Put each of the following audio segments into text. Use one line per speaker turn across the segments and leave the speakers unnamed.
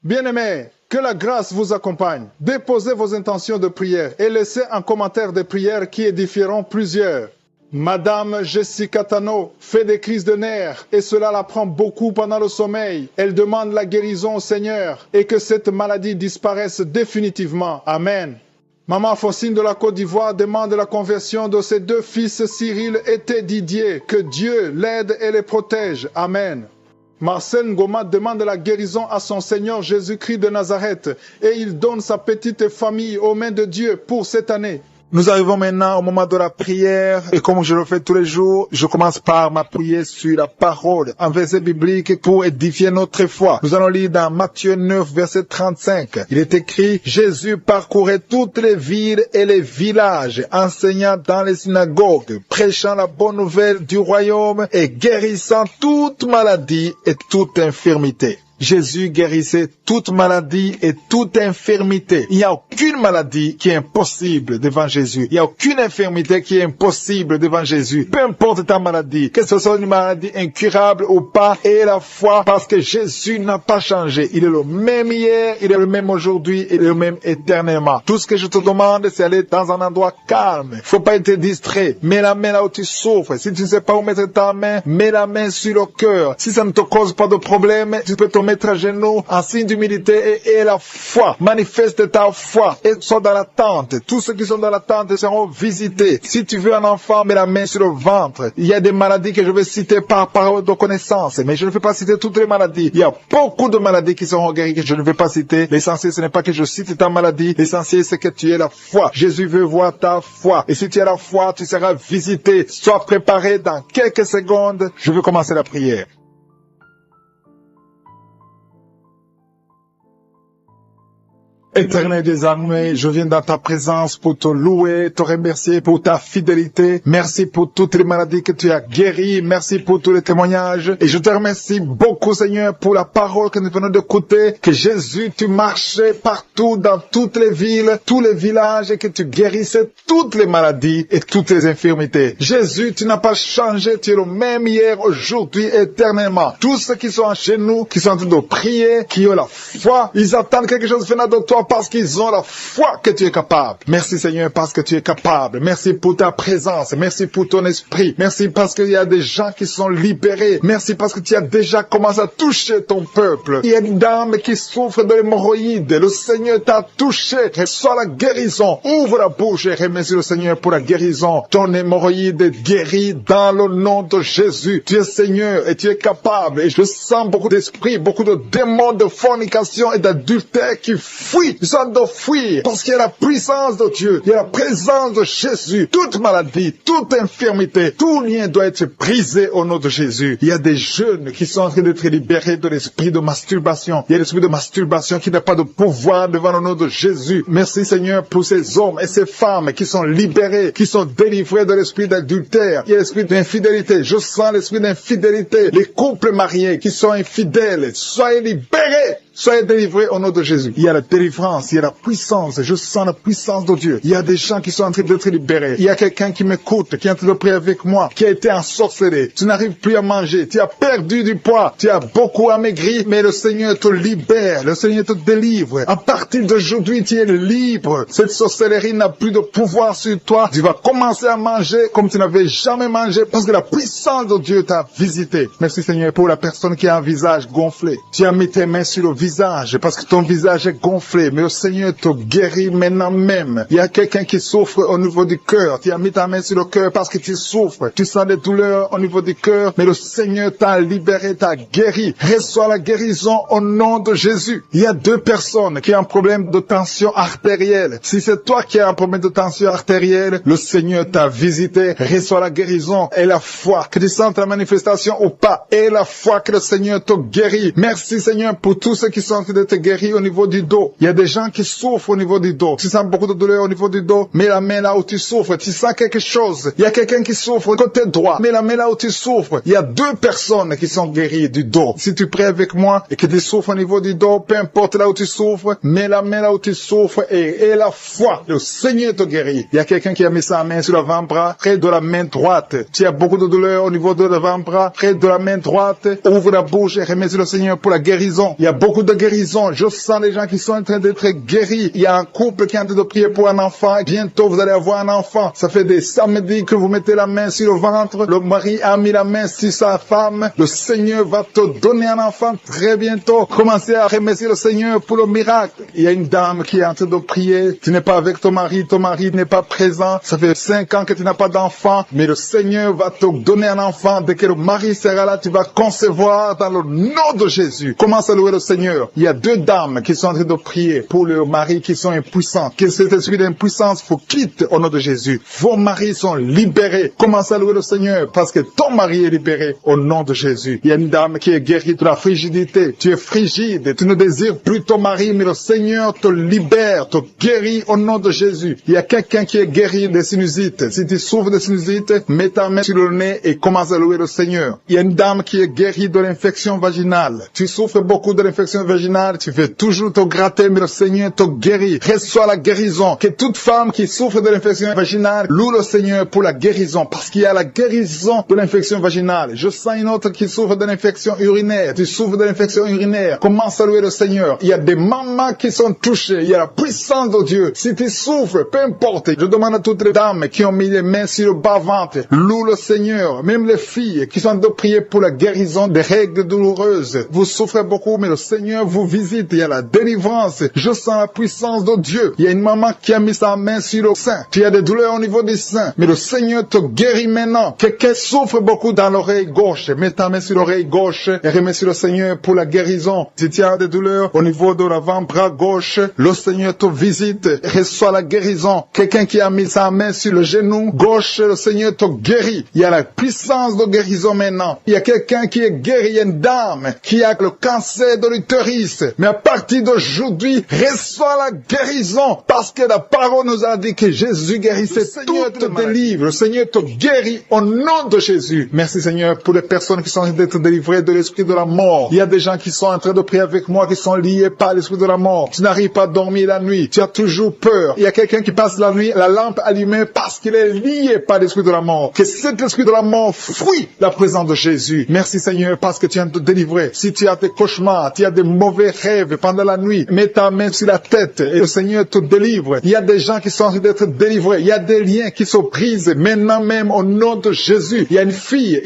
Bien-aimés, que la grâce vous accompagne. Déposez vos intentions de prière et laissez un commentaire de prière qui édifieront plusieurs. Madame Jessica Tano fait des crises de nerfs et cela la prend beaucoup pendant le sommeil. Elle demande la guérison au Seigneur et que cette maladie disparaisse définitivement. Amen. Maman Faucine de la Côte d'Ivoire demande la conversion de ses deux fils Cyril et Didier. Que Dieu l'aide et les protège. Amen. Marcel Ngoma demande la guérison à son Seigneur Jésus-Christ de Nazareth et il donne sa petite famille aux mains de Dieu pour cette année.
Nous arrivons maintenant au moment de la prière et comme je le fais tous les jours, je commence par m'appuyer sur la parole, un verset biblique pour édifier notre foi. Nous allons lire dans Matthieu 9, verset 35. Il est écrit, Jésus parcourait toutes les villes et les villages, enseignant dans les synagogues, prêchant la bonne nouvelle du royaume et guérissant toute maladie et toute infirmité. Jésus guérissait toute maladie et toute infirmité. Il n'y a aucune maladie qui est impossible devant Jésus. Il n'y a aucune infirmité qui est impossible devant Jésus. Peu importe ta maladie, que ce soit une maladie incurable ou pas, et la foi, parce que Jésus n'a pas changé. Il est le même hier, il est le même aujourd'hui, il est le même éternellement. Tout ce que je te demande, c'est aller dans un endroit calme. Faut pas être distrait. Mets la main là où tu souffres. Si tu ne sais pas où mettre ta main, mets la main sur le cœur. Si ça ne te cause pas de problème, tu peux te mettre à genoux en signe d'humilité et la foi. Manifeste ta foi et sois dans l'attente. Tous ceux qui sont dans l'attente seront visités. Si tu veux un enfant, mets la main sur le ventre. Il y a des maladies que je vais citer par parole de connaissance, mais je ne vais pas citer toutes les maladies. Il y a beaucoup de maladies qui seront guéries que je ne vais pas citer. L'essentiel, ce n'est pas que je cite ta maladie. L'essentiel, c'est que tu aies la foi. Jésus veut voir ta foi. Et si tu as la foi, tu seras visité. Sois préparé dans quelques secondes. Je vais commencer la prière. Éternel des armées, je viens dans ta présence pour te louer, te remercier pour ta fidélité. Merci pour toutes les maladies que tu as guéries. Merci pour tous les témoignages. Et je te remercie beaucoup, Seigneur, pour la parole que nous venons d'écouter. Que Jésus, tu marchais partout dans toutes les villes, tous les villages et que tu guérissais toutes les maladies et toutes les infirmités. Jésus, tu n'as pas changé. Tu es le même hier, aujourd'hui, éternellement. Tous ceux qui sont chez nous, qui sont en train de prier, qui ont la foi, ils attendent quelque chose venant de toi parce qu'ils ont la foi que tu es capable. Merci Seigneur parce que tu es capable. Merci pour ta présence. Merci pour ton esprit. Merci parce qu'il y a des gens qui sont libérés. Merci parce que tu as déjà commencé à toucher ton peuple. Il y a une dame qui souffre de l'hémorroïde. Le Seigneur t'a touché. Reçois la guérison. Ouvre la bouche et remercie le Seigneur pour la guérison. Ton hémorroïde est guéri dans le nom de Jésus. Tu es Seigneur et tu es capable. Et je sens beaucoup d'esprits, beaucoup de démons de fornication et d'adultère qui fuient. Ils sont de fuir parce qu'il y a la puissance de Dieu, il y a la présence de Jésus. Toute maladie, toute infirmité, tout lien doit être brisé au nom de Jésus. Il y a des jeunes qui sont en train d'être libérés de l'esprit de masturbation. Il y a l'esprit de masturbation qui n'a pas de pouvoir devant le nom de Jésus. Merci Seigneur pour ces hommes et ces femmes qui sont libérés, qui sont délivrés de l'esprit d'adultère. Il y a l'esprit d'infidélité. Je sens l'esprit d'infidélité. Les couples mariés qui sont infidèles, soyez libérés. Soyez délivrés au nom de Jésus. Il y a la délivrance, il y a la puissance. Je sens la puissance de Dieu. Il y a des gens qui sont en train d'être libérés. Il y a quelqu'un qui m'écoute, qui est en train de prier avec moi, qui a été ensorcelé. Tu n'arrives plus à manger. Tu as perdu du poids. Tu as beaucoup amaigri, mais le Seigneur te libère. Le Seigneur te délivre. À partir d'aujourd'hui, tu es libre. Cette sorcellerie n'a plus de pouvoir sur toi. Tu vas commencer à manger comme tu n'avais jamais mangé parce que la puissance de Dieu t'a visité. Merci Seigneur pour la personne qui a un visage gonflé. Tu as mis tes mains sur le visage, parce que ton visage est gonflé, mais le Seigneur te guérit maintenant même. Il y a quelqu'un qui souffre au niveau du cœur. Tu as mis ta main sur le cœur parce que tu souffres. Tu sens des douleurs au niveau du cœur, mais le Seigneur t'a libéré, t'a guéri. Reçois la guérison au nom de Jésus. Il y a deux personnes qui ont un problème de tension artérielle. Si c'est toi qui as un problème de tension artérielle, le Seigneur t'a visité. Reçois la guérison et la foi. Que tu sentes la manifestation ou pas, et la foi que le Seigneur te guérit. Merci Seigneur pour tous ceux qui sont en train d'être guéris au niveau du dos. Il y a des gens qui souffrent au niveau du dos. Tu sens beaucoup de douleur au niveau du dos. Mets la main là où tu souffres. Tu sens quelque chose. Il y a quelqu'un qui souffre côté droit. Mets la main là où tu souffres. Il y a deux personnes qui sont guéries du dos. Si tu pries avec moi et que tu souffres au niveau du dos, peu importe là où tu souffres, mets la main là où tu souffres et la foi. Le Seigneur te guérit. Il y a quelqu'un qui a mis sa main sur l'avant-bras, près de la main droite. Tu as beaucoup de douleur au niveau de l'avant-bras, près de la main droite. Ouvre la bouche et remercie le Seigneur pour la guérison. Il y a beaucoup beaucoup de guérison. Je sens les gens qui sont en train d'être guéris. Il y a un couple qui est en train de prier pour un enfant. Bientôt, vous allez avoir un enfant. Ça fait des samedis que vous mettez la main sur le ventre. Le mari a mis la main sur sa femme. Le Seigneur va te donner un enfant très bientôt. Commencez à remercier le Seigneur pour le miracle. Il y a une dame qui est en train de prier. Tu n'es pas avec ton mari n'est pas présent. Ça fait 5 ans que tu n'as pas d'enfant. Mais le Seigneur va te donner un enfant. Dès que le mari sera là, tu vas concevoir dans le nom de Jésus. Commence à louer le Seigneur. Il y a 2 dames qui sont en train de prier pour leurs maris qui sont impuissants. Que cet esprit d'impuissance faut quitte au nom de Jésus. Vos maris sont libérés. Commence à louer le Seigneur parce que ton mari est libéré au nom de Jésus. Il y a une dame qui est guérie de la frigidité. Tu es frigide. Tu ne désires plus ton mari, mais le Seigneur te libère, te guérit au nom de Jésus. Il y a quelqu'un qui est guéri des sinusites. Si tu souffres de sinusites, mets ta main sur le nez et commence à louer le Seigneur. Il y a une dame qui est guérie de l'infection vaginale. Tu souffres beaucoup de l'infection vaginale. Tu fais toujours te gratter, mais le Seigneur te guérit. Reçois la guérison. Que toute femme qui souffre de l'infection vaginale loue le Seigneur pour la guérison, parce qu'il y a la guérison de l'infection vaginale. Je sens une autre qui souffre de l'infection urinaire. Tu souffres de l'infection urinaire. Commence à louer le Seigneur. Il y a des mamans qui sont touchées. Il y a la puissance de Dieu. Si tu souffres, peu importe. Je demande à toutes les dames qui ont mis les mains sur le bas-ventre, loue le Seigneur. Même les filles qui sont en train de prier pour la guérison des règles douloureuses. Vous souffrez beaucoup, mais le Seigneur vous visite. Il y a la délivrance. Je sens la puissance de Dieu. Il y a une maman qui a mis sa main sur le sein. Tu as des douleurs au niveau du sein, mais le Seigneur te guérit maintenant. Quelqu'un souffre beaucoup dans l'oreille gauche. Mets ta main sur l'oreille gauche et remercie le Seigneur pour la guérison. Si tu as des douleurs au niveau de l'avant-bras gauche, le Seigneur te visite. Reçois la guérison. Quelqu'un qui a mis sa main sur le genou gauche, le Seigneur te guérit. Il y a la puissance de guérison maintenant. Il y a quelqu'un qui est guéri. Il y a une dame qui a le cancer de l'utérus. Mais à partir d'aujourd'hui, reçois la guérison. Parce que la parole nous a dit que Jésus guérissait. Le Seigneur te délivre. Le Seigneur te guérit au nom de Jésus. Merci Seigneur pour les personnes qui sont en train d'être délivrées de l'esprit de la mort. Il y a des gens qui sont en train de prier avec moi qui sont liés par l'esprit de la mort. Tu n'arrives pas à dormir la nuit. Tu as toujours peur. Il y a quelqu'un qui passe la nuit, la lampe allumée parce qu'il est lié par l'esprit de la mort. Que cet esprit de la mort fuit la présence de Jésus. Merci Seigneur parce que tu viens de te délivrer. Si tu as des cauchemars, tu as des mauvais rêves pendant la nuit, mets ta main sur la tête et le Seigneur te délivre. Il y a des gens qui sont en train d'être délivrés. Il y a des liens qui se brisent maintenant même au nom de Jésus. Il y a une fille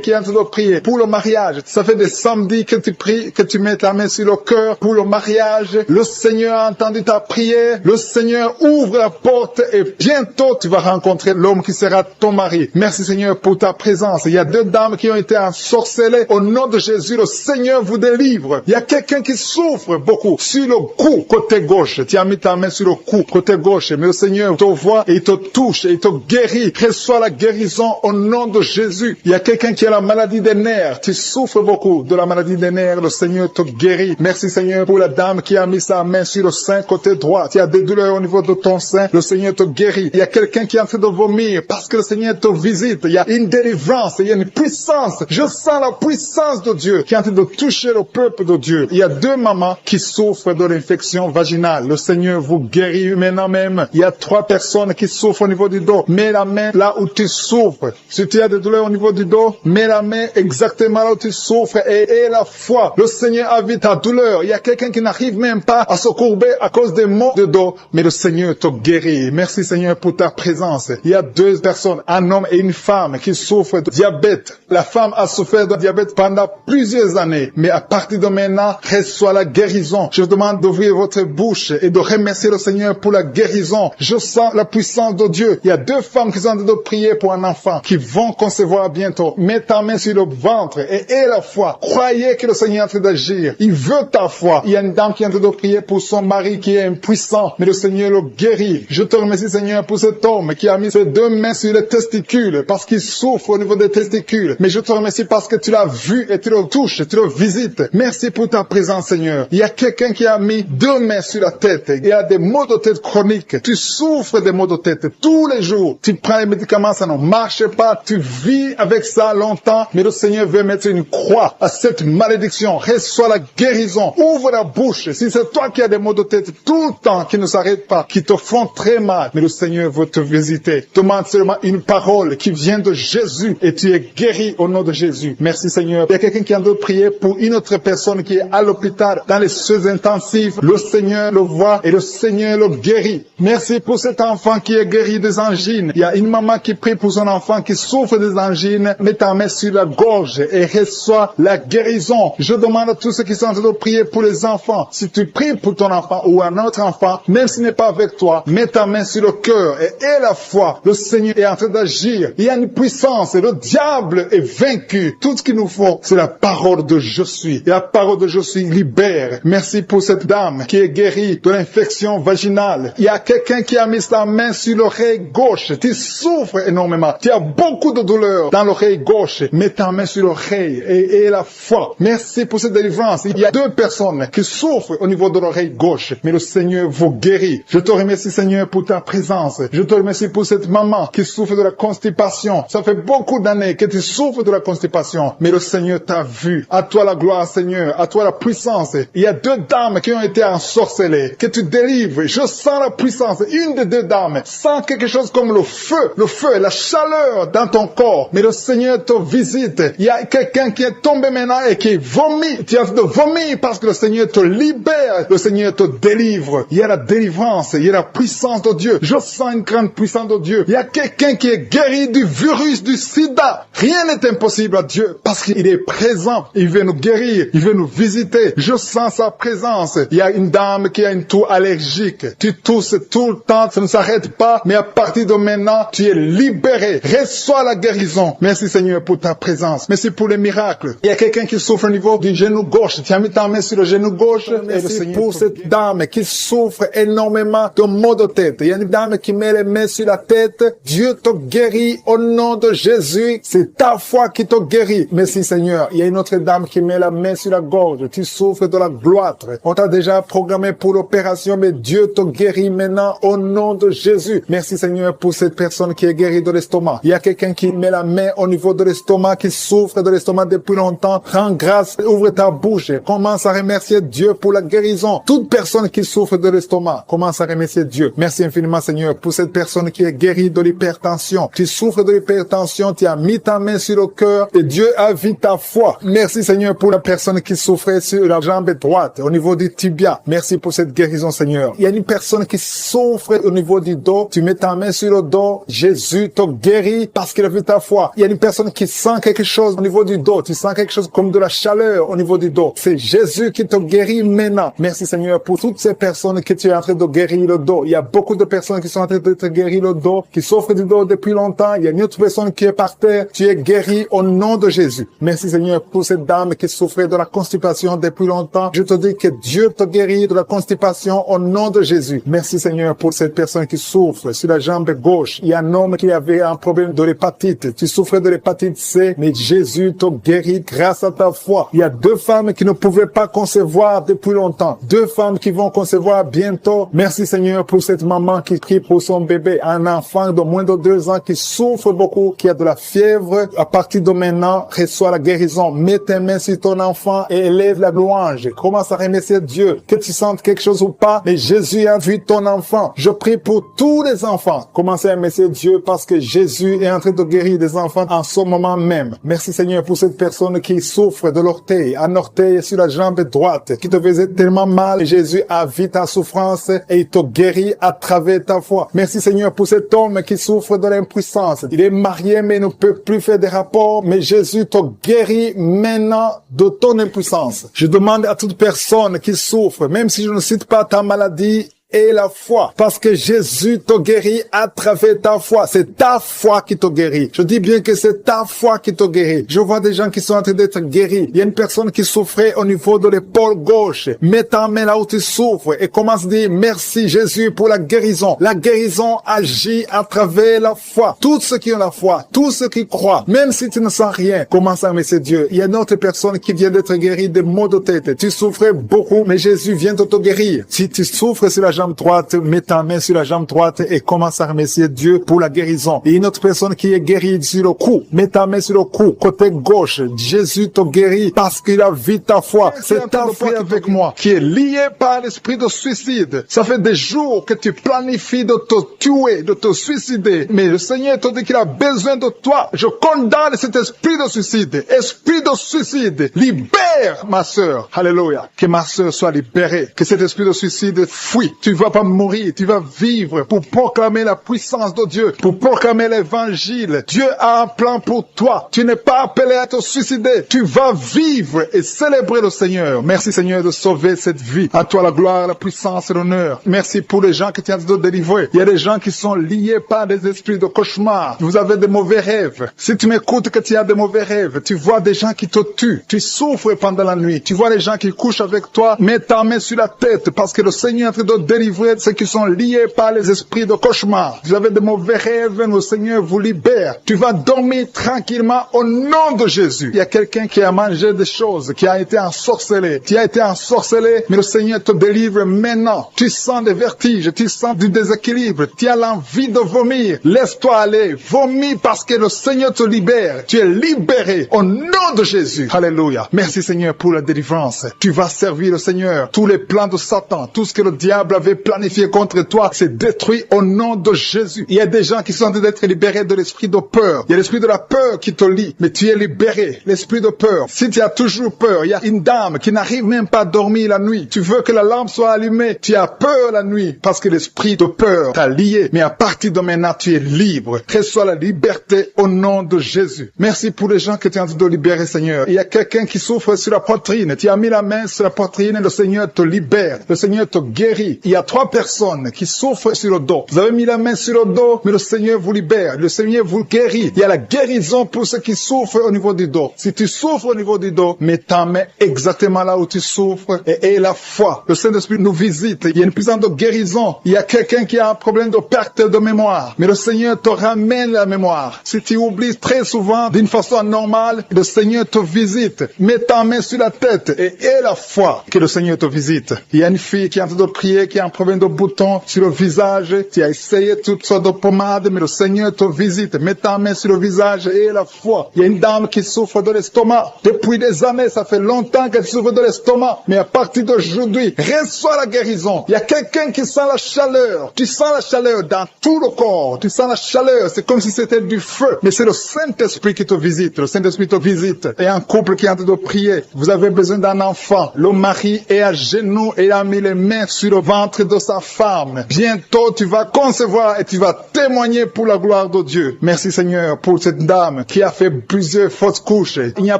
qui est en train de prier pour le mariage. Ça fait des samedis que tu pries, que tu mets ta main sur le cœur pour le mariage. Le Seigneur a entendu ta prière. Le Seigneur ouvre la porte et bientôt tu vas rencontrer l'homme qui sera ton mari. Merci Seigneur pour ta présence. Il y a 2 dames qui ont été ensorcelées. Au nom de Jésus, le Seigneur vous délivre. Il y a quelqu'un qui souffre beaucoup sur le cou, côté gauche. Tu as mis ta main sur le cou, côté gauche. Mais le Seigneur te voit et il te touche et il te guérit. Reçois la guérison au nom de Jésus. Il y a quelqu'un qui a la maladie des nerfs. Tu souffres beaucoup de la maladie des nerfs. Le Seigneur te guérit. Merci Seigneur pour la dame qui a mis sa main sur le sein côté droit. Tu as des douleurs au niveau de ton sein. Le Seigneur te guérit. Il y a quelqu'un qui est en train de vomir parce que le Seigneur te visite. Il y a une délivrance. Il y a une puissance. Je sens la puissance de Dieu qui est en train de toucher le peuple de Dieu. Il y a 2 mamans qui souffrent de l'infection vaginale. Le Seigneur vous guérit maintenant même. Il y a 3 personnes qui souffrent au niveau du dos. Mets la main là où tu souffres. Si tu as des douleurs au niveau du dos, mets la main exactement là où tu souffres et aie la foi. Le Seigneur a vu ta douleur. Il y a quelqu'un qui n'arrive même pas à se courber à cause des maux de dos, mais le Seigneur te guérit. Merci Seigneur pour ta présence. Il y a 2 personnes, un homme et une femme qui souffrent de diabète. La femme a souffert de diabète pendant plusieurs années, mais à partir de maintenant, reçoit la guérison. Je vous demande d'ouvrir votre bouche et de remercier le Seigneur pour la guérison. Je sens la puissance de Dieu. Il y a 2 femmes qui sont en train de prier pour un enfant qui vont concevoir bientôt. Mets ta main sur le ventre et aie la foi. Croyez que le Seigneur est en train d'agir. Il veut ta foi. Il y a une dame qui est en train de prier pour son mari qui est impuissant, mais le Seigneur le guérit. Je te remercie Seigneur pour cet homme qui a mis ses 2 mains sur les testicules parce qu'il souffre au niveau des testicules. Mais je te remercie parce que tu l'as vu et tu le touches, tu le visites. Merci pour ta présence Seigneur. Il y a quelqu'un qui a mis 2 mains sur la tête. Il y a des maux de tête chroniques. Tu souffres des maux de tête tous les jours. Tu prends les médicaments, ça ne marche pas. Tu vis avec ça longtemps. Mais le Seigneur veut mettre une croix à cette malédiction. Reçois la guérison. Ouvre la bouche. Si c'est toi qui as des maux de tête tout le temps qui ne s'arrêtent pas, qui te font très mal, mais le Seigneur veut te visiter. Demande seulement une parole qui vient de Jésus et tu es guéri au nom de Jésus. Merci Seigneur. Il y a quelqu'un qui a de prier pour une autre personne qui est
à l'hôpital, dans les soins intensifs. Le Seigneur le voit et le Seigneur le guérit. Merci pour cet enfant qui est guéri des angines. Il y a une maman qui prie pour son enfant qui souffre des angines. Mets ta main sur la gorge et reçois la guérison. Je demande à tous ceux qui sont en train de prier pour les enfants. Si tu pries pour ton enfant ou un autre enfant, même s'il n'est pas avec toi, mets ta main sur le cœur et aie la foi. Le Seigneur est en train d'agir. Il y a une puissance et le diable est vaincu. Tout ce qu'il nous faut, c'est la parole de je suis. Et la parole de je suis libère. Merci pour cette dame qui est guérie de l'infection vaginale. Il y a quelqu'un qui a mis sa main sur l'oreille gauche. Tu souffres énormément. Tu as beaucoup de douleur dans l'oreille gauche. Mets ta main sur l'oreille et la foi. Merci pour cette délivrance. Il y a 2 personnes qui souffrent au niveau de l'oreille gauche. Mais le Seigneur vous guérit. Je te remercie, Seigneur, pour ta présence. Je te remercie pour cette maman qui souffre de la constipation. Ça fait beaucoup d'années que tu souffres de la constipation. Mais le Seigneur t'a vu. À toi la gloire, Seigneur. À toi la puissance. Il y a 2 dames qui ont été ensorcelées. Que tu délivres. Je sens la puissance. Une des 2 dames sent quelque chose comme le feu et la chaleur dans ton corps. Mais le Seigneur te visite. Il y a quelqu'un qui est tombé maintenant et qui vomit. Tu as de vomir parce que le Seigneur te libère. Le Seigneur te délivre. Il y a la délivrance. Il y a la puissance de Dieu. Je sens une grande puissance de Dieu. Il y a quelqu'un qui est guéri du virus du sida. Rien n'est impossible à Dieu parce qu'il est présent. Il veut nous guérir. Il veut nous visiter. Je sens sa présence. Il y a une dame qui a une toux allergique. Tu tousses tout le temps. Ça ne s'arrête pas. Mais à partir de maintenant, tu es libéré. Reçois la guérison. Merci Seigneur pour ta présence. Merci pour les miracles. Il y a quelqu'un qui souffre au niveau du genou gauche. Tu as mis ta main sur le genou gauche. Merci pour cette dame qui souffre énormément de maux de tête. Il y a une dame qui met les mains sur la tête. Dieu te guérit au nom de Jésus. C'est ta foi qui te guérit. Merci Seigneur. Il y a une autre dame qui met la main sur la gorge. Tu souffres de la gloître. On t'a déjà programmé pour l'opération, mais Dieu te guérit maintenant au nom de Jésus. Merci Seigneur pour cette personne qui est guérie de l'estomac. Il y a quelqu'un qui met la main au niveau de l'estomac, qui souffre de l'estomac depuis longtemps. Prends grâce, ouvre ta bouche et commence à remercier Dieu pour la guérison. Toute personne qui souffre de l'estomac, commence à remercier Dieu. Merci infiniment Seigneur pour cette personne qui est guérie de l'hypertension. Tu souffres de l'hypertension, tu as mis ta main sur le cœur et Dieu a vu ta foi. Merci Seigneur pour la personne qui souffrait sur la jambe droite, au niveau du tibia. Merci pour cette guérison Seigneur. Il y a une personne qui souffre au niveau du dos. Tu mets ta main sur le dos. Jésus te guérit parce qu'il a vu ta foi. Il y a une personne qui sent quelque chose au niveau du dos. Tu sens quelque chose comme de la chaleur au niveau du dos. C'est Jésus qui te guérit maintenant. Merci Seigneur pour toutes ces personnes que tu es en train de guérir le dos. Il y a beaucoup de personnes qui sont en train de te guérir le dos, qui souffrent du dos depuis longtemps. Il y a une autre personne qui est par terre. Tu es guéri au nom de Jésus. Merci Seigneur pour cette dame qui souffrait de la constipation depuis longtemps. Je te dis que Dieu te guérit de la constipation au nom de Jésus. Merci Seigneur pour cette personne qui souffre sur la jambe gauche. Il y a un homme qui avait un problème de l'hépatite. Tu souffrais de l'hépatite C, mais Jésus te guérit grâce à ta foi. Il y a 2 femmes qui ne pouvaient pas concevoir depuis longtemps. 2 femmes qui vont concevoir bientôt. Merci Seigneur pour cette maman qui prie pour son bébé. Un enfant de moins de 2 ans qui souffre beaucoup, qui a de la fièvre. À partir de maintenant, reçois la guérison. Mets tes mains sur ton enfant et élève la louange. Commence à remercier Dieu. Que tu sentes quelque chose ou pas, mais Jésus a vu ton enfant. Je prie pour tous les enfants. Commencez à remercier Dieu parce que Jésus est en train de guérir des enfants en ce moment même. Merci Seigneur pour cette personne qui souffre de l'orteil, un orteil sur la jambe droite, qui te faisait tellement mal. Jésus a vu ta souffrance et il te guérit à travers ta foi. Merci Seigneur pour cet homme qui souffre de l'impuissance. Il est marié mais ne peut plus faire des rapports, mais Jésus te guérit maintenant de ton impuissance. Je demande à toute personne qui souffre, même si je ne cite pas ta maladie, et la foi. Parce que Jésus te guérit à travers ta foi. C'est ta foi qui te guérit. Je dis bien que c'est ta foi qui te guérit. Je vois des gens qui sont en train d'être guéris. Il y a une personne qui souffrait au niveau de l'épaule gauche. Mets ta main là où tu souffres et commence à dire merci Jésus pour la guérison. La guérison agit à travers la foi. Tous ceux qui ont la foi, tous ceux qui croient, même si tu ne sens rien, commence à remercier Dieu. Il y a une autre personne qui vient d'être guérie des maux de tête. Tu souffrais beaucoup, mais Jésus vient de te guérir. Si tu souffres sur la
jambe droite, mets ta main sur la jambe droite et commence à remercier Dieu pour la guérison. Et une autre personne qui est guérie sur le cou, mets ta main sur le cou, côté gauche. Jésus te guérit parce qu'il a vu ta foi. C'est ta foi avec moi qui est liée par l'esprit de suicide. Ça fait des jours que tu planifies de te tuer, de te suicider. Mais le Seigneur te dit qu'il a besoin de toi. Je condamne cet esprit de suicide. Esprit de suicide, libère ma sœur. Alléluia. Que ma sœur soit libérée. Que cet esprit de suicide fuit. Tu vas pas mourir, tu vas vivre pour proclamer la puissance de Dieu, pour proclamer l'évangile. Dieu a un plan pour toi. Tu n'es pas appelé à te suicider. Tu vas vivre et célébrer le Seigneur. Merci Seigneur de sauver cette vie. À toi la gloire, la puissance et l'honneur. Merci pour les gens que tu as de délivrer. Il y a des gens qui sont liés par des esprits de cauchemar. Vous avez des mauvais rêves. Si tu m'écoutes que tu as des mauvais rêves, tu vois des gens qui te tuent. Tu souffres pendant la nuit. Tu vois les gens qui couchent avec toi. Mets ta main sur la tête parce que le Seigneur est en train de délivrer ceux qui sont liés par les esprits de cauchemar. Vous avez des mauvais rêves, le Seigneur vous libère. Tu vas dormir tranquillement au nom de Jésus. Il y a quelqu'un qui a mangé des choses, qui a été ensorcelé. Tu as été ensorcelé, mais le Seigneur te délivre maintenant. Tu sens des vertiges, tu sens du déséquilibre, tu as l'envie de vomir. Laisse-toi aller, vomis parce que le Seigneur te libère. Tu es libéré au nom de Jésus. Alléluia. Merci Seigneur pour la délivrance. Tu vas servir le Seigneur. Tous les plans de Satan, tout ce que le diable avait planifié contre toi, c'est détruit au nom de Jésus. Il y a des gens qui sont en train d'être libérés de l'esprit de peur. Il y a l'esprit de la peur qui te lie, mais tu es libéré. L'esprit de peur. Si tu as toujours peur, il y a une dame qui n'arrive même pas à dormir la nuit. Tu veux que la lampe soit allumée. Tu as peur la nuit parce que l'esprit de peur t'a lié. Mais à partir de maintenant, tu es libre. Reçois la liberté au nom de Jésus. Merci pour les gens que tu es en train de libérer, Seigneur. Il y a quelqu'un qui souffre sur la poitrine. Tu as mis la main sur la poitrine et le Seigneur te libère. Le Seigneur te guérit. Il y a 3 personnes qui souffrent sur le dos. Vous avez mis la main sur le dos, mais le Seigneur vous libère. Le Seigneur vous guérit. Il y a la guérison pour ceux qui souffrent au niveau du dos. Si tu souffres au niveau du dos, mets ta main exactement là où tu souffres et aie la foi. Le Saint-Esprit nous visite. Il y a une puissance de guérison. Il y a quelqu'un qui a un problème de perte de mémoire. Mais le Seigneur te ramène la mémoire. Si tu oublies très souvent d'une façon normale, le Seigneur te visite. Mets ta main sur la tête et aie la foi que le Seigneur te visite. Il y a une fille qui est en train de prier, qui a un problème de bouton sur le visage. Tu as essayé toutes sortes de pommades, mais le Seigneur te visite. Mets ta main sur le visage et aie la foi. Il y a une dame qui souffre de l'estomac. Depuis des années, ça fait longtemps qu'elle souffre de l'estomac. Mais à partir d'aujourd'hui, reçois la guérison. Il y a quelqu'un qui sent la chaleur. Tu sens la chaleur dans tout le corps. Tu sens la chaleur. C'est comme si c'était du feu. Mais c'est le Saint-Esprit qui te visite. Le Saint-Esprit te visite. Et un couple qui est en train de prier. Vous avez besoin d'un enfant. Le mari est à genoux et a mis les mains sur le ventre de sa femme. Bientôt, tu vas concevoir et tu vas témoigner pour la gloire de Dieu. Merci Seigneur pour cette dame qui a fait plusieurs fausses couches. Il n'y a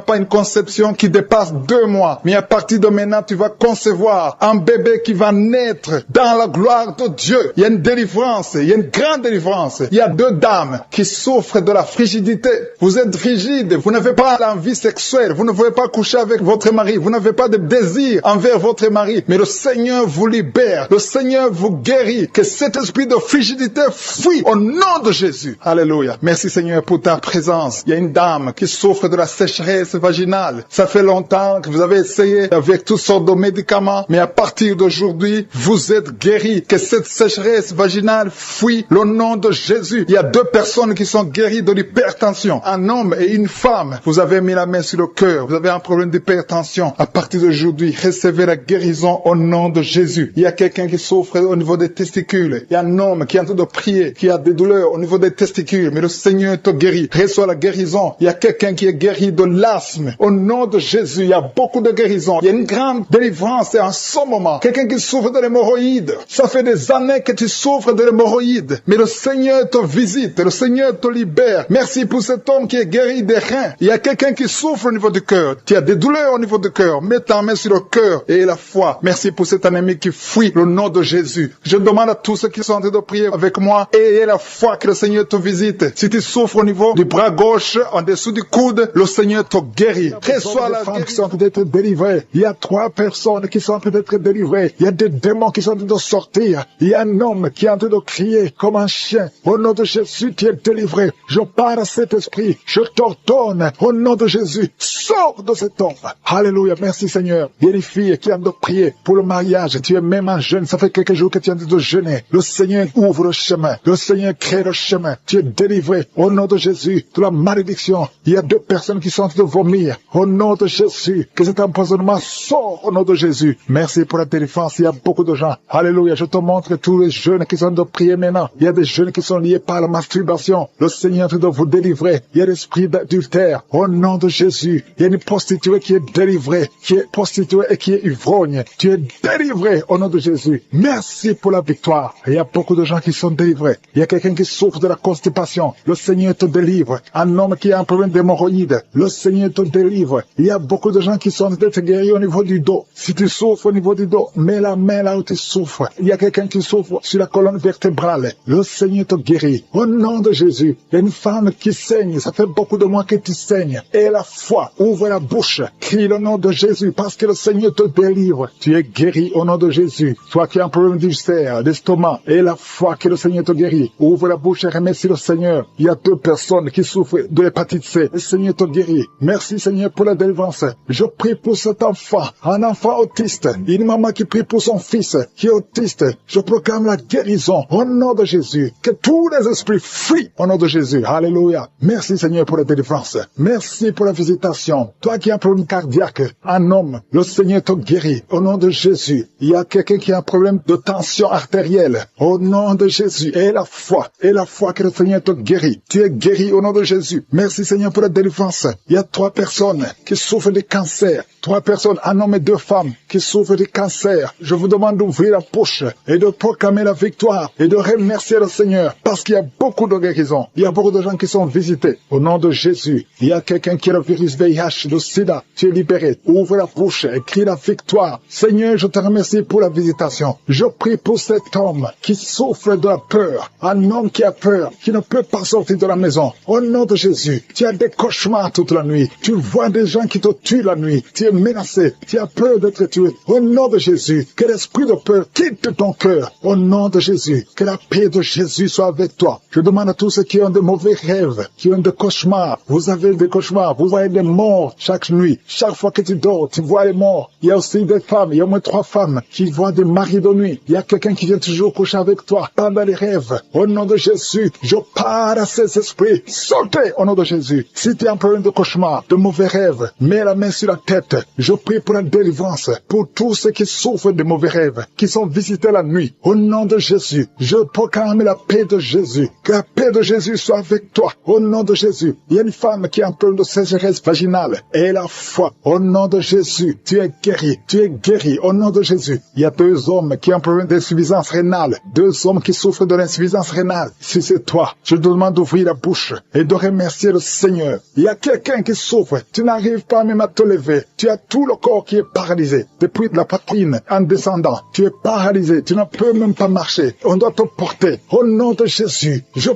pas une conception qui dépasse 2 mois. Mais à partir de maintenant, tu vas concevoir un bébé qui va naître dans la gloire de Dieu. Il y a une délivrance. Il y a une grande délivrance. Il y a 2 dames qui souffrent de la frigidité. Vous êtes frigide. Vous n'avez pas l'envie sexuelle. Vous ne pouvez pas coucher avec votre mari. Vous n'avez pas de désir envers votre mari. Mais le Seigneur vous libère. Le Seigneur vous guérit. Que cet esprit de frigidité fuit au nom de Jésus. Alléluia. Merci Seigneur pour ta présence. Il y a une dame qui souffre de la sécheresse vaginale. Ça fait longtemps que vous avez essayé avec toutes sortes de médicaments. Mais à partir d'aujourd'hui, vous êtes guéris. Que cette sécheresse vaginale fuit au nom de Jésus. Il y a 2 personnes qui sont guéries de l'hypertension. Un homme et une femme. Vous avez mis la main sur le cœur. Vous avez un problème d'hypertension. À partir d'aujourd'hui, recevez la guérison au nom de Jésus. Il y a quelqu'un qui souffre au niveau des testicules. Il y a un homme qui est en train de prier, qui a des douleurs au niveau des testicules. Mais le Seigneur te guérit. Reçois la guérison. Il y a quelqu'un qui est guéri de l'asthme. Au nom de Jésus, il y a beaucoup de guérisons. Il y a une grande délivrance en ce moment. Quelqu'un qui souffre de l'hémorroïde. Ça fait des années que tu souffres de l'hémorroïde. Mais le Seigneur te visite. Le Seigneur te libère. Merci pour cet homme qui est guéri des reins. Il y a quelqu'un qui souffre au niveau du cœur. Tu as des douleurs au niveau du cœur. Mets ta main sur le cœur et la foi. Merci pour cet ennemi qui fuit le nom de Jésus. Je demande à tous ceux qui sont en train de prier avec moi, ayez la foi que le Seigneur te visite. Si tu souffres au niveau du bras gauche, en dessous du coude, le Seigneur te guérit. Reçois la femme qui sont en train d'être délivrées. Il y a 3 personnes qui sont en train d'être délivrées. Il y a des démons qui sont en train de sortir. Il y a un homme qui est en train de crier comme un chien. Au nom de Jésus, tu es délivré. Je parle à cet esprit. Je t'ordonne, au nom de Jésus, sors de cet homme. Alléluia. Merci Seigneur. Il y a des filles qui ont de prier pour le mariage. Tu es même un jeune ça fait quelques jours que tu es en train de jeûner. Le Seigneur ouvre le chemin. Le Seigneur crée le chemin. Tu es délivré au nom de Jésus de la malédiction. Il y a 2 personnes qui sont en train de vomir. Au nom de Jésus, que cet empoisonnement sort au nom de Jésus. Merci pour la délivrance. Il y a beaucoup de gens. Alléluia. Je te montre tous les jeunes qui sont en train de prier maintenant. Il y a des jeunes qui sont liés par la masturbation. Le Seigneur est en train de vous délivrer. Il y a l'esprit d'adultère. Au nom de Jésus, il y a une prostituée qui est délivrée, qui est prostituée et qui est ivrogne. Tu es délivré au nom de Jésus. Merci pour la victoire. Il y a beaucoup de gens qui sont délivrés. Il y a quelqu'un qui souffre de la constipation. Le Seigneur te délivre. Un homme qui a un problème d'hémorroïde. Le Seigneur te délivre. Il y a beaucoup de gens qui sont en train de te guérir au niveau du dos. Si tu souffres au niveau du dos, mets la main là où tu souffres. Il y a quelqu'un qui souffre sur la colonne vertébrale. Le Seigneur te guérit. Au nom de Jésus, il y a une femme qui saigne. Ça fait beaucoup de mois que tu saignes. Et la foi, ouvre la bouche. Crie le nom de Jésus parce que le Seigneur te délivre. Tu es guéri au nom de Jésus. Toi qui as un problème d'ulcère, d'estomac, et la foi que le Seigneur te guérit. Ouvre la bouche et remercie le Seigneur. Il y a 2 personnes qui souffrent de l'hépatite C. Le Seigneur te guérit. Merci Seigneur pour la délivrance. Je prie pour cet enfant, un enfant autiste. Une maman qui prie pour son fils qui est autiste. Je proclame la guérison au nom de Jésus. Que tous les esprits fuient au nom de Jésus. Alléluia. Merci Seigneur pour la délivrance. Merci pour la visitation. Toi qui as un problème cardiaque, un homme, le Seigneur te guérit au nom de Jésus. Il y a quelqu'un qui a un problème de tension artérielle au nom de Jésus. Et la foi que le Seigneur te guérit. Tu es guéri au nom de Jésus. Merci Seigneur pour la délivrance. Il y a 3 personnes qui souffrent de cancer. 3 personnes, un homme et 2 femmes qui souffrent de cancer. Je vous demande d'ouvrir la bouche et de proclamer la victoire et de remercier le Seigneur parce qu'il y a beaucoup de guérisons. Il y a beaucoup de gens qui sont visités au nom de Jésus. Il y a quelqu'un qui a le virus VIH, le sida. Tu es libéré. Ouvre la bouche et crie la victoire. Seigneur, je te remercie pour la visitation. Je prie pour cet homme qui souffre de la peur. Un homme qui a peur, qui ne peut pas sortir de la maison. Au nom de Jésus, tu as des cauchemars toute la nuit. Tu vois des gens qui te tuent la nuit. Tu es menacé. Tu as peur d'être tué. Au nom de Jésus, que l'esprit de peur quitte ton cœur. Au nom de Jésus, que la paix de Jésus soit avec toi. Je demande à tous ceux qui ont de mauvais rêves, qui ont des cauchemars. Vous avez des cauchemars. Vous voyez des morts chaque nuit. Chaque fois que tu dors, tu vois les morts. Il y a aussi des femmes. Il y a au moins 3 femmes qui voient des maris de nuit. Il y a quelqu'un qui vient toujours coucher avec toi pendant les rêves. Au nom de Jésus, je parle à ces esprits. Sortez au nom de Jésus. Si tu as un problème de cauchemar, de mauvais rêves, mets la main sur la tête. Je prie pour la délivrance, pour tous ceux qui souffrent de mauvais rêves, qui sont visités la nuit. Au nom de Jésus, je proclame la paix de Jésus. Que la paix de Jésus soit avec toi. Au nom de Jésus, il y a une femme qui a un problème de sécheresse vaginale. Et la foi, au nom de Jésus, tu es guéri. Tu es guéri au nom de Jésus. Il y a 2 hommes qui ont un problème d'insuffisance rénale. 2 hommes qui souffrent de l'insuffisance rénale. Si c'est toi, je te demande d'ouvrir la bouche et de remercier le Seigneur. Il y a quelqu'un qui souffre. Tu n'arrives pas même à te lever. Tu as tout le corps qui est paralysé. Depuis la poitrine en descendant, tu es paralysé. Tu ne peux même pas marcher. On doit te porter. Au nom de Jésus, je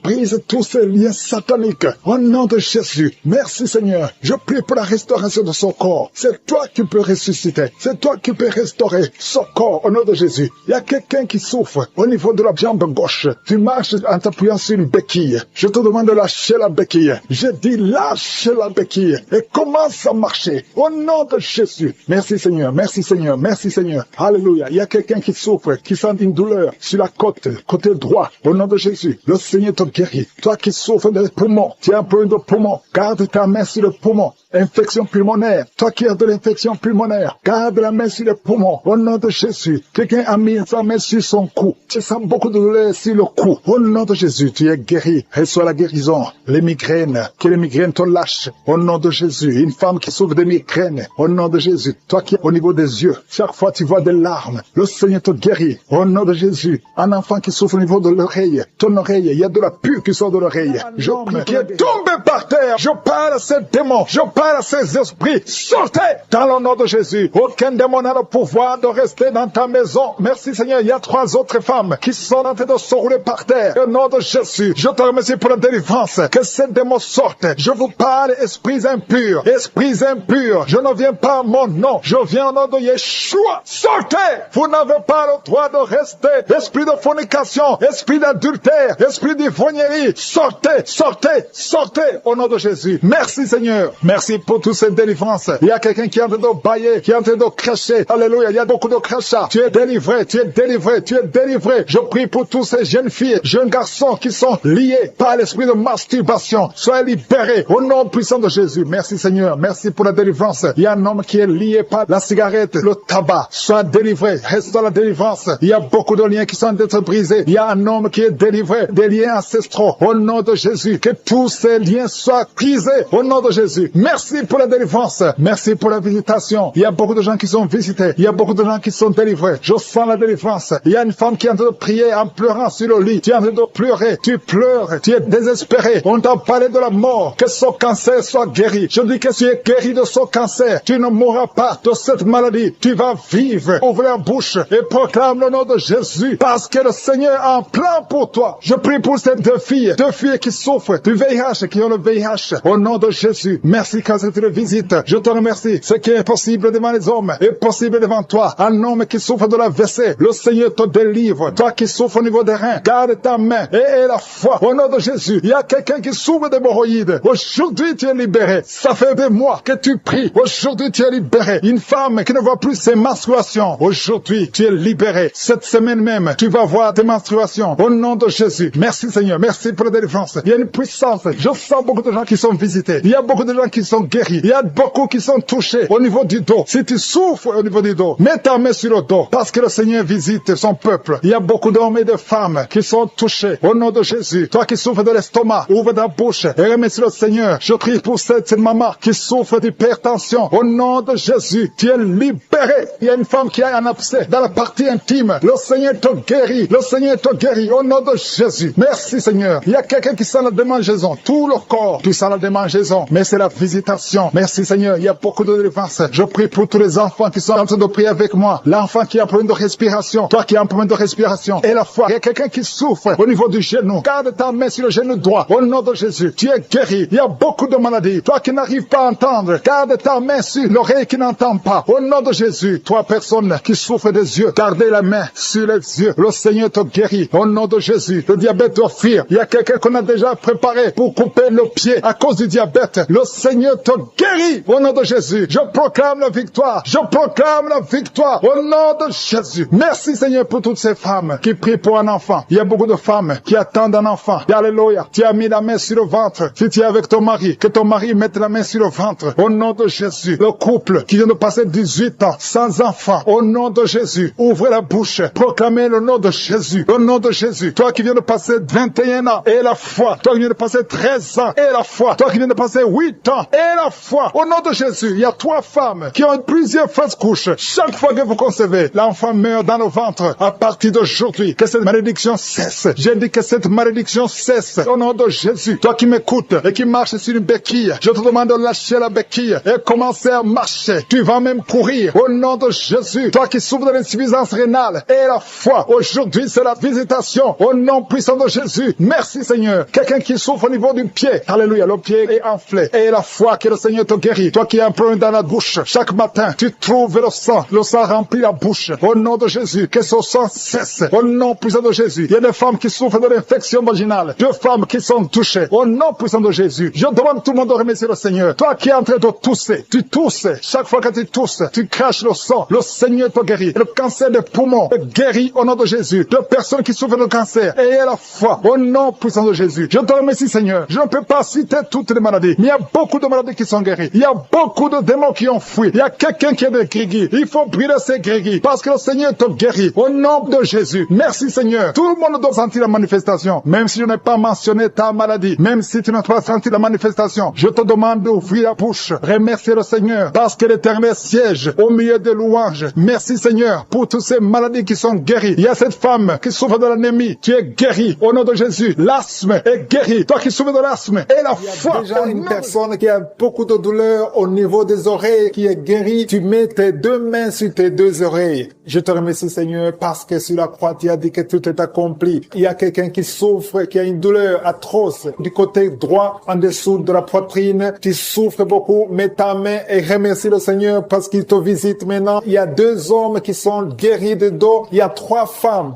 brise tous ces liens sataniques. Au nom de Jésus, merci Seigneur. Je prie pour la restauration de son corps. C'est toi qui peux ressusciter. C'est toi qui peux restaurer son corps au nom de Jésus. Il y a quelqu'un qui souffre au niveau de la jambe gauche. Tu marches en t'appuyant sur une béquille. Je te demande de lâcher la béquille. Je dis lâche la béquille et commence à marcher au nom de Jésus. Merci Seigneur, merci Seigneur, merci Seigneur. Alléluia. Il y a quelqu'un qui souffre, qui sent une douleur sur la côte, côté droit. Au nom de Jésus, le Seigneur te guérit. Toi qui souffres des poumons, tu as un problème de poumon, garde ta main sur le poumon. Infection pulmonaire. Toi qui as de l'infection pulmonaire, garde la main sur les poumons. Au nom de Jésus. Quelqu'un a mis sa main sur son cou. Tu sens beaucoup de douleur sur le cou. Au nom de Jésus, tu es guéri. Reçois la guérison. Les migraines. Que les migraines te lâchent. Au nom de Jésus. Une femme qui souffre de migraines. Au nom de Jésus. Toi qui es au niveau des yeux. Chaque fois tu vois des larmes. Le Seigneur te guérit. Au nom de Jésus. Un enfant qui souffre au niveau de l'oreille. Ton oreille. Il y a de la pus qui sort de l'oreille. Je prie qu'il est tombé par terre. Je parle à ces démons. Je parle à ces esprits. Sortez dans le nom de Jésus. Aucun démon n'a le pouvoir de rester dans ta maison. Merci Seigneur. Il y a 3 autres femmes qui sont en train de se rouler par terre. Au nom de Jésus. Je te remercie pour la délivrance. Que ces démons sortent. Je vous parle, esprits impurs. Esprits impurs. Je ne viens pas à mon nom. Je viens au nom de Yeshua. Sortez. Vous n'avez pas le droit de rester. Esprit de fornication. Esprit d'adultère. Esprit d'ivrognerie. Sortez. Sortez. Sortez. Au nom de Jésus. Merci Seigneur. Merci Merci pour toutes ces délivrances. Il y a quelqu'un qui est en train de bailler, qui est en train de cracher. Alléluia, il y a beaucoup de crachats. Tu es délivré, tu es délivré, tu es délivré. Je prie pour tous ces jeunes filles, jeunes garçons qui sont liés par l'esprit de masturbation. Soyez libérés au nom puissant de Jésus. Merci Seigneur, merci pour la délivrance. Il y a un homme qui est lié par la cigarette, le tabac. Sois délivré, reste dans la délivrance. Il y a beaucoup de liens qui sont d'être brisés. Il y a un homme qui est délivré des liens ancestraux. Au nom de Jésus, que tous ces liens soient brisés. Au nom de Jésus. Merci pour la délivrance. Merci pour la visitation. Il y a beaucoup de gens qui sont visités. Il y a beaucoup de gens qui sont délivrés. Je sens la délivrance. Il y a une femme qui est en train de prier en pleurant sur le lit. Tu es en train de pleurer. Tu pleures. Tu es désespéré. On t'a parlé de la mort. Que son cancer soit guéri. Je dis que tu es guéri de son cancer. Tu ne mourras pas de cette maladie. Tu vas vivre. Ouvre la bouche et proclame le nom de Jésus. Parce que le Seigneur a un plan pour toi. Je prie pour ces deux filles qui souffrent du VIH, qui ont le VIH. Au nom de Jésus. Merci quand tu le visites. Je te remercie. Ce qui est possible devant les hommes est possible devant toi. Un homme qui souffre de la WC, le Seigneur te délivre. Toi qui souffres au niveau des reins, garde ta main et la foi. Au nom de Jésus, il y a quelqu'un qui souffre d'hémorroïdes. Aujourd'hui, tu es libéré. Ça fait des mois que tu pries. Aujourd'hui, tu es libéré. Une femme qui ne voit plus ses menstruations. Aujourd'hui, tu es libéré. Cette semaine même, tu vas voir tes menstruations. Au nom de Jésus. Merci Seigneur. Merci pour la délivrance. Il y a une puissance. Je sens beaucoup de gens qui sont visités. Il y a beaucoup de gens qui sont guéris. Il y a beaucoup qui sont touchés au niveau du dos. Si tu souffres au niveau du dos, mets ta main sur le dos parce que le Seigneur visite son peuple. Il y a beaucoup d'hommes et de femmes qui sont touchés au nom de Jésus. Toi qui souffres de l'estomac, ouvre ta bouche et remercie le Seigneur. Je prie pour cette maman qui souffre d'hypertension. Au nom de Jésus, tu es libéré. Il y a une femme qui a un abcès dans la partie intime. Le Seigneur te guérit. Le Seigneur te guérit au nom de Jésus. Merci Seigneur. Il y a quelqu'un qui sent la démangeaison. Tout le corps, tu sens la démangeaison. Mais c'est la visitation. Merci Seigneur. Il y a beaucoup de délivrance. Je prie pour tous les enfants qui sont en train de prier avec moi. L'enfant qui a un problème de respiration. Toi qui as un problème de respiration. Et la foi. Il y a quelqu'un qui souffre au niveau du genou. Garde ta main sur le genou droit. Au nom de Jésus. Tu es guéri. Il y a beaucoup de maladies. Toi qui n'arrives pas à entendre. Garde ta main sur l'oreille qui n'entend pas. Au nom de Jésus. Toi personne qui souffre des yeux. Gardez la main sur les yeux. Le Seigneur te guérit. Au nom de Jésus. Le diabète doit fuir. Il y a quelqu'un qu'on a déjà préparé pour couper le pied à cause du diabète. Le Seigneur te guérit. Au nom de Jésus. Je proclame la victoire. Je proclame la victoire. Au nom de Jésus. Merci Seigneur pour toutes ces femmes qui prient pour un enfant. Il y a beaucoup de femmes qui attendent un enfant. Alléluia. Tu as mis la main sur le ventre. Si tu es avec ton mari, que ton mari mette la main sur le ventre. Au nom de Jésus. Le couple qui vient de passer 18 ans sans enfant. Au nom de Jésus. Ouvrez la bouche. Proclamez le nom de Jésus. Le nom de Jésus. Toi qui viens de passer 21 ans et la foi. Toi qui viens de passer 13 ans et la foi. Toi qui viens de passer 8 ans et la foi. Au nom de Jésus. Il y a 3 femmes qui ont plusieurs fausses couches. Chaque fois que vous concevez, l'enfant meurt dans le ventre. À partir d'aujourd'hui, que cette malédiction cesse. J'ai dit que cette malédiction cesse. Au nom de Jésus. Toi qui m'écoutes et qui marches sur une béquille, je te demande de lâcher la béquille et commencer à marcher. Tu vas même courir. Au nom de Jésus. Toi qui souffres de l'insuffisance rénale et la foi. Aujourd'hui, c'est la visitation. Au nom puissant de Jésus. Merci Seigneur. Quelqu'un qui souffre au niveau du pied. Alléluia. Le pied est enflé. Et la foi que le Seigneur te guérit. Toi qui as un problème dans la bouche. Chaque matin, tu trouves le sang. Le sang remplit la bouche. Au nom de Jésus. Que ce sang cesse. Au nom puissant de Jésus. Il y a des femmes qui souffrent de l'infection vaginale. 2 femmes qui sont touchées. Au nom puissant de Jésus. Je demande tout le monde de remercier le Seigneur. Toi qui es en train de tousser. Tu tousses. Chaque fois que tu tousses, tu craches le sang. Le Seigneur te guérit. Le cancer des poumons est guéri au nom de Jésus. 2 personnes qui souffrent de cancer. Ayez la foi. Au nom puissant de Jésus. Je te remercie Seigneur. Je ne peux pas citer toutes les maladies. Mais il y a beaucoup de maladies qui sont guéries. Il y a beaucoup de démons qui ont fui. Il y a quelqu'un qui est de grégui. Il faut brûler ces grégui. Parce que le Seigneur te guérit. Au nom de Jésus. Merci Seigneur. Tout le monde doit sentir la manifestation. Même si je n'ai pas mentionné ta maladie. Même si tu n'as pas senti la manifestation. Je te demande d'ouvrir la bouche. Remercier le Seigneur. Parce que l'Éternel siège au milieu des louanges. Merci Seigneur pour toutes ces maladies qui sont guéries. Il y a cette femme qui souffre de l'anémie. Tu es guéri. Au nom de Jésus. L'asthme est guéri. Toi qui souffres de l'asthme. Et la foi. Il y a déjà une personne qui a beaucoup de douleur au niveau des oreilles qui est guérie. Tu mets tes 2 mains sur tes 2 oreilles. Je te remercie Seigneur parce que sur la croix tu as dit que tout est accompli. Il y a quelqu'un qui souffre, qui a une douleur atroce du côté droit en dessous de la poitrine. Tu souffres beaucoup. Mets ta main et remercie le Seigneur parce qu'il te visite maintenant. Il y a 2 hommes qui sont guéris de dos. Il y a 3 femmes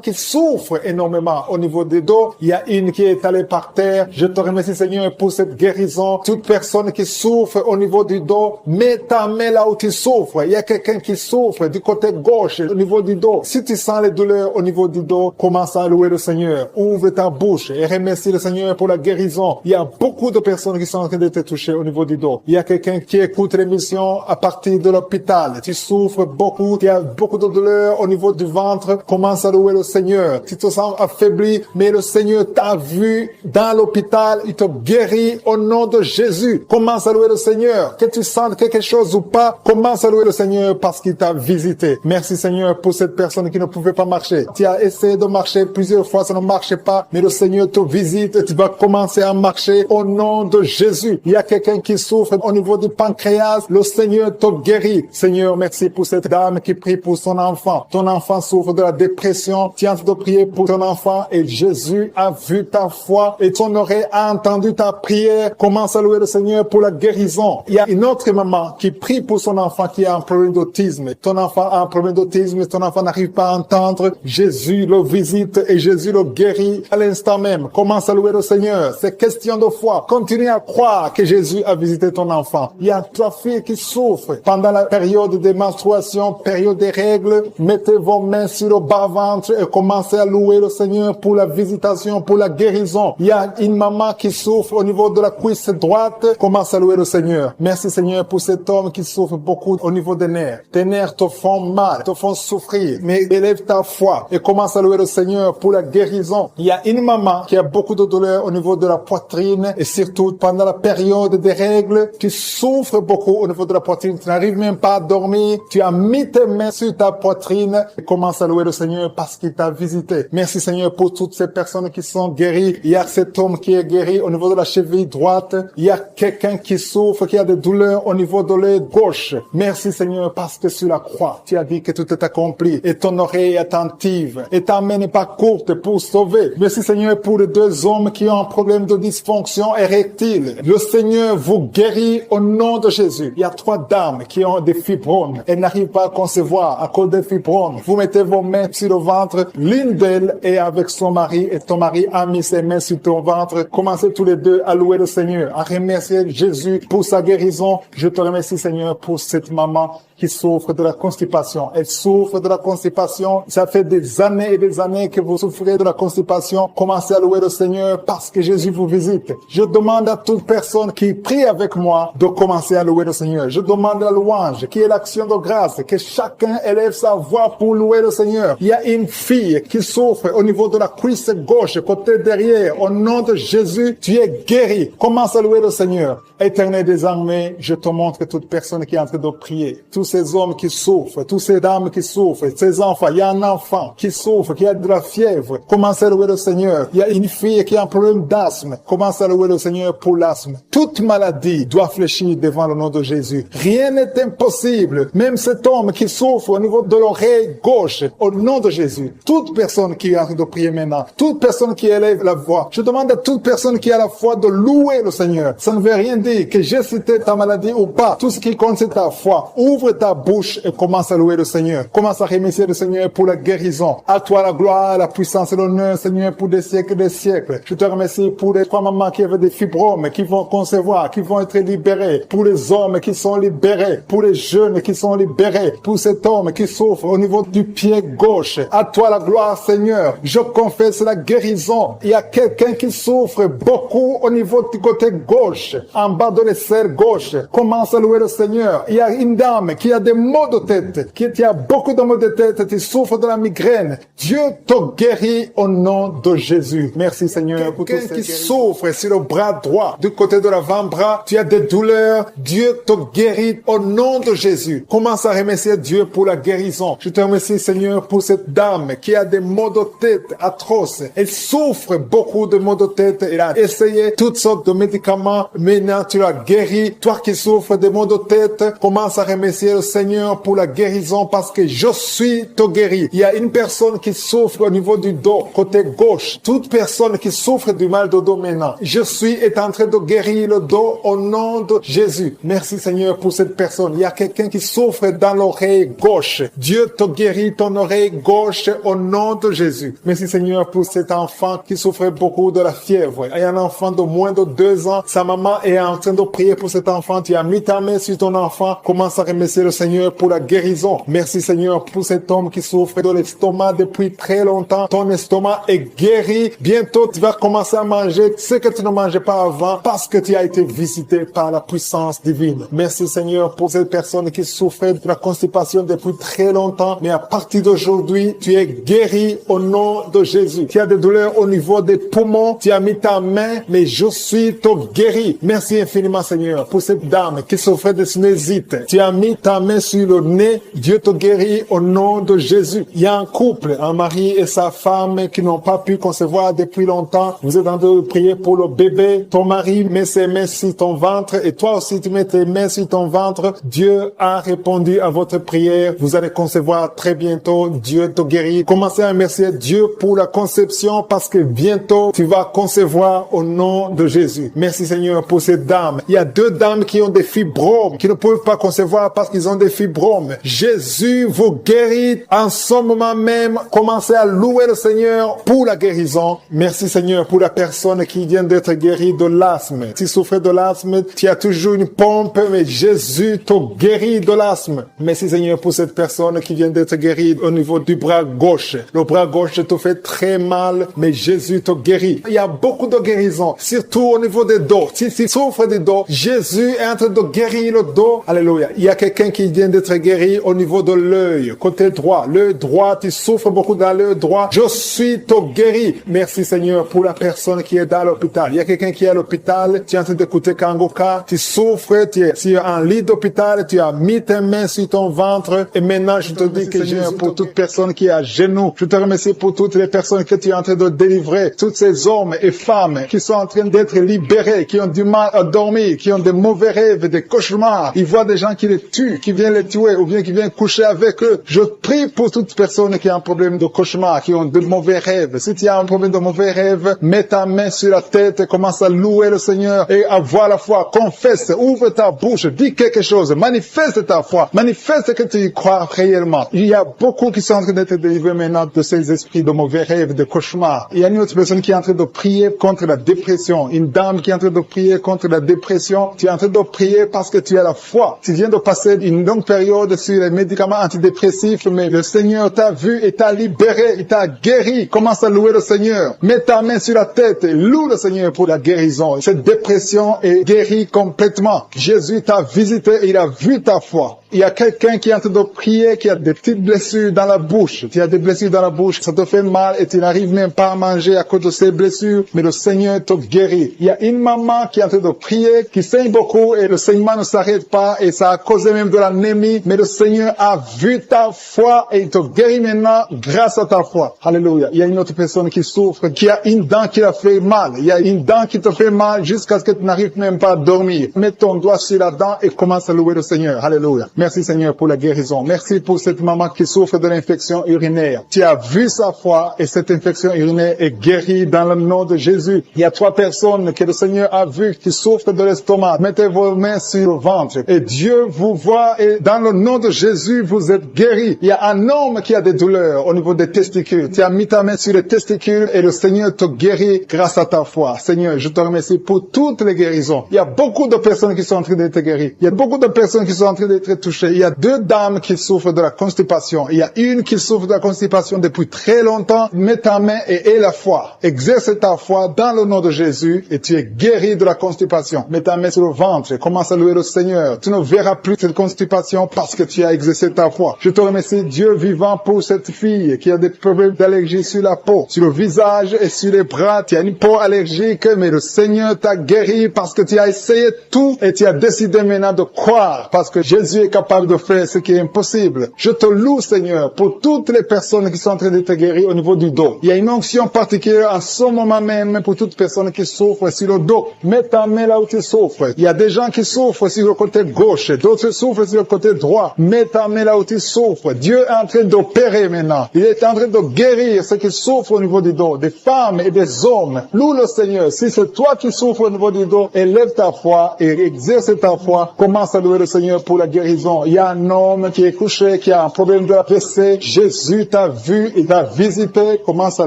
qui souffrent énormément au niveau des dos. Il y a une qui est allée par terre. Je te remercie Seigneur pour cette guérison. Toute personne personne qui souffre au niveau du dos, mets ta main là où tu souffres. Il y a quelqu'un qui souffre du côté gauche, au niveau du dos. Si tu sens les douleurs au niveau du dos, commence à louer le Seigneur. Ouvre ta bouche et remercie le Seigneur pour la guérison. Il y a beaucoup de personnes qui sont en train de te toucher au niveau du dos. Il y a quelqu'un qui écoute l'émission à partir de l'hôpital. Tu souffres beaucoup, il y a beaucoup de douleurs au niveau du ventre. Commence à louer le Seigneur. Tu te sens affaibli, mais le Seigneur t'a vu dans l'hôpital. Il te guérit au nom de Jésus. Commence à louer le Seigneur. Que tu sentes quelque chose ou pas, commence à louer le Seigneur parce qu'il t'a visité. Merci Seigneur pour cette personne qui ne pouvait pas marcher. Tu as essayé de marcher plusieurs fois, ça ne marchait pas, mais le Seigneur te visite et tu vas commencer à marcher au nom de Jésus. Il y a quelqu'un qui souffre au niveau du pancréas, le Seigneur te guérit. Seigneur, merci pour cette dame qui prie pour son enfant. Ton enfant souffre de la dépression, tu es en train de prier pour ton enfant et Jésus a vu ta foi et ton oreille a entendu ta prière. Commence à louer le Seigneur pour la guérison. Il y a une autre maman qui prie pour son enfant qui a un problème d'autisme. Ton enfant a un problème d'autisme, ton enfant n'arrive pas à entendre. Jésus le visite et Jésus le guérit à l'instant même. Commence à louer le Seigneur. C'est question de foi. Continue à croire que Jésus a visité ton enfant. Il y a 3 filles qui souffrent pendant la période des menstruations, période des règles. Mettez vos mains sur le bas-ventre et commencez à louer le Seigneur pour la visitation, pour la guérison. Il y a une maman qui souffre au niveau de la cuisse droite. Commence à louer le Seigneur. Merci Seigneur pour cet homme qui souffre beaucoup au niveau des nerfs. Tes nerfs te font mal, te font souffrir. Mais élève ta foi et commence à louer le Seigneur pour la guérison. Il y a une maman qui a beaucoup de douleur au niveau de la poitrine et surtout pendant la période des règles, tu souffres beaucoup au niveau de la poitrine. Tu n'arrives même pas à dormir. Tu as mis tes mains sur ta poitrine et commence à louer le Seigneur parce qu'il t'a visité. Merci Seigneur pour toutes ces personnes qui sont guéries. Il y a cet homme qui est guéri au niveau de la cheville droite. Il y a quelqu'un qui souffre, qui a des douleurs au niveau de l'œil gauche. Merci Seigneur parce que sur la croix, tu as dit que tout est accompli et ton oreille est attentive et ta main n'est pas courte pour sauver. Merci Seigneur pour les 2 hommes qui ont un problème de dysfonction érectile. Le Seigneur vous guérit au nom de Jésus. Il y a 3 dames qui ont des fibromes. Elles n'arrivent pas à concevoir à cause des fibromes. Vous mettez vos mains sur le ventre. L'une d'elles est avec son mari et ton mari a mis ses mains sur ton ventre. Commencez tous les deux à louer le Seigneur, à remercier Jésus pour sa guérison. Je te remercie Seigneur pour cette maman qui souffre de la constipation. Elle souffre de la constipation. Ça fait des années et des années que vous souffrez de la constipation. Commencez à louer le Seigneur parce que Jésus vous visite. Je demande à toute personne qui prie avec moi de commencer à louer le Seigneur. Je demande la louange, qui est l'action de grâce, que chacun élève sa voix pour louer le Seigneur. Il y a une fille qui souffre au niveau de la cuisse gauche, côté derrière. Au nom de Jésus, tu es guéri. Commence à louer le Seigneur. Éternel des armées, je te montre toute personne qui est en train de prier. Tous ces hommes qui souffrent, toutes ces dames qui souffrent, ces enfants. Il y a un enfant qui souffre, qui a de la fièvre. Commence à louer le Seigneur. Il y a une fille qui a un problème d'asthme. Commence à louer le Seigneur pour l'asthme. Toute maladie doit fléchir devant le nom de Jésus. Rien n'est impossible. Même cet homme qui souffre au niveau de l'oreille gauche, au nom de Jésus. Toute personne qui est en train de prier maintenant, toute personne qui élève la voix, je demande à toute personne qui a la foi de louer le Seigneur. Ça ne veut rien dire que j'ai cité ta maladie ou pas. Tout ce qui compte, c'est ta foi. Ouvre ta bouche et commence à louer le Seigneur. Commence à remercier le Seigneur pour la guérison. À toi la gloire, la puissance et l'honneur, Seigneur, pour des siècles et des siècles. Je te remercie pour les 3 mamans qui avaient des fibromes, qui vont concevoir, qui vont être libérés. Pour les hommes qui sont libérés. Pour les jeunes qui sont libérés. Pour cet homme qui souffre au niveau du pied gauche. À toi la gloire, Seigneur. Je confesse la guérison. Il y a quelqu'un qui souffre beaucoup au niveau du côté gauche, en bas de l'aisselle gauche. Commence à louer le Seigneur. Il y a une dame qui a des maux de tête, qui a beaucoup de maux de tête, qui souffre de la migraine. Dieu te guérit au nom de Jésus. Merci Seigneur pour tout ce qui souffre sur le bras droit, du côté de l'avant-bras. Tu as des douleurs. Dieu te guérit au nom de Jésus. Commence à remercier Dieu pour la guérison. Je te remercie Seigneur pour cette dame qui a des maux de tête atroces. Elle souffre beaucoup de maux de tête. Elle a essayé toutes sortes de médicaments. Maintenant tu l'as guéri. Toi qui souffres de maux de tête, commence à remercier le Seigneur pour la guérison parce que je suis te guéri. Il y a une personne qui souffre au niveau du dos, côté gauche. Toute personne qui souffre du mal de dos maintenant, je suis en train de guérir le dos au nom de Jésus. Merci Seigneur pour cette personne. Il y a quelqu'un qui souffre dans l'oreille gauche. Dieu te guérit ton oreille gauche au nom de Jésus. Merci Seigneur pour cet enfant qui souffrait beaucoup de la fièvre. Il y a un enfant de moins de 2 ans. Sa maman maman est en train de prier pour cet enfant. Tu as mis ta main sur ton enfant. Commence à remercier le Seigneur pour la guérison. Merci Seigneur pour cet homme qui souffre de l'estomac depuis très longtemps. Ton estomac est guéri. Bientôt, tu vas commencer à manger ce que tu ne mangeais pas avant parce que tu as été visité par la puissance divine. Merci Seigneur pour cette personne qui souffrait de la constipation depuis très longtemps. Mais à partir d'aujourd'hui, tu es guéri au nom de Jésus. Tu as des douleurs au niveau des poumons. Tu as mis ta main, mais je suis ton guéri. Merci infiniment Seigneur pour cette dame qui souffrait de sinusite. Tu as mis ta main sur le nez. Dieu te guérit au nom de Jésus. Il y a un couple, un mari et sa femme qui n'ont pas pu concevoir depuis longtemps. Vous êtes en train de prier pour le bébé. Ton mari met ses mains sur ton ventre et toi aussi tu mets tes mains sur ton ventre. Dieu a répondu à votre prière. Vous allez concevoir très bientôt. Dieu te guérit. Commencez à remercier Dieu pour la conception parce que bientôt tu vas concevoir au nom de Jésus. Merci Seigneur pour ces dames. Il y a 2 dames qui ont des fibromes, qui ne peuvent pas concevoir parce qu'ils ont des fibromes. Jésus vous guérit en ce moment même. Commencez à louer le Seigneur pour la guérison. Merci Seigneur pour la personne qui vient d'être guérie de l'asthme. Si tu souffres de l'asthme, tu as toujours une pompe, mais Jésus te guérit de l'asthme. Merci Seigneur pour cette personne qui vient d'être guérie au niveau du bras gauche. Le bras gauche te fait très mal, mais Jésus te guérit. Il y a beaucoup de guérisons, surtout au niveau des dos. Si tu souffres des dos, Jésus est en train de guérir le dos. Alléluia. Il y a quelqu'un qui vient d'être guéri au niveau de l'œil, côté droit. L'œil droit, tu souffres beaucoup dans l'œil droit. Je suis te guéri. Merci Seigneur pour la personne qui est dans l'hôpital. Il y a quelqu'un qui est à l'hôpital, tu es en train d'écouter Kangoka, tu souffres, tu es sur un lit d'hôpital, tu as mis tes mains sur ton ventre et maintenant je te dis que Seigneur pour toute personne qui est à genoux. Je te remercie pour toutes les personnes que tu es en train de délivrer, tous ces hommes et femmes qui sont en train d'être libérés, qui ont du mal à dormir, qui ont des mauvais rêves, des cauchemars. Ils voient des gens qui les tuent, qui viennent les tuer ou bien qui viennent coucher avec eux. Je prie pour toute personne qui a un problème de cauchemar, qui ont de mauvais rêves. Si tu as un problème de mauvais rêves, mets ta main sur la tête et commence à louer le Seigneur et avoir la foi. Confesse, ouvre ta bouche, dis quelque chose, manifeste ta foi, manifeste que tu y crois réellement. Il y a beaucoup qui sont en train d'être délivrés maintenant de ces esprits de mauvais rêves, de cauchemars. Il y a une autre personne qui est en train de prier contre la dépression, une dame qui est en train de prier contre la dépression. Tu es en train de prier parce que tu as la foi. Tu viens de passer une longue période sur les médicaments antidépressifs, mais le Seigneur t'a vu et t'a libéré, il t'a guéri. Commence à louer le Seigneur. Mets ta main sur la tête et loue le Seigneur pour la guérison. Cette dépression est guérie complètement. Jésus t'a visité et il a vu ta foi. Il y a quelqu'un qui est en train de prier, qui a des petites blessures dans la bouche. Tu as des blessures dans la bouche, ça te fait mal et tu n'arrives même pas à manger à cause de ces blessures, mais le Seigneur te guérit. Il y a une maman qui est en train de prier, qui saigne beaucoup et le saignement ne s'arrête pas et ça a causé même de l'anémie, mais le Seigneur a vu ta foi et il te guérit maintenant grâce à ta foi. Alléluia. Il y a une autre personne qui souffre, qui a une dent qui a fait mal. Il y a une dent qui te fait mal jusqu'à ce que tu n'arrives même pas à dormir. Mets ton doigt sur la dent et commence à louer le Seigneur. Alléluia. Merci Seigneur pour la guérison. Merci pour cette maman qui souffre de l'infection urinaire. Tu as vu sa foi et cette infection urinaire est guérie dans le nom de Jésus. Il y a 3 personnes que le Seigneur a vues qui souffrent de l'estomac. Mettez vos mains sur le ventre et Dieu vous voit et dans le nom de Jésus vous êtes guéris. Il y a un homme qui a des douleurs au niveau des testicules. Tu as mis ta main sur les testicules et le Seigneur te guérit grâce à ta foi. Seigneur, je te remercie pour toutes les guérisons. Il y a beaucoup de personnes qui sont en train d'être guéries. Il y a beaucoup de personnes qui sont en train d'être touchées. Il y a 2 dames qui souffrent de la constipation. Il y a une qui souffre de la constipation depuis très longtemps. Mets ta main et aie la foi. Exerce ta foi dans le nom de Jésus et tu es guéri de la constipation. Mets ta main sur le ventre et commence à louer le Seigneur. Tu ne verras plus cette constipation parce que tu as exercé ta foi. Je te remercie Dieu vivant pour cette fille qui a des problèmes d'allergie sur la peau, sur le visage et sur les bras. Tu as une peau allergique, mais le Seigneur t'a guéri parce que tu as essayé tout et tu as décidé maintenant de croire parce que Jésus est capable de faire ce qui est impossible. Je te loue Seigneur pour toutes les personnes qui sont en train d'être guéries au niveau du dos. Il y a une onction particulière en ce moment même pour toutes personnes qui souffrent sur le dos. Mets ta main là où tu souffres. Il y a des gens qui souffrent sur le côté gauche, d'autres souffrent sur le côté droit. Mets ta main là où tu souffres. Dieu est en train d'opérer maintenant. Il est en train de guérir ceux qui souffrent au niveau du dos, des femmes et des hommes. Loue le Seigneur. Si c'est toi qui souffres au niveau du dos, élève ta foi et exerce ta foi. Commence à louer le Seigneur pour la guérison. Il y a un homme qui est couché, qui a un problème de AVC. Jésus t'a vu, il t'a visité. Commence à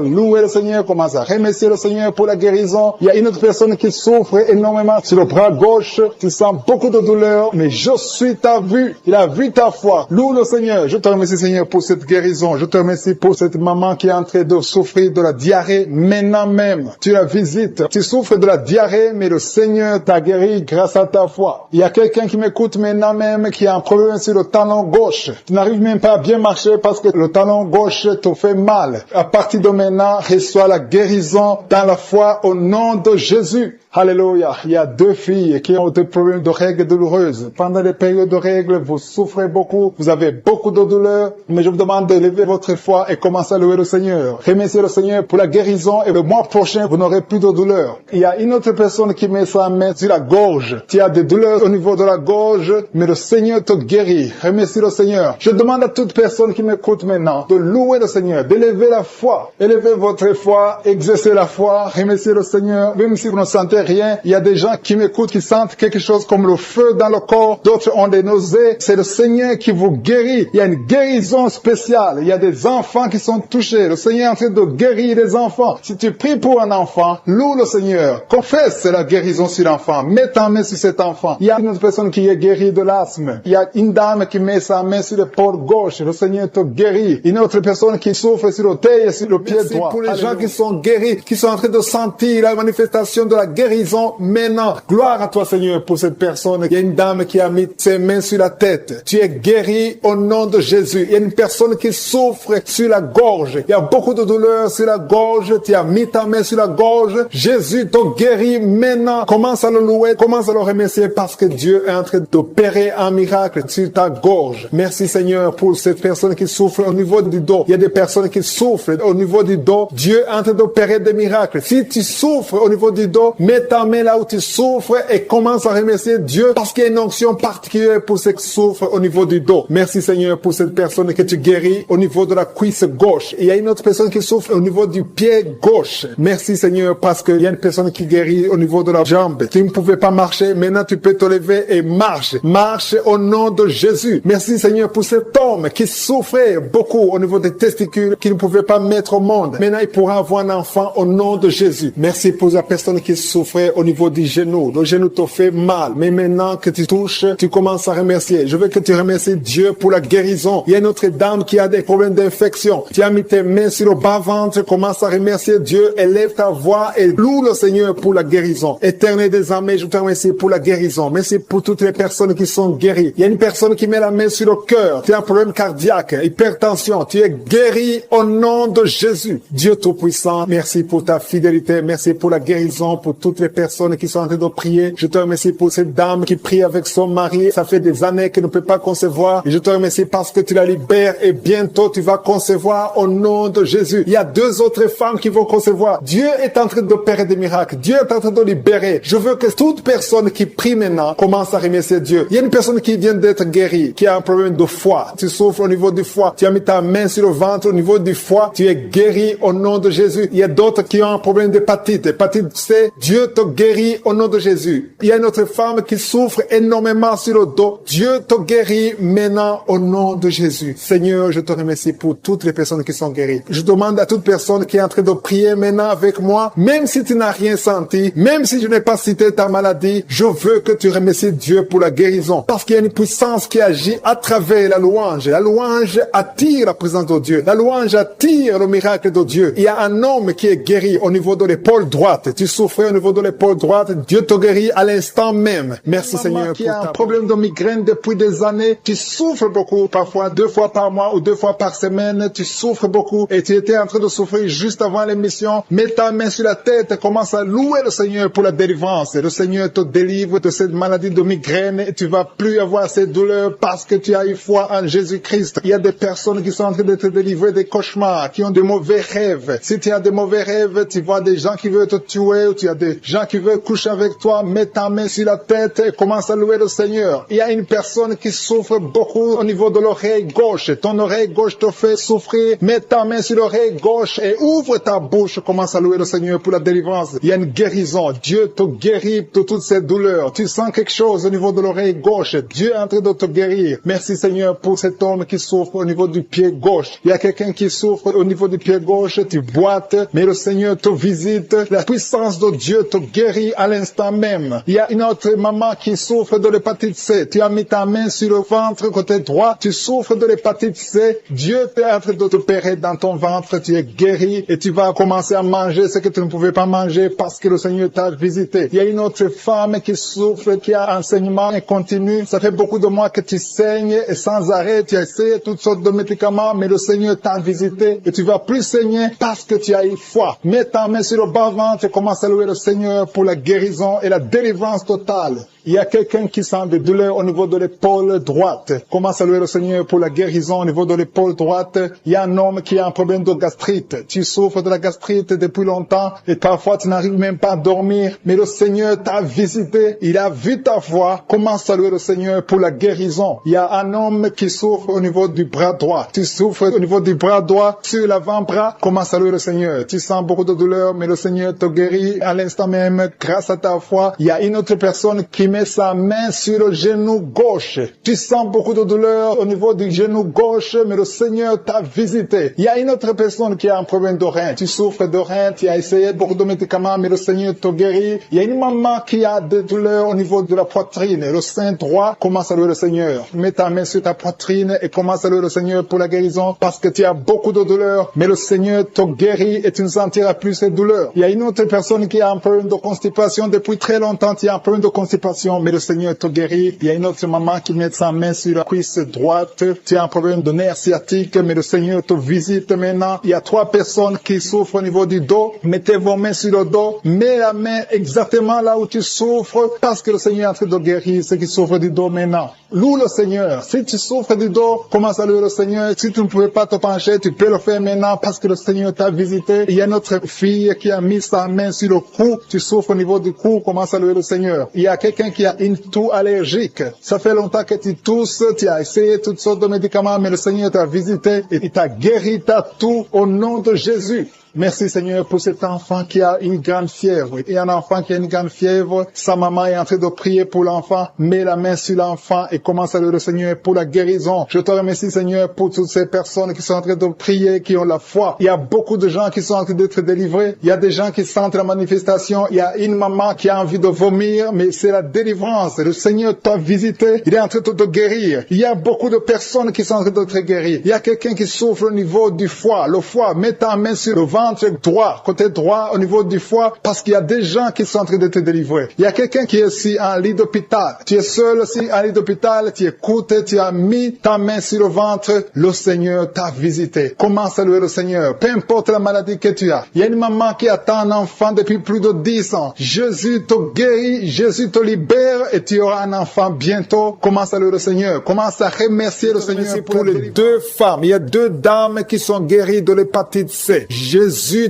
louer le Seigneur, commence à remercier le Seigneur pour la guérison. Il y a une autre personne qui souffre
énormément sur le bras gauche. Tu sens beaucoup de douleur, mais je suis ta vue. Il a vu ta foi. Loue le Seigneur. Je te remercie, Seigneur, pour cette guérison. Je te remercie pour cette maman qui est en train de souffrir de la diarrhée maintenant même. Tu la visites. Tu souffres de la diarrhée, mais le Seigneur t'a guéri grâce à ta foi. Il y a quelqu'un qui m'écoute maintenant même qui a un problème sur le talon gauche. Tu n'arrives même pas à bien marcher parce que le talon gauche te fait mal. À partir de maintenant, reçois la guérison dans la foi au nom de Jésus. Alléluia. Il y a 2 filles qui ont des problèmes de règles douloureuses. Pendant les périodes de règles, vous souffrez beaucoup, vous avez beaucoup de douleurs, mais je vous demande de lever votre foi et commencer à louer le Seigneur. Remerciez le Seigneur pour la guérison et le mois prochain, vous n'aurez plus de douleurs. Il y a une autre personne qui met sa main sur la gorge. Tu as des douleurs au niveau de la gorge, mais le Seigneur te guérit. Remercie le Seigneur. Je demande à toute personne qui m'écoute maintenant de louer le Seigneur, d'élever la foi. Élevez votre foi, exercez la foi, remerciez le Seigneur, même si vous ne sentez rien. Il y a des gens qui m'écoutent, qui sentent quelque chose comme le feu dans le corps. D'autres ont des nausées. C'est le Seigneur qui vous guérit. Il y a une guérison spéciale. Il y a des enfants qui sont touchés. Le Seigneur est en train de guérir les enfants. Si tu pries pour un enfant, loue le Seigneur. Confesse la guérison sur l'enfant. Mets ta main sur cet enfant. Il y a une autre personne qui est guérie de l'asthme. Il y a une dame qui met sa main sur l'épaule gauche. Le Seigneur te guérit. Une autre personne qui souffre sur l'orteil et sur le pied droit. Pour les gens qui sont guéris, qui sont en train de sentir la manifestation de la guérison maintenant. Gloire à toi, Seigneur, pour cette personne. Il y a une dame qui a mis ses mains sur la tête. Tu es guéri au nom de Jésus. Il y a une personne qui souffre sur la gorge. Il y a beaucoup de douleur sur la gorge. Tu as mis ta main sur la gorge. Jésus te guérit maintenant. Commence à le louer, commence à le remercier parce que Dieu est en train d'opérer un miracle sur ta gorge. Merci, Seigneur, pour cette personne qui souffre au niveau du dos. Il y a des personnes qui souffrent au niveau du dos. Dieu est en train d'opérer des miracles. Si tu souffres au niveau du dos, mets ta main là où tu souffres et commence à remercier Dieu parce qu'il y a une onction particulière pour ceux qui souffrent au niveau du dos. Merci, Seigneur, pour cette personne que tu guéris au niveau de la cuisse gauche. Et il y a une autre personne qui souffre au niveau du pied gauche. Merci, Seigneur, parce qu'il y a une personne qui guérit au niveau de la jambe. Tu ne pouvais pas marcher, maintenant tu peux te lever et marche. Marche au nom de Jésus. Merci, Seigneur, pour cet homme qui souffrait beaucoup au niveau des testicules, qui ne pouvait pas mettre au monde. Maintenant, il pourra avoir un enfant au nom de Jésus. Merci pour la personne qui souffrait au niveau du genou. Le genou te fait mal. Mais maintenant que tu touches, tu commences à remercier. Je veux que tu remercies Dieu pour la guérison. Il y a une autre dame qui a des problèmes d'infection. Tu as mis tes mains sur le bas-ventre. Commence à remercier Dieu. Élève ta voix et loue le Seigneur pour la guérison. Éternel des armées, je te remercie pour la guérison. Merci pour toutes les personnes qui sont guéries. Il y a une personne qui met la main sur le cœur. Tu as un problème cardiaque, hypertension. Tu es guéri au nom de Jésus. Dieu Tout-Puissant, merci pour ta fidélité. Merci pour la guérison, pour toutes les personnes qui sont en train de prier. Je te remercie pour cette dame qui prie avec son mari. Ça fait des années qu'elle ne peut pas concevoir. Et je te remercie parce que tu la libères et bientôt tu vas concevoir au nom de Jésus. Il y a 2 autres femmes qui vont concevoir. Dieu est en train d'opérer des miracles. Dieu est en train de libérer. Je veux que toute personne qui prie maintenant commence à remercier Dieu. Il y a une personne qui vient d'être guérie, qui a un problème de foie. Tu souffres au niveau du foie. Tu as mis ta main sur le ventre au niveau du foie. Tu es guéri au nom de Jésus. Il y a d'autres qui ont un problème d'hépatite. Hépatite C. Dieu te guérit au nom de Jésus. Il y a une autre femme qui souffre énormément sur le dos. Dieu te guérit maintenant au nom de Jésus. Seigneur, je te remercie pour toutes les personnes qui sont guéries. Je demande à toute personne qui est en train de prier maintenant avec moi, même si tu n'as rien senti, même si je n'ai pas cité ta maladie, je veux que tu remercies Dieu pour la guérison. Parce qu'il y a une puissance qui agit à travers la louange. La louange attire la présence de Dieu. La louange attire le miracle de Dieu. Il y a un homme qui est guéri au niveau de l'épaule droite. Tu souffrais au niveau de l'épaule droite. Dieu te guérit à l'instant même. Merci, Seigneur. Qui a un problème de migraine depuis des années. Tu souffres beaucoup, parfois 2 fois par mois ou 2 fois par semaine. Tu souffres beaucoup et tu étais en train de souffrir juste avant l'émission. Mets ta main sur la tête et commence à louer le Seigneur pour la délivrance. Le Seigneur te délivre de cette maladie de migraine et tu vas plus avoir ces douleurs parce que tu as eu foi en Jésus-Christ. Il y a des personnes qui sont en train de te délivrer des cauchemars, qui ont de mauvais rêves. Si tu as de mauvais rêves, tu vois des gens qui veulent te tuer ou tu as des gens qui veulent coucher avec toi, mets ta main sur la tête et commence à louer le Seigneur. Il y a une personne qui souffre beaucoup au niveau de l'oreille gauche. Ton oreille gauche te fait souffrir. Mets ta main sur l'oreille gauche et ouvre ta bouche. Commence à louer le Seigneur pour la délivrance. Il y a une guérison. Dieu te guérit de toutes ces douleurs. Tu sens quelque chose au niveau de l'oreille gauche. Dieu est en train de te guérir. Merci, Seigneur, pour cet homme qui souffre au niveau du pied gauche. Il y a quelqu'un qui souffre au niveau du pied gauche. Tu boites, mais le Seigneur te visite. La puissance de Dieu te guérit
guéri à l'instant même. Il y a une autre maman qui souffre de l'hépatite C. Tu as mis ta main sur le ventre côté droit. Tu souffres de l'hépatite C. Dieu est en train de t'opérer dans ton ventre. Tu es guéri et tu vas commencer à manger ce que tu ne pouvais pas manger parce que le Seigneur t'a visité. Il y a une autre femme qui souffre, qui a un saignement continu. Ça fait beaucoup de mois que tu saignes et sans arrêt, tu as essayé toutes sortes de médicaments, mais le Seigneur t'a visité et tu vas plus saigner parce que tu as eu foi. Mets ta main sur le bas-ventre et commence à louer le Seigneur pour la guérison et la délivrance totale. Il y a quelqu'un qui sent des douleurs au niveau de l'épaule droite. Commence à louer le Seigneur pour la guérison au niveau de l'épaule droite. Il y a un homme qui a un problème de gastrite. Tu souffres de la gastrite depuis longtemps et parfois tu n'arrives même pas à dormir. Mais le Seigneur t'a visité. Il a vu ta foi. Commence à louer le Seigneur pour la guérison. Il y a un homme qui souffre au niveau du bras droit. Tu souffres au niveau du bras droit, sur l'avant-bras. Commence à louer le Seigneur. Tu sens beaucoup de douleur, mais le Seigneur te guérit à l'instant même grâce à ta foi. Il y a une autre personne qui met sa main sur le genou gauche. Tu sens beaucoup de douleur au niveau du genou gauche, mais le Seigneur t'a visité. Il y a une autre personne qui a un problème de rein. Tu souffres de rein, tu as essayé beaucoup de médicaments, mais le Seigneur te guérit. Il y a une maman qui a des douleurs au niveau de la poitrine. Le sein droit, commence à louer le Seigneur. Mets ta main sur ta poitrine et commence à louer le Seigneur pour la guérison parce que tu as beaucoup de douleurs, mais le Seigneur te guérit et tu ne sentiras plus ces douleurs. Il y a une autre personne qui a un problème de constipation depuis très longtemps. Tu as un problème de constipation, mais le Seigneur te guérit. Il y a une autre maman qui met sa main sur la cuisse droite. Tu as un problème de nerf sciatique, mais le Seigneur te visite maintenant. Il y a 3 personnes qui souffrent au niveau du dos. Mettez vos mains sur le dos. Mets la main exactement là où tu souffres parce que le Seigneur est en train de guérir ceux qui souffrent du dos maintenant. Loue le Seigneur. Si tu souffres du dos, commence à louer le Seigneur. Si tu ne pouvais pas te pencher, tu peux le faire maintenant parce que le Seigneur t'a visité. Il y a notre fille qui a mis sa main sur le cou. Tu souffres au niveau du cou, commence à louer le Seigneur. Il y a quelqu'un qui a une toux allergique. Ça fait longtemps que tu tousses, tu as essayé toutes sortes de médicaments, mais le Seigneur t'a visité et il t'a guéri ta toux au nom de Jésus. Merci Seigneur pour cet enfant qui a une grande fièvre. Il y a un enfant qui a une grande fièvre. Sa maman est en train de prier pour l'enfant. Mets la main sur l'enfant et commence à louer le Seigneur pour la guérison. Je te remercie Seigneur pour toutes ces personnes qui sont en train de prier, qui ont la foi. Il y a beaucoup de gens qui sont en train d'être délivrés. Il y a des gens qui sentent la manifestation. Il y a une maman qui a envie de vomir, mais c'est la délivrance. Le Seigneur t'a visité. Il est en train de te guérir. Il y a beaucoup de personnes qui sont en train de te guérir. Il y a quelqu'un qui souffre au niveau du foie. Le foie, mets ta main sur le ventre droit, côté droit, au niveau du foie, parce qu'il y a des gens qui sont en train de te délivrer. Il y a quelqu'un qui est aussi en lit d'hôpital. Tu es seul aussi en lit d'hôpital, tu écoutes, tu as mis ta main sur le ventre, le Seigneur t'a visité. Commence à louer le Seigneur, peu importe la maladie que tu as. Il y a une maman qui attend un enfant depuis plus de 10 ans. Jésus te guérit, Jésus te libère et tu auras un enfant bientôt. Commence à louer le Seigneur. Commence à remercier le Seigneur pour les 2 femmes. Il y a 2 dames qui sont guéries de l'hépatite C. Jésus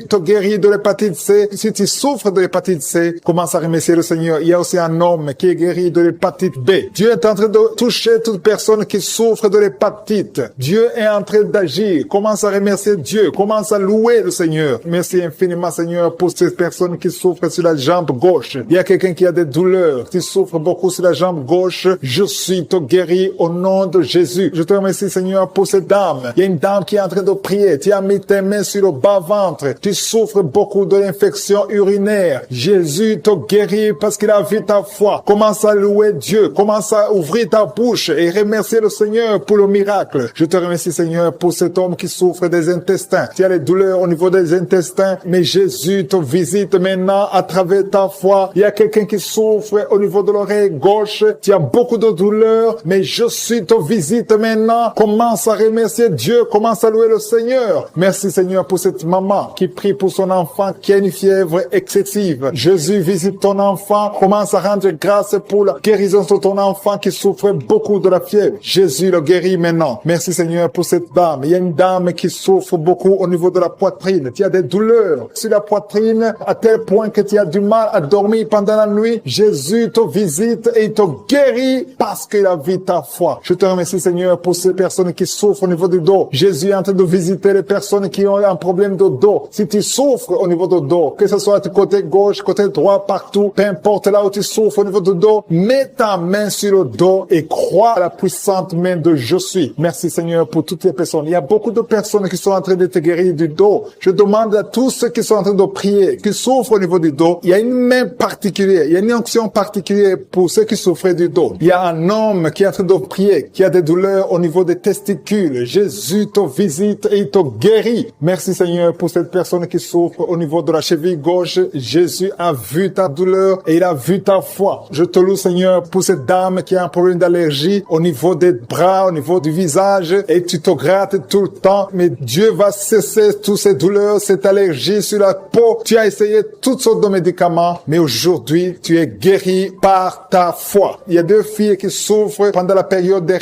te guérit de l'hépatite C. Si tu souffres de l'hépatite C, commence à remercier le Seigneur. Il y a aussi un homme qui est guéri de l'hépatite B. Dieu est en train de toucher toute personne qui souffre de l'hépatite. Dieu est en train d'agir. Commence à remercier Dieu. Commence à louer le Seigneur. Merci infiniment Seigneur pour ces personnes qui souffrent sur la jambe gauche. Il y a quelqu'un qui a des douleurs. Tu souffres beaucoup sur la jambe gauche. Je suis te guéri au nom de Jésus. Je te remercie Seigneur pour cette dame. Il y a une dame qui est en train de prier. Tu as mis tes mains sur le bas-ventre. Tu souffres beaucoup de l'infection urinaire. Jésus te guérit parce qu'il a vu ta foi. Commence à louer Dieu. Commence à ouvrir ta bouche et remercier le Seigneur pour le miracle. Je te remercie Seigneur pour cet homme qui souffre des intestins. Tu as les douleurs au niveau des intestins, mais Jésus te visite maintenant à travers ta foi. Il y a quelqu'un qui souffre au niveau de l'oreille gauche. Tu as beaucoup de douleurs, mais Jésus te visite maintenant. Commence à remercier Dieu. Commence à louer le Seigneur. Merci Seigneur pour cette maman qui prie pour son enfant qui a une fièvre excessive. Jésus visite ton enfant. Commence à rendre grâce pour la guérison de ton enfant qui souffre beaucoup de la fièvre. Jésus le guérit maintenant. Merci Seigneur pour cette dame. Il y a une dame qui souffre beaucoup au niveau de la poitrine. Tu as des douleurs sur la poitrine à tel point que tu as du mal à dormir pendant la nuit. Jésus te visite et il te guérit parce qu'il a vu ta foi. Je te remercie Seigneur pour ces personnes qui souffrent au niveau du dos. Jésus est en train de visiter les personnes qui ont un problème de dos. dos, si tu souffres au niveau du dos, que ce soit du côté gauche, côté droit, partout, peu importe là où tu souffres au niveau du dos, mets ta main sur le dos et crois à la puissante main de je suis. Merci Seigneur pour toutes les personnes. Il y a beaucoup de personnes qui sont en train de te guérir du dos. Je demande à tous ceux qui sont en train de prier, qui souffrent au niveau du dos, il y a une main particulière, il y a une onction particulière pour ceux qui souffrent du dos. Il y a un homme qui est en train de prier, qui a des douleurs au niveau des testicules. Jésus te visite et il te guérit. Merci Seigneur pour cette personne qui souffre au niveau de la cheville gauche. Jésus a vu ta douleur et il a vu ta foi. Je te loue Seigneur pour cette dame qui a un problème d'allergie au niveau des bras, au niveau du visage et tu te grattes tout le temps. Mais Dieu va cesser toutes ces douleurs, cette allergie sur la peau. Tu as essayé toutes sortes de médicaments, mais aujourd'hui tu es guéri par ta foi. Il y a 2 filles qui souffrent pendant la période des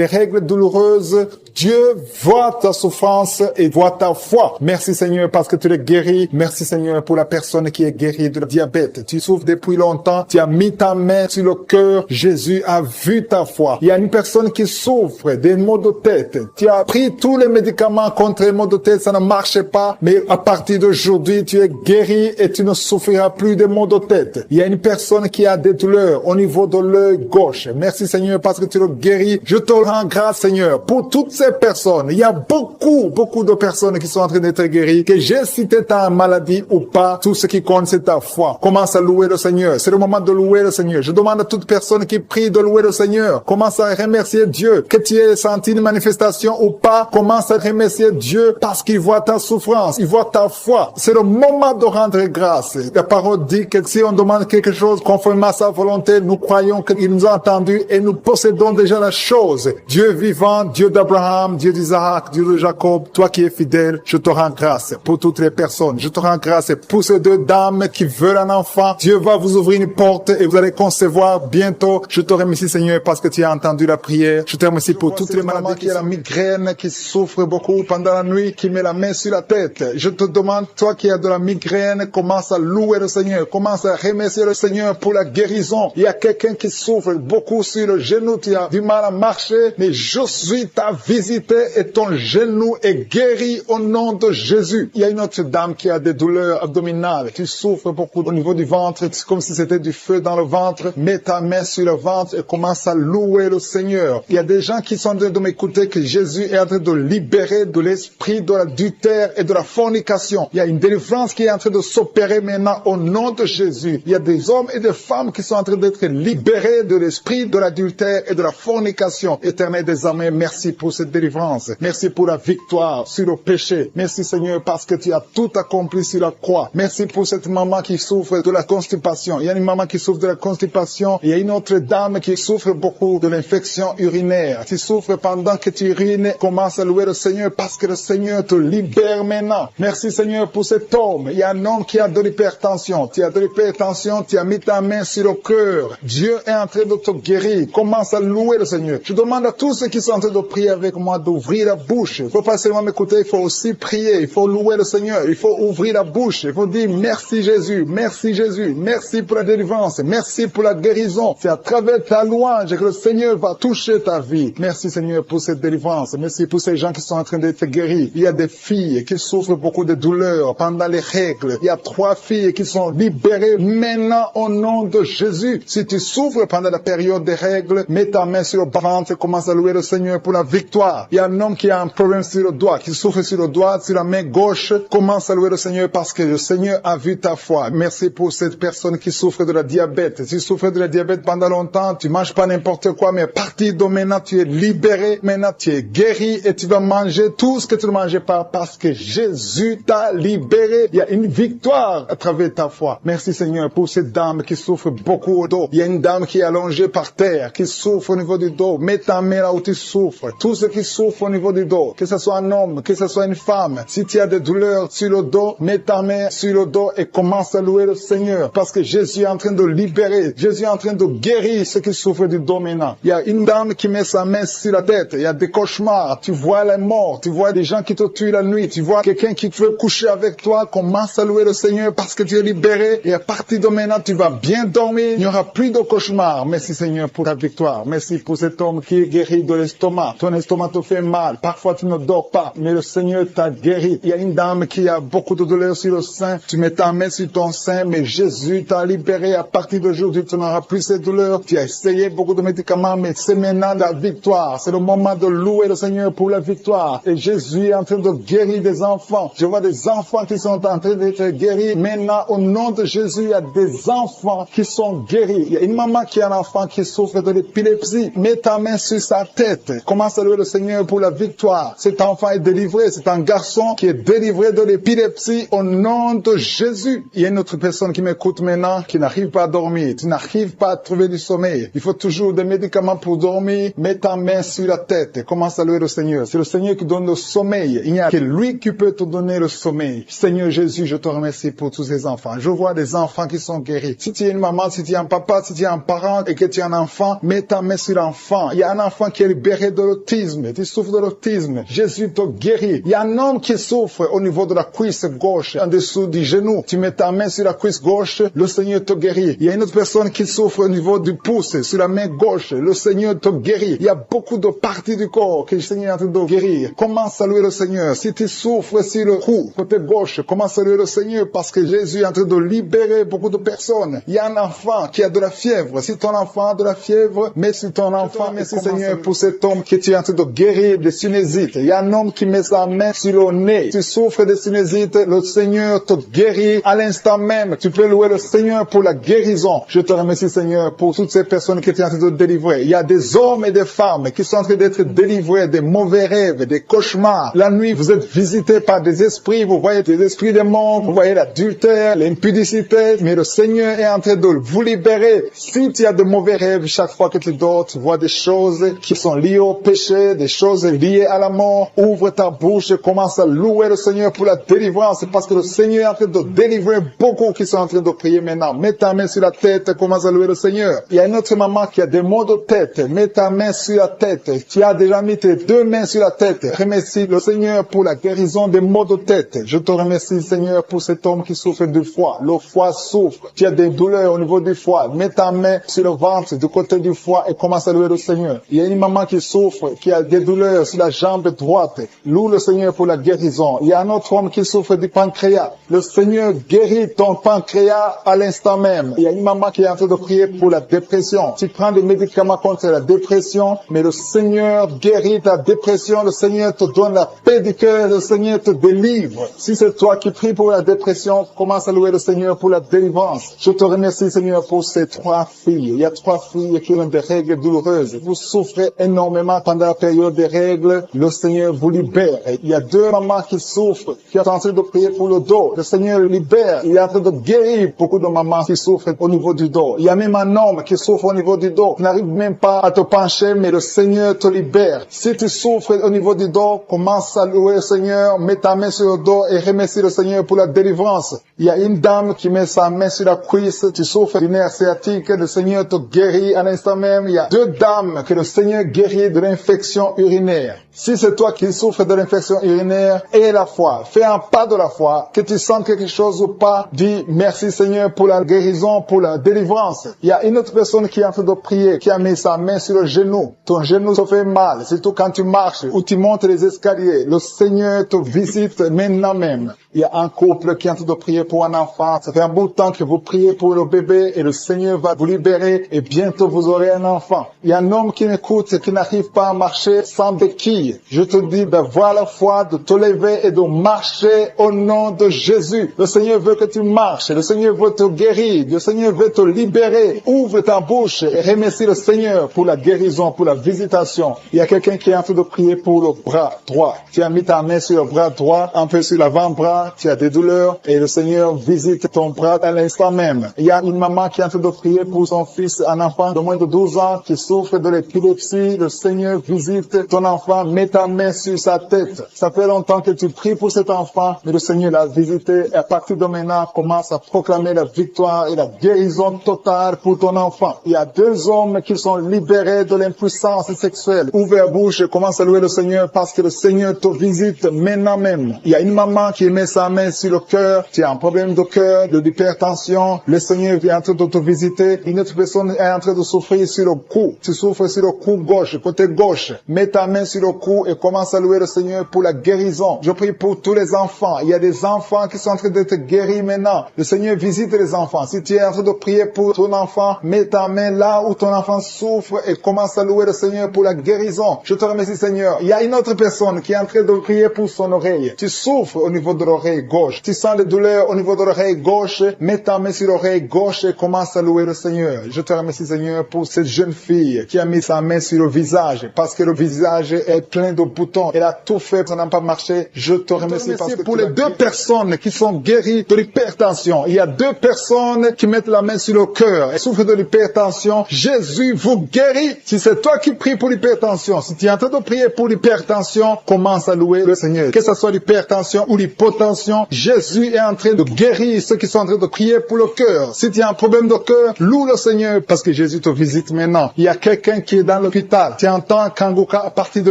règles douloureuses. Dieu voit ta souffrance et voit ta foi. Merci Seigneur parce que tu es guéri. Merci Seigneur pour la personne qui est guérie de diabète. Tu souffres depuis longtemps. Tu as mis ta main sur le cœur. Jésus a vu ta foi. Il y a une personne qui souffre des maux de tête. Tu as pris tous les médicaments contre les maux de tête. Ça ne marchait pas. Mais à partir d'aujourd'hui, tu es guéri et tu ne souffriras plus des maux de tête. Il y a une personne qui a des douleurs au niveau de l'œil gauche. Merci Seigneur parce que tu le guéris. Je te rends grâce Seigneur pour toutes ces personnes. Il y a beaucoup de personnes qui sont en train d'être guéries, que j'ai cité ta maladie ou pas, tout ce qui compte c'est ta foi. Commence à louer le Seigneur. C'est le moment de louer le Seigneur. Je demande à toute personne qui prie de louer le Seigneur. Commence à remercier Dieu. Que tu aies senti une manifestation ou pas, commence à remercier Dieu parce qu'il voit ta souffrance, il voit ta foi. C'est le moment de rendre grâce. La parole dit que si on demande quelque chose conformément à sa volonté, nous croyons qu'il nous a entendus et nous possédons déjà la chose. Dieu vivant, Dieu d'Abraham, Dieu d'Isaac, Dieu de Jacob, toi qui es fidèle, je te rends grâce pour toutes les personnes. Je te rends grâce pour ces 2 dames qui veulent un enfant. Dieu va vous ouvrir une porte et vous allez concevoir bientôt. Je te remercie Seigneur parce que tu as entendu la prière. Je te remercie pour toutes les maladies qui a la migraine, qui souffre beaucoup pendant la nuit, qui met la main sur la tête. Je te demande, toi qui as de la migraine, commence à louer le Seigneur. Commence à remercier le Seigneur pour la guérison. Il y a quelqu'un qui souffre beaucoup sur le genou. Tu as du mal à marcher, mais je suis ta visite et ton genou est guéri au nom de Jésus. Il y a une autre dame qui a des douleurs abdominales. Tu souffres beaucoup au niveau du ventre. C'est comme si c'était du feu dans le ventre. Mets ta main sur le ventre et commence à louer le Seigneur. Il y a des gens qui sont en train de m'écouter que Jésus est en train de libérer de l'esprit de l'adultère et de la fornication. Il y a une délivrance qui est en train de s'opérer maintenant au nom de Jésus. Il y a des hommes et des femmes qui sont en train d'être libérés de l'esprit de l'adultère et de la fornication. Éternel des armées, merci pour cette délivrance. Merci pour la victoire sur le péché. Merci Seigneur parce que tu as tout accompli sur la croix. Merci pour cette maman qui souffre de la constipation. Il y a une maman qui souffre de la constipation. Il y a une autre dame qui souffre beaucoup de l'infection urinaire. Tu souffres pendant que tu urines. Commence à louer le Seigneur parce que le Seigneur te libère maintenant. Merci Seigneur pour cet homme. Il y a un homme qui a de l'hypertension. Tu as de l'hypertension. Tu as mis ta main sur le cœur. Dieu est en train de te guérir. Commence à louer le Seigneur. Je demande à tous ceux qui sont en train de prier avec moi d'ouvrir la bouche. Il ne faut pas seulement m'écouter, il faut aussi prier. Il faut louer le Seigneur. Il faut ouvrir la bouche. Il faut dire merci Jésus, merci Jésus, merci pour la délivrance, merci pour la guérison. C'est à travers ta louange que le Seigneur va toucher ta vie. Merci Seigneur pour cette délivrance. Merci pour ces gens qui sont en train d'être guéris. Il y a des filles qui souffrent beaucoup de douleurs pendant les règles. Il y a 3 filles qui sont libérées maintenant au nom de Jésus. Si tu souffres pendant la période des règles, mets ta main sur le ventre et commence à louer le Seigneur pour la victoire. Il y a un homme qui a un problème sur le doigt, qui souffre sur le doigt, sur la main gauche. Commence à louer le Seigneur parce que le Seigneur a vu ta foi. Merci pour cette personne qui souffre de la diabète. Si tu souffres de la diabète pendant longtemps, tu manges pas n'importe quoi, mais à partir de maintenant, tu es libéré. Maintenant, tu es guéri et tu vas manger tout ce que tu ne mangeais pas parce que Jésus t'a libéré. Il y a une victoire à travers ta foi. Merci Seigneur pour cette dame qui souffre beaucoup au dos. Il y a une dame qui est allongée par terre, qui souffre au niveau du dos. Mets ta main là où tu souffres. Tous ceux qui souffrent au niveau du dos, que ce soit un homme, que ce soit une femme, si tu as des douleurs sur le dos, mets ta main sur le dos et commence à louer le Seigneur parce que Jésus est en train de libérer. Jésus est en train de guérir ceux qui souffrent du dos maintenant. Il y a une dame qui met sa main sur la tête. Il y a des cauchemars. Tu vois les morts. Tu vois des gens qui te tuent la nuit. Tu vois quelqu'un qui veut coucher avec toi. Commence à louer le Seigneur parce que tu es libéré. Et à partir de maintenant, tu vas bien dormir. Il n'y aura plus de cauchemars. Merci Seigneur pour ta victoire. Merci pour cet homme qui est guéri de l'estomac. Ton estomac te fait mal. Parfois, tu ne dors pas, mais le Seigneur t'a guéri. Il y a une dame qui a beaucoup de douleurs sur le sein. Tu mets ta main sur ton sein, mais Jésus t'a libéré. À partir d'aujourd'hui, tu n'auras plus ces douleurs. Tu as essayé beaucoup de médicaments, mais c'est maintenant la victoire. C'est le moment de louer le Seigneur pour la victoire. Et Jésus est en train de guérir des enfants. Je vois des enfants qui sont en train d'être guéris. Maintenant, au nom de Jésus, il y a des enfants qui sont guéris. Il y a une maman qui a un enfant qui souffre de l'épilepsie. Mets ta main sur sa tête. Commence à louer le Seigneur pour la victoire. Cet enfant est délivré. C'est un garçon qui est délivré de l'épilepsie au nom de Jésus. Il y a une autre personne qui m'écoute maintenant qui n'arrive pas à dormir. Tu n'arrives pas à trouver du sommeil. Il faut toujours des médicaments pour dormir. Mets ta main sur la tête. Commence à louer le Seigneur. C'est le Seigneur qui donne le sommeil. Il n'y a que lui qui peut te donner le sommeil. Seigneur Jésus, je te remercie pour tous ces enfants. Je vois des enfants qui sont guéris. Si tu es une maman, si tu es un papa, si tu es un parent et que tu es un enfant, mets ta main sur l'enfant. Il y a un enfant qui est libéré de l'autisme. Tu souffres de l'autisme. Jésus te guérit. Il y a un homme qui souffre au niveau de la cuisse gauche, en dessous du genou. Tu mets ta main sur la cuisse gauche, le Seigneur te guérit. Il y a une autre personne qui souffre au niveau du pouce, sur la main gauche, le Seigneur te guérit. Il y a beaucoup de parties du corps que le Seigneur est en train de guérir. Commence à louer le Seigneur. Si tu souffres sur le cou, côté gauche, commence à louer le Seigneur parce que Jésus est en train de libérer beaucoup de personnes. Il y a un enfant qui a de la fièvre. Si ton enfant a de la fièvre, mets sur ton enfant, merci Seigneur pour cet homme que tu es en train de guérir des sinusites. Il y a un homme qui met sa main sur le nez. Tu souffres de sinusites, le Seigneur te guérit à l'instant même. Tu peux louer le Seigneur pour la guérison. Je te remercie Seigneur pour toutes ces personnes que tu es en train de délivrer. Il y a des hommes et des femmes qui sont en train d'être délivrés des mauvais rêves, des cauchemars. La nuit, vous êtes visités par des esprits. Vous voyez des esprits démons, vous voyez l'adultère, l'impudicité. Mais le Seigneur est en train de vous libérer. Si tu as de mauvais rêves, chaque fois que tu dors, tu vois des choses qui sont liées au péché, des choses liées à la mort. Ouvre ta bouche et commence à louer le Seigneur pour la délivrance parce que le Seigneur est en train de délivrer beaucoup qui sont en train de prier maintenant. Mets ta main sur la tête et commence à louer le Seigneur. Il y a une autre maman qui a des maux de tête. Mets ta main sur la tête. Tu as déjà mis tes deux mains sur la tête. Remercie le Seigneur pour la guérison des maux de tête. Je te remercie Seigneur pour cet homme qui souffre du foie. Le foie souffre. Tu as des douleurs au niveau du foie. Mets ta main sur le ventre du côté du foie et commence à louer le Seigneur. Il y a une maman qui souffre, qui a des douleurs sur la jambe droite. Loue le Seigneur pour la guérison. Il y a un autre homme qui souffre du pancréas. Le Seigneur guérit ton pancréas à l'instant même. Il y a une maman qui est en train de prier pour la dépression. Tu prends des médicaments contre la dépression, mais le Seigneur guérit ta dépression. Le Seigneur te donne la paix du cœur. Le Seigneur te délivre. Si c'est toi qui pries pour la dépression, commence à louer le Seigneur pour la délivrance. Je te remercie Seigneur pour ces 3 filles. Il y a 3 filles qui ont des règles douloureuses. Vous souffrez énormément pendant la période des règles. Le Seigneur vous libère. Il y a 2 mamans qui souffrent, qui sont en train de prier pour le dos. Le Seigneur libère. Il est en train de guérir beaucoup de mamans qui souffrent au niveau du dos. Il y a même un homme qui souffre au niveau du dos. Tu n'arrives même pas à te pencher, mais le Seigneur te libère. Si tu souffres au niveau du dos, commence à louer le Seigneur, mets ta main sur le dos et remercie le Seigneur pour la délivrance. Il y a une dame qui met sa main sur la cuisse. Tu souffres du nerf sciatique. Le Seigneur te guérit à l'instant même. Il y a 2 dames que le Seigneur guérit de l'infection urinaire. Si c'est toi qui souffres de l'infection urinaire, aie la foi. Fais un pas de la foi. Que tu sens quelque chose ou pas, dis merci Seigneur pour la guérison, pour la délivrance. Il y a une autre personne qui est en train de prier, qui a mis sa main sur le genou. Ton genou se fait mal, surtout quand tu marches ou tu montes les escaliers. Le Seigneur te visite maintenant même. Il y a un couple qui est en train de prier pour un enfant. Ça fait un bout de temps que vous priez pour le bébé et le Seigneur va vous libérer et bientôt vous aurez un enfant. Il y a un homme qui m'écoute et qui n'arrive pas à marcher sans béquille. Je te dis d'avoir la foi, de te lever et de marcher au nom de Jésus. Le Seigneur veut que tu marches. Le Seigneur veut te guérir. Le Seigneur veut te libérer. Ouvre ta bouche et remercie le Seigneur pour la guérison, pour la visitation. Il y a quelqu'un qui est en train de prier pour le bras droit. Tu as mis ta main sur le bras droit, un peu sur l'avant-bras. Tu as des douleurs et le Seigneur visite ton bras à l'instant même. Il y a une maman qui est en train de prier pour son fils, un enfant de moins de 12 ans qui souffre de l'épilepsie. Le Seigneur visite ton enfant, met ta main sur sa tête. Ça fait longtemps que tu pries pour cet enfant, mais le Seigneur l'a visité et à partir de maintenant, commence à proclamer la victoire et la guérison totale pour ton enfant. Il y a 2 hommes qui sont libérés de l'impuissance sexuelle. Ouvre la bouche et commence à louer le Seigneur parce que le Seigneur te visite maintenant même. Il y a une maman qui met sa main sur le cœur, tu as un problème de cœur, de l'hypertension, le Seigneur vient en train de te visiter. Une autre personne est en train de souffrir sur le cou. Tu souffres sur le cou gauche, côté gauche. Mets ta main sur le beaucoup et commence à louer le Seigneur pour la guérison. Je prie pour tous les enfants. Il y a des enfants qui sont en train d'être guéris maintenant. Le Seigneur visite les enfants. Si tu es en train de prier pour ton enfant, mets ta main là où ton enfant souffre et commence à louer le Seigneur pour la guérison. Je te remercie, Seigneur. Il y a une autre personne qui est en train de prier pour son oreille. Tu souffres au niveau de l'oreille gauche. Tu sens des douleurs au niveau de l'oreille gauche. Mets ta main sur l'oreille gauche et commence à louer le Seigneur. Je te remercie, Seigneur, pour cette jeune fille qui a mis sa main sur le visage parce que le visage est plein de boutons. Elle a tout fait, ça n'a pas marché. Je te remercie parce que pour les deux personnes qui sont guéries de l'hypertension. Il y a deux personnes qui mettent la main sur le cœur et souffrent de l'hypertension. Jésus vous guérit. Si c'est toi qui pries pour l'hypertension, si tu es en train de prier pour l'hypertension, commence à louer le Seigneur. Que ce soit l'hypertension ou l'hypotension, Jésus est en train de guérir ceux qui sont en train de prier pour le cœur. Si tu as un problème de cœur, loue le Seigneur parce que Jésus te visite maintenant. Il y a quelqu'un qui est dans l'hôpital. Tu entends Kangoka à partir de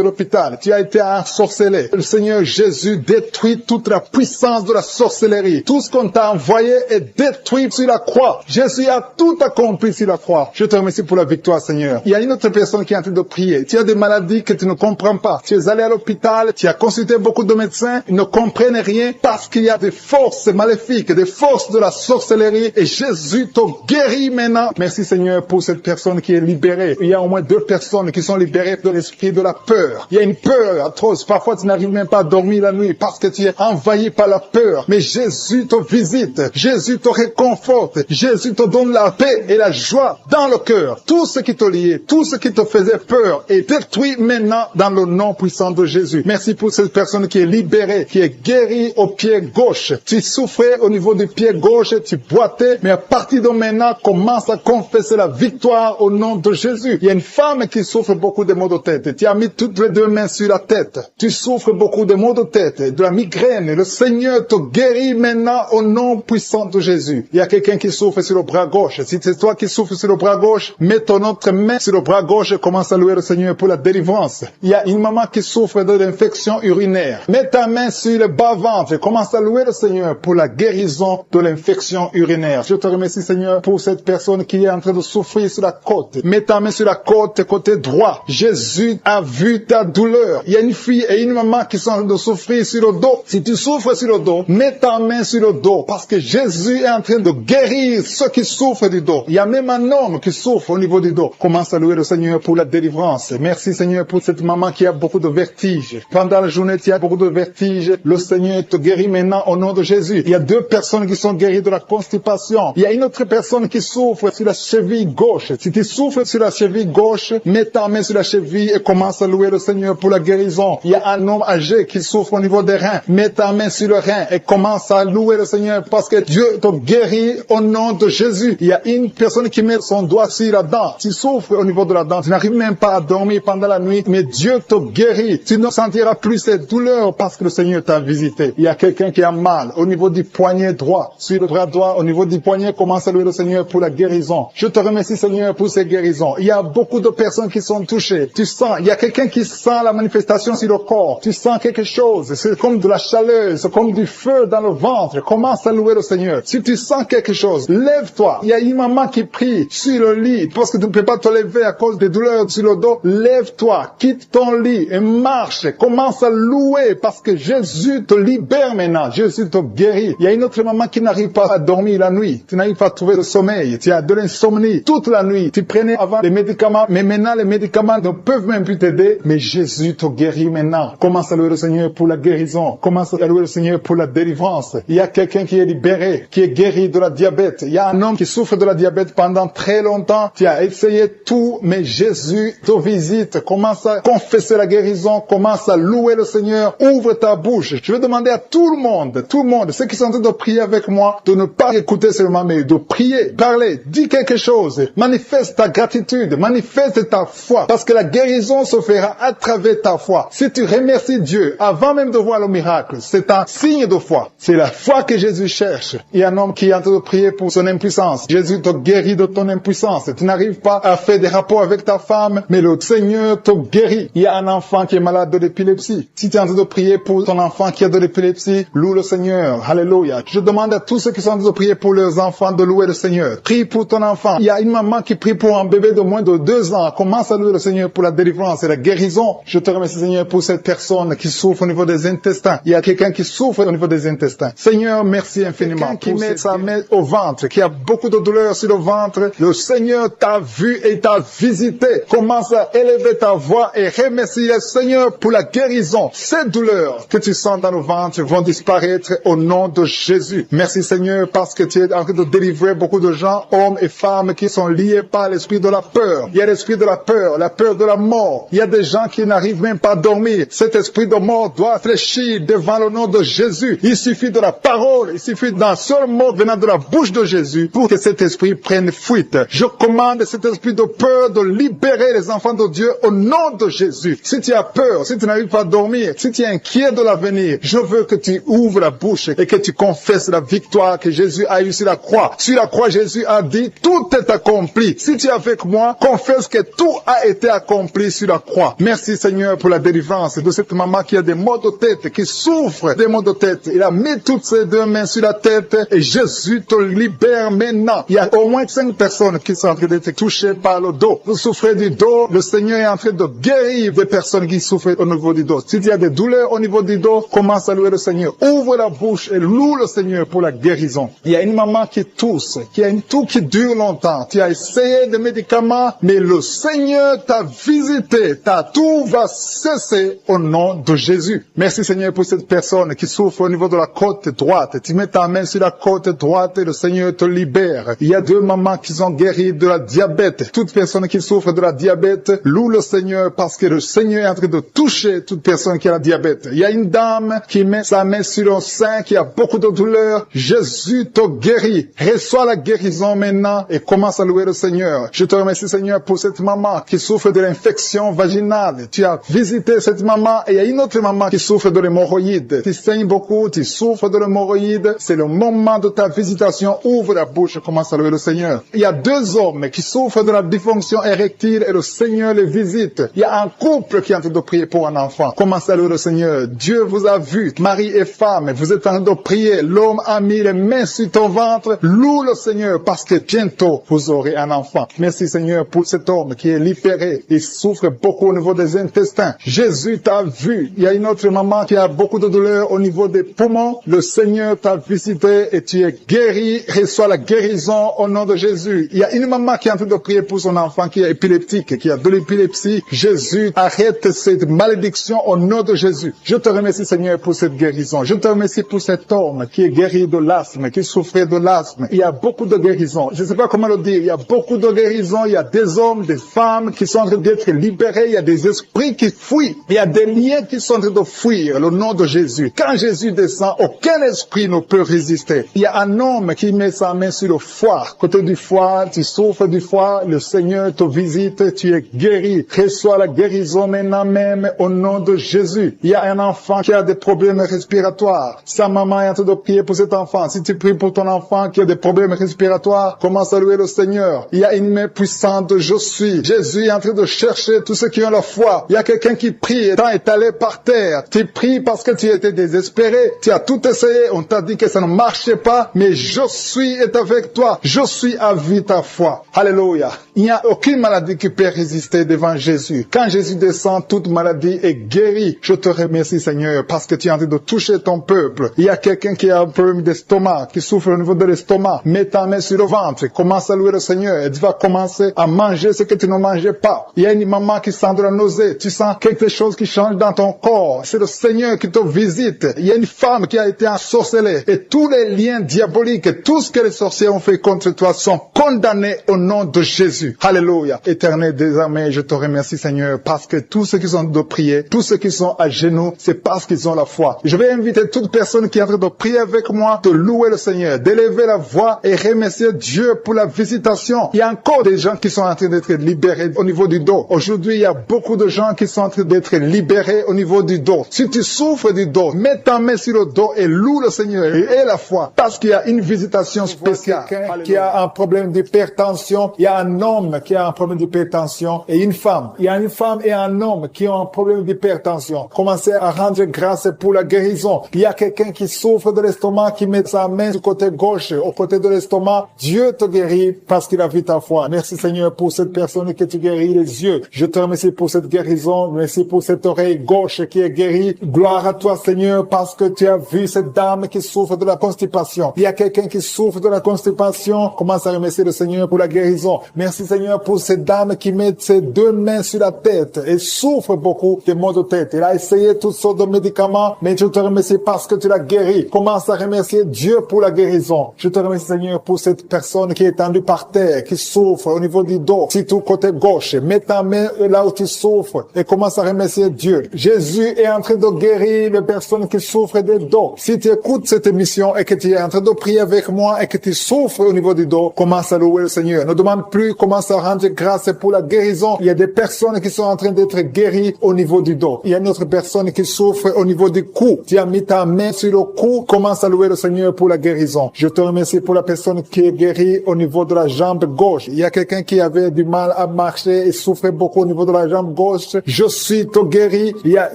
l'hôpital. Tu as été ensorcelé. Le Seigneur Jésus détruit toute la puissance de la sorcellerie. Tout ce qu'on t'a envoyé est détruit sur la croix. Jésus a tout accompli sur la croix. Je te remercie pour la victoire, Seigneur. Il y a une autre personne qui est en train de prier. Tu as des maladies que tu ne comprends pas. Tu es allé à l'hôpital, tu as consulté beaucoup de médecins, ils ne comprennent rien parce qu'il y a des forces maléfiques, des forces de la sorcellerie et Jésus te guérit maintenant. Merci, Seigneur, pour cette personne qui est libérée. Il y a au moins deux personnes qui sont libérées de l'esprit de la peur. Il y a une peur atroce. Parfois, tu n'arrives même pas à dormir la nuit parce que tu es envahi par la peur. Mais Jésus te visite. Jésus te réconforte. Jésus te donne la paix et la joie dans le cœur. Tout ce qui te liait, tout ce qui te faisait peur est détruit maintenant dans le nom puissant de Jésus. Merci pour cette personne qui est libérée, qui est guérie au pied gauche. Tu souffrais au niveau du pied gauche, tu boitais, mais à partir de maintenant, commence à confesser la victoire au nom de Jésus. Il y a une femme qui souffre beaucoup de maux de tête. Tu as mis toutes les deux mains sur la tête. Tu souffres beaucoup de maux de tête, de la migraine. Le Seigneur te guérit maintenant au nom puissant de Jésus. Il y a quelqu'un qui souffre sur le bras gauche. Si c'est toi qui souffres sur le bras gauche, mets ton autre main sur le bras gauche et commence à louer le Seigneur pour la délivrance. Il y a une maman qui souffre de l'infection urinaire. Mets ta main sur le bas-ventre et commence à louer le Seigneur pour la guérison de l'infection urinaire. Je te remercie, Seigneur, pour cette personne qui est en train de souffrir sur la côte. Mets ta main sur la côte, côté droit. Jésus a vu ta douleur. Il y a une fille et une maman qui sont en train de souffrir sur le dos. Si tu souffres sur le dos, mets ta main sur le dos parce que Jésus est en train de guérir ceux qui souffrent du dos. Il y a même un homme qui souffre au niveau du dos. Commence à louer le Seigneur pour la délivrance. Merci, Seigneur, pour cette maman qui a beaucoup de vertiges. Pendant la journée, tu as beaucoup de vertiges. Le Seigneur te guérit maintenant au nom de Jésus. Il y a deux personnes qui sont guéries de la constipation. Il y a une autre personne qui souffre sur la cheville gauche. Si tu souffres sur la cheville gauche, mets ta main sur la cheville et commence à louer le Seigneur pour la guérison. Il y a un homme âgé qui souffre au niveau des reins. Mets ta main sur le rein et commence à louer le Seigneur parce que Dieu te guérit au nom de Jésus. Il y a une personne qui met son doigt sur la dent. Tu souffres au niveau de la dent. Tu n'arrives même pas à dormir pendant la nuit, mais Dieu te guérit. Tu ne sentiras plus cette douleur parce que le Seigneur t'a visité. Il y a quelqu'un qui a mal au niveau du poignet droit, sur le bras droit, au niveau du poignet, commence à louer le Seigneur pour la guérison. Je te remercie, Seigneur, pour ces guérisons. Il y a beaucoup de personnes qui sont touchées. Tu sens, il y a quelqu'un qui sent la manifestation sur le corps. Tu sens quelque chose. C'est comme de la chaleur, c'est comme du feu dans le ventre. Commence à louer le Seigneur. Si tu sens quelque chose, lève-toi. Il y a une maman qui prie sur le lit parce que tu ne peux pas te lever à cause des douleurs sur le dos. Lève-toi, quitte ton lit et marche. Commence à louer parce que Jésus te libère maintenant. Jésus te guérit. Il y a une autre maman qui n'arrive pas à dormir la nuit. Tu n'arrives pas à trouver le sommeil. Tu as de l'insomnie toute la nuit. Tu prenais avant les médicaments, mais maintenant les médicaments ne peuvent même plus t'aider. Mais Jésus te guérit maintenant. Commence à louer le Seigneur pour la guérison. Commence à louer le Seigneur pour la délivrance. Il y a quelqu'un qui est libéré, qui est guéri de la diabète. Il y a un homme qui souffre de la diabète pendant très longtemps. Tu as essayé tout, mais Jésus te visite. Commence à confesser la guérison. Commence à louer le Seigneur. Ouvre ta bouche. Je vais demander à tout le monde, ceux qui sont en train de prier avec moi, de ne pas écouter seulement, mais de prier, parler, dis quelque chose. Manifeste ta gratitude, manifeste ta foi, parce que la guérison se fera à travers ta foi. Si tu remercies Dieu avant même de voir le miracle, c'est un signe de foi. C'est la foi que Jésus cherche. Il y a un homme qui est en train de prier pour son impuissance. Jésus te guérit de ton impuissance. Tu n'arrives pas à faire des rapports avec ta femme, mais le Seigneur te guérit. Il y a un enfant qui est malade de l'épilepsie. Si tu es en train de prier pour ton enfant qui a de l'épilepsie, loue le Seigneur. Alléluia. Je demande à tous ceux qui sont en train de prier pour leurs enfants de louer le Seigneur. Prie pour ton enfant. Il y a une maman qui prie pour un bébé de moins de 2 ans. Commence à louer le Seigneur pour la délivrance et la guérison Je te remercie, Seigneur, pour cette personne qui souffre au niveau des intestins. Il y a quelqu'un qui souffre au niveau des intestins. Seigneur, merci infiniment. Qui met sa main au ventre, qui a beaucoup de douleur sur le ventre. Le Seigneur t'a vu et t'a visité. Commence à élever ta voix et remercie le Seigneur pour la guérison. Ces douleurs que tu sens dans le ventre vont disparaître au nom de Jésus. Merci, Seigneur, parce que tu es en train de délivrer beaucoup de gens, hommes et femmes, qui sont liés par l'esprit de la peur. Il y a l'esprit de la peur de la mort. Il y a des gens qui n'arrivent même pas à dormir. Cet esprit de mort doit fléchir devant le nom de Jésus. Il suffit de la parole, il suffit d'un seul mot venant de la bouche de Jésus pour que cet esprit prenne fuite. Je commande cet esprit de peur de libérer les enfants de Dieu au nom de Jésus. Si tu as peur, si tu n'arrives pas à dormir, si tu es inquiet de l'avenir, je veux que tu ouvres la bouche et que tu confesses la victoire que Jésus a eue sur la croix. Sur la croix, Jésus a dit, tout est accompli. Si tu es avec moi, confesse que tout a été accompli sur la croix. Merci, Seigneur, pour la délivrance de cette maman qui a des maux de tête, qui souffre des maux de tête. Il a mis toutes ses deux mains sur la tête et Jésus te libère maintenant. Il y a au moins 5 personnes qui sont en train d'être touchées par le dos. Vous souffrez du dos, le Seigneur est en train de guérir des personnes qui souffrent au niveau du dos. Si tu as des douleurs au niveau du dos, commence à louer le Seigneur. Ouvre la bouche et loue le Seigneur pour la guérison. Il y a une maman qui tousse, qui a une toux qui dure longtemps. Tu as essayé des médicaments, mais le Seigneur t'a visité. Ta toux va cesser au nom de Jésus. Merci, Seigneur, pour cette personne qui souffre au niveau de la côte droite. Tu mets ta main sur la côte droite et le Seigneur te libère. Il y a 2 mamans qui sont guéries de la diabète. Toute personne qui souffre de la diabète loue le Seigneur parce que le Seigneur est en train de toucher toute personne qui a la diabète. Il y a une dame qui met sa main sur le sein, qui a beaucoup de douleur. Jésus te guérit. Reçois la guérison maintenant et commence à louer le Seigneur. Je te remercie, Seigneur, pour cette maman qui souffre de l'infection vaginale. Tu as visité cette maman et il y a une autre maman qui souffre de l'hémorroïde. Tu saignes beaucoup, tu souffres de l'hémorroïde. C'est le moment de ta visitation. Ouvre la bouche et commence à louer le Seigneur. Il y a 2 hommes qui souffrent de la dysfonction érectile et le Seigneur les visite. Il y a un couple qui est en train de prier pour un enfant. Commence à louer le Seigneur. Dieu vous a vu, mari et femme. Vous êtes en train de prier. L'homme a mis les mains sur ton ventre. Loue le Seigneur parce que bientôt vous aurez un enfant. Merci, Seigneur, pour cet homme qui est libéré. Il souffre beaucoup au niveau des intestins. Jésus t'a vu. Il y a une autre maman qui a beaucoup de douleur au niveau des poumons. Le Seigneur t'a visité et tu es guéri. Reçois la guérison au nom de Jésus. Il y a une maman qui est en train de prier pour son enfant qui est épileptique, qui a de l'épilepsie. Jésus, arrête cette malédiction au nom de Jésus. Je te remercie, Seigneur, pour cette guérison. Je te remercie pour cet homme qui est guéri de l'asthme, qui souffrait de l'asthme. Il y a beaucoup de guérisons. Je ne sais pas comment le dire. Il y a beaucoup de guérisons. Il y a des hommes, des femmes qui sont en train d'être libérés. Il y a des esprits qui fuient. Il y a des liens qui sont en train de fuir le nom de Jésus. Quand Jésus descend, aucun esprit ne peut résister. Il y a un homme qui met sa main sur le foie. Côté du foie, tu souffres du foie. Le Seigneur te visite. Tu es guéri. Reçois la guérison maintenant même au nom de Jésus. Il y a un enfant qui a des problèmes respiratoires. Sa maman est en train de prier pour cet enfant. Si tu pries pour ton enfant qui a des problèmes respiratoires, commence à louer le Seigneur. Il y a une main puissante de je suis. Jésus est en train de chercher tous ceux qui ont la foi. Il y a quelqu'un qui prie étant étalé par terre. Tu pries parce que tu étais désespéré. Tu as tout essayé. On t'a dit que ça ne marchait pas. Mais je suis est avec toi. Je suis à vie ta foi. Alléluia. Il n'y a aucune maladie qui peut résister devant Jésus. Quand Jésus descend, toute maladie est guérie. Je te remercie, Seigneur, parce que tu es en train de toucher ton peuple. Il y a quelqu'un qui a un problème d'estomac, qui souffre au niveau de l'estomac. Mets ta main sur le ventre. Commence à louer le Seigneur. Et tu vas commencer à manger ce que tu ne mangeais pas. Il y a une maman qui sent de la nausée. Tu sens quelque chose qui change dans ton corps. C'est le Seigneur qui te visite. Il y a une femme qui a été ensorcelée. Et tous les liens diaboliques, tout ce que les sorciers ont fait contre toi sont condamnés au nom de Jésus. Alléluia. Éternel désormais, je te remercie, Seigneur, parce que tous ceux qui sont de prier, tous ceux qui sont à genoux, c'est parce qu'ils ont la foi. Je vais inviter toute personne qui est en train de prier avec moi de louer le Seigneur, d'élever la voix et remercier Dieu pour la visitation. Il y a encore des gens qui sont en train d'être libérés au niveau du dos. Aujourd'hui, il y a beaucoup de gens qui sont en train d'être libérés au niveau du dos. Si tu souffres du dos, mets ta main sur le dos et loue le Seigneur et aie la foi, parce qu'il y a une visitation spéciale. Quelqu'un qui a un problème d'hypertension, il y a un homme homme qui a un problème d'hypertension et une femme. Il y a une femme et un homme qui ont un problème d'hypertension. Commencez à rendre grâce pour la guérison. Il y a quelqu'un qui souffre de l'estomac, qui met sa main du côté gauche, au côté de l'estomac. Dieu te guérit parce qu'il a vu ta foi. Merci Seigneur pour cette personne que tu guéris les yeux. Je te remercie pour cette guérison. Merci pour cette oreille gauche qui est guérie. Gloire à toi Seigneur parce que tu as vu cette dame qui souffre de la constipation. Il y a quelqu'un qui souffre de la constipation. Commence à remercier le Seigneur pour la guérison. Merci Seigneur pour cette dame qui met ses deux mains sur la tête et souffre beaucoup de maux de tête. Elle a essayé toutes sortes de médicaments, mais je te remercie parce que tu l'as guéri. Commence à remercier Dieu pour la guérison. Je te remercie Seigneur pour cette personne qui est étendue par terre, qui souffre au niveau du dos, surtout côté gauche. Mets ta main là où tu souffres et commence à remercier Dieu. Jésus est en train de guérir les personnes qui souffrent des dos. Si tu écoutes cette émission et que tu es en train de prier avec moi et que tu souffres au niveau du dos, commence à louer le Seigneur. Ne demande plus, commence à rendre grâce pour la guérison. Il y a des personnes qui sont en train d'être guéries au niveau du dos. Il y a une autre personne qui souffre au niveau du cou. Tu as mis ta main sur le cou, commence à louer le Seigneur pour la guérison. Je te remercie pour la personne qui est guérie au niveau de la jambe gauche. Il y a quelqu'un qui avait du mal à marcher et souffrait beaucoup au niveau de la jambe gauche. Je suis tout guéri. Il y a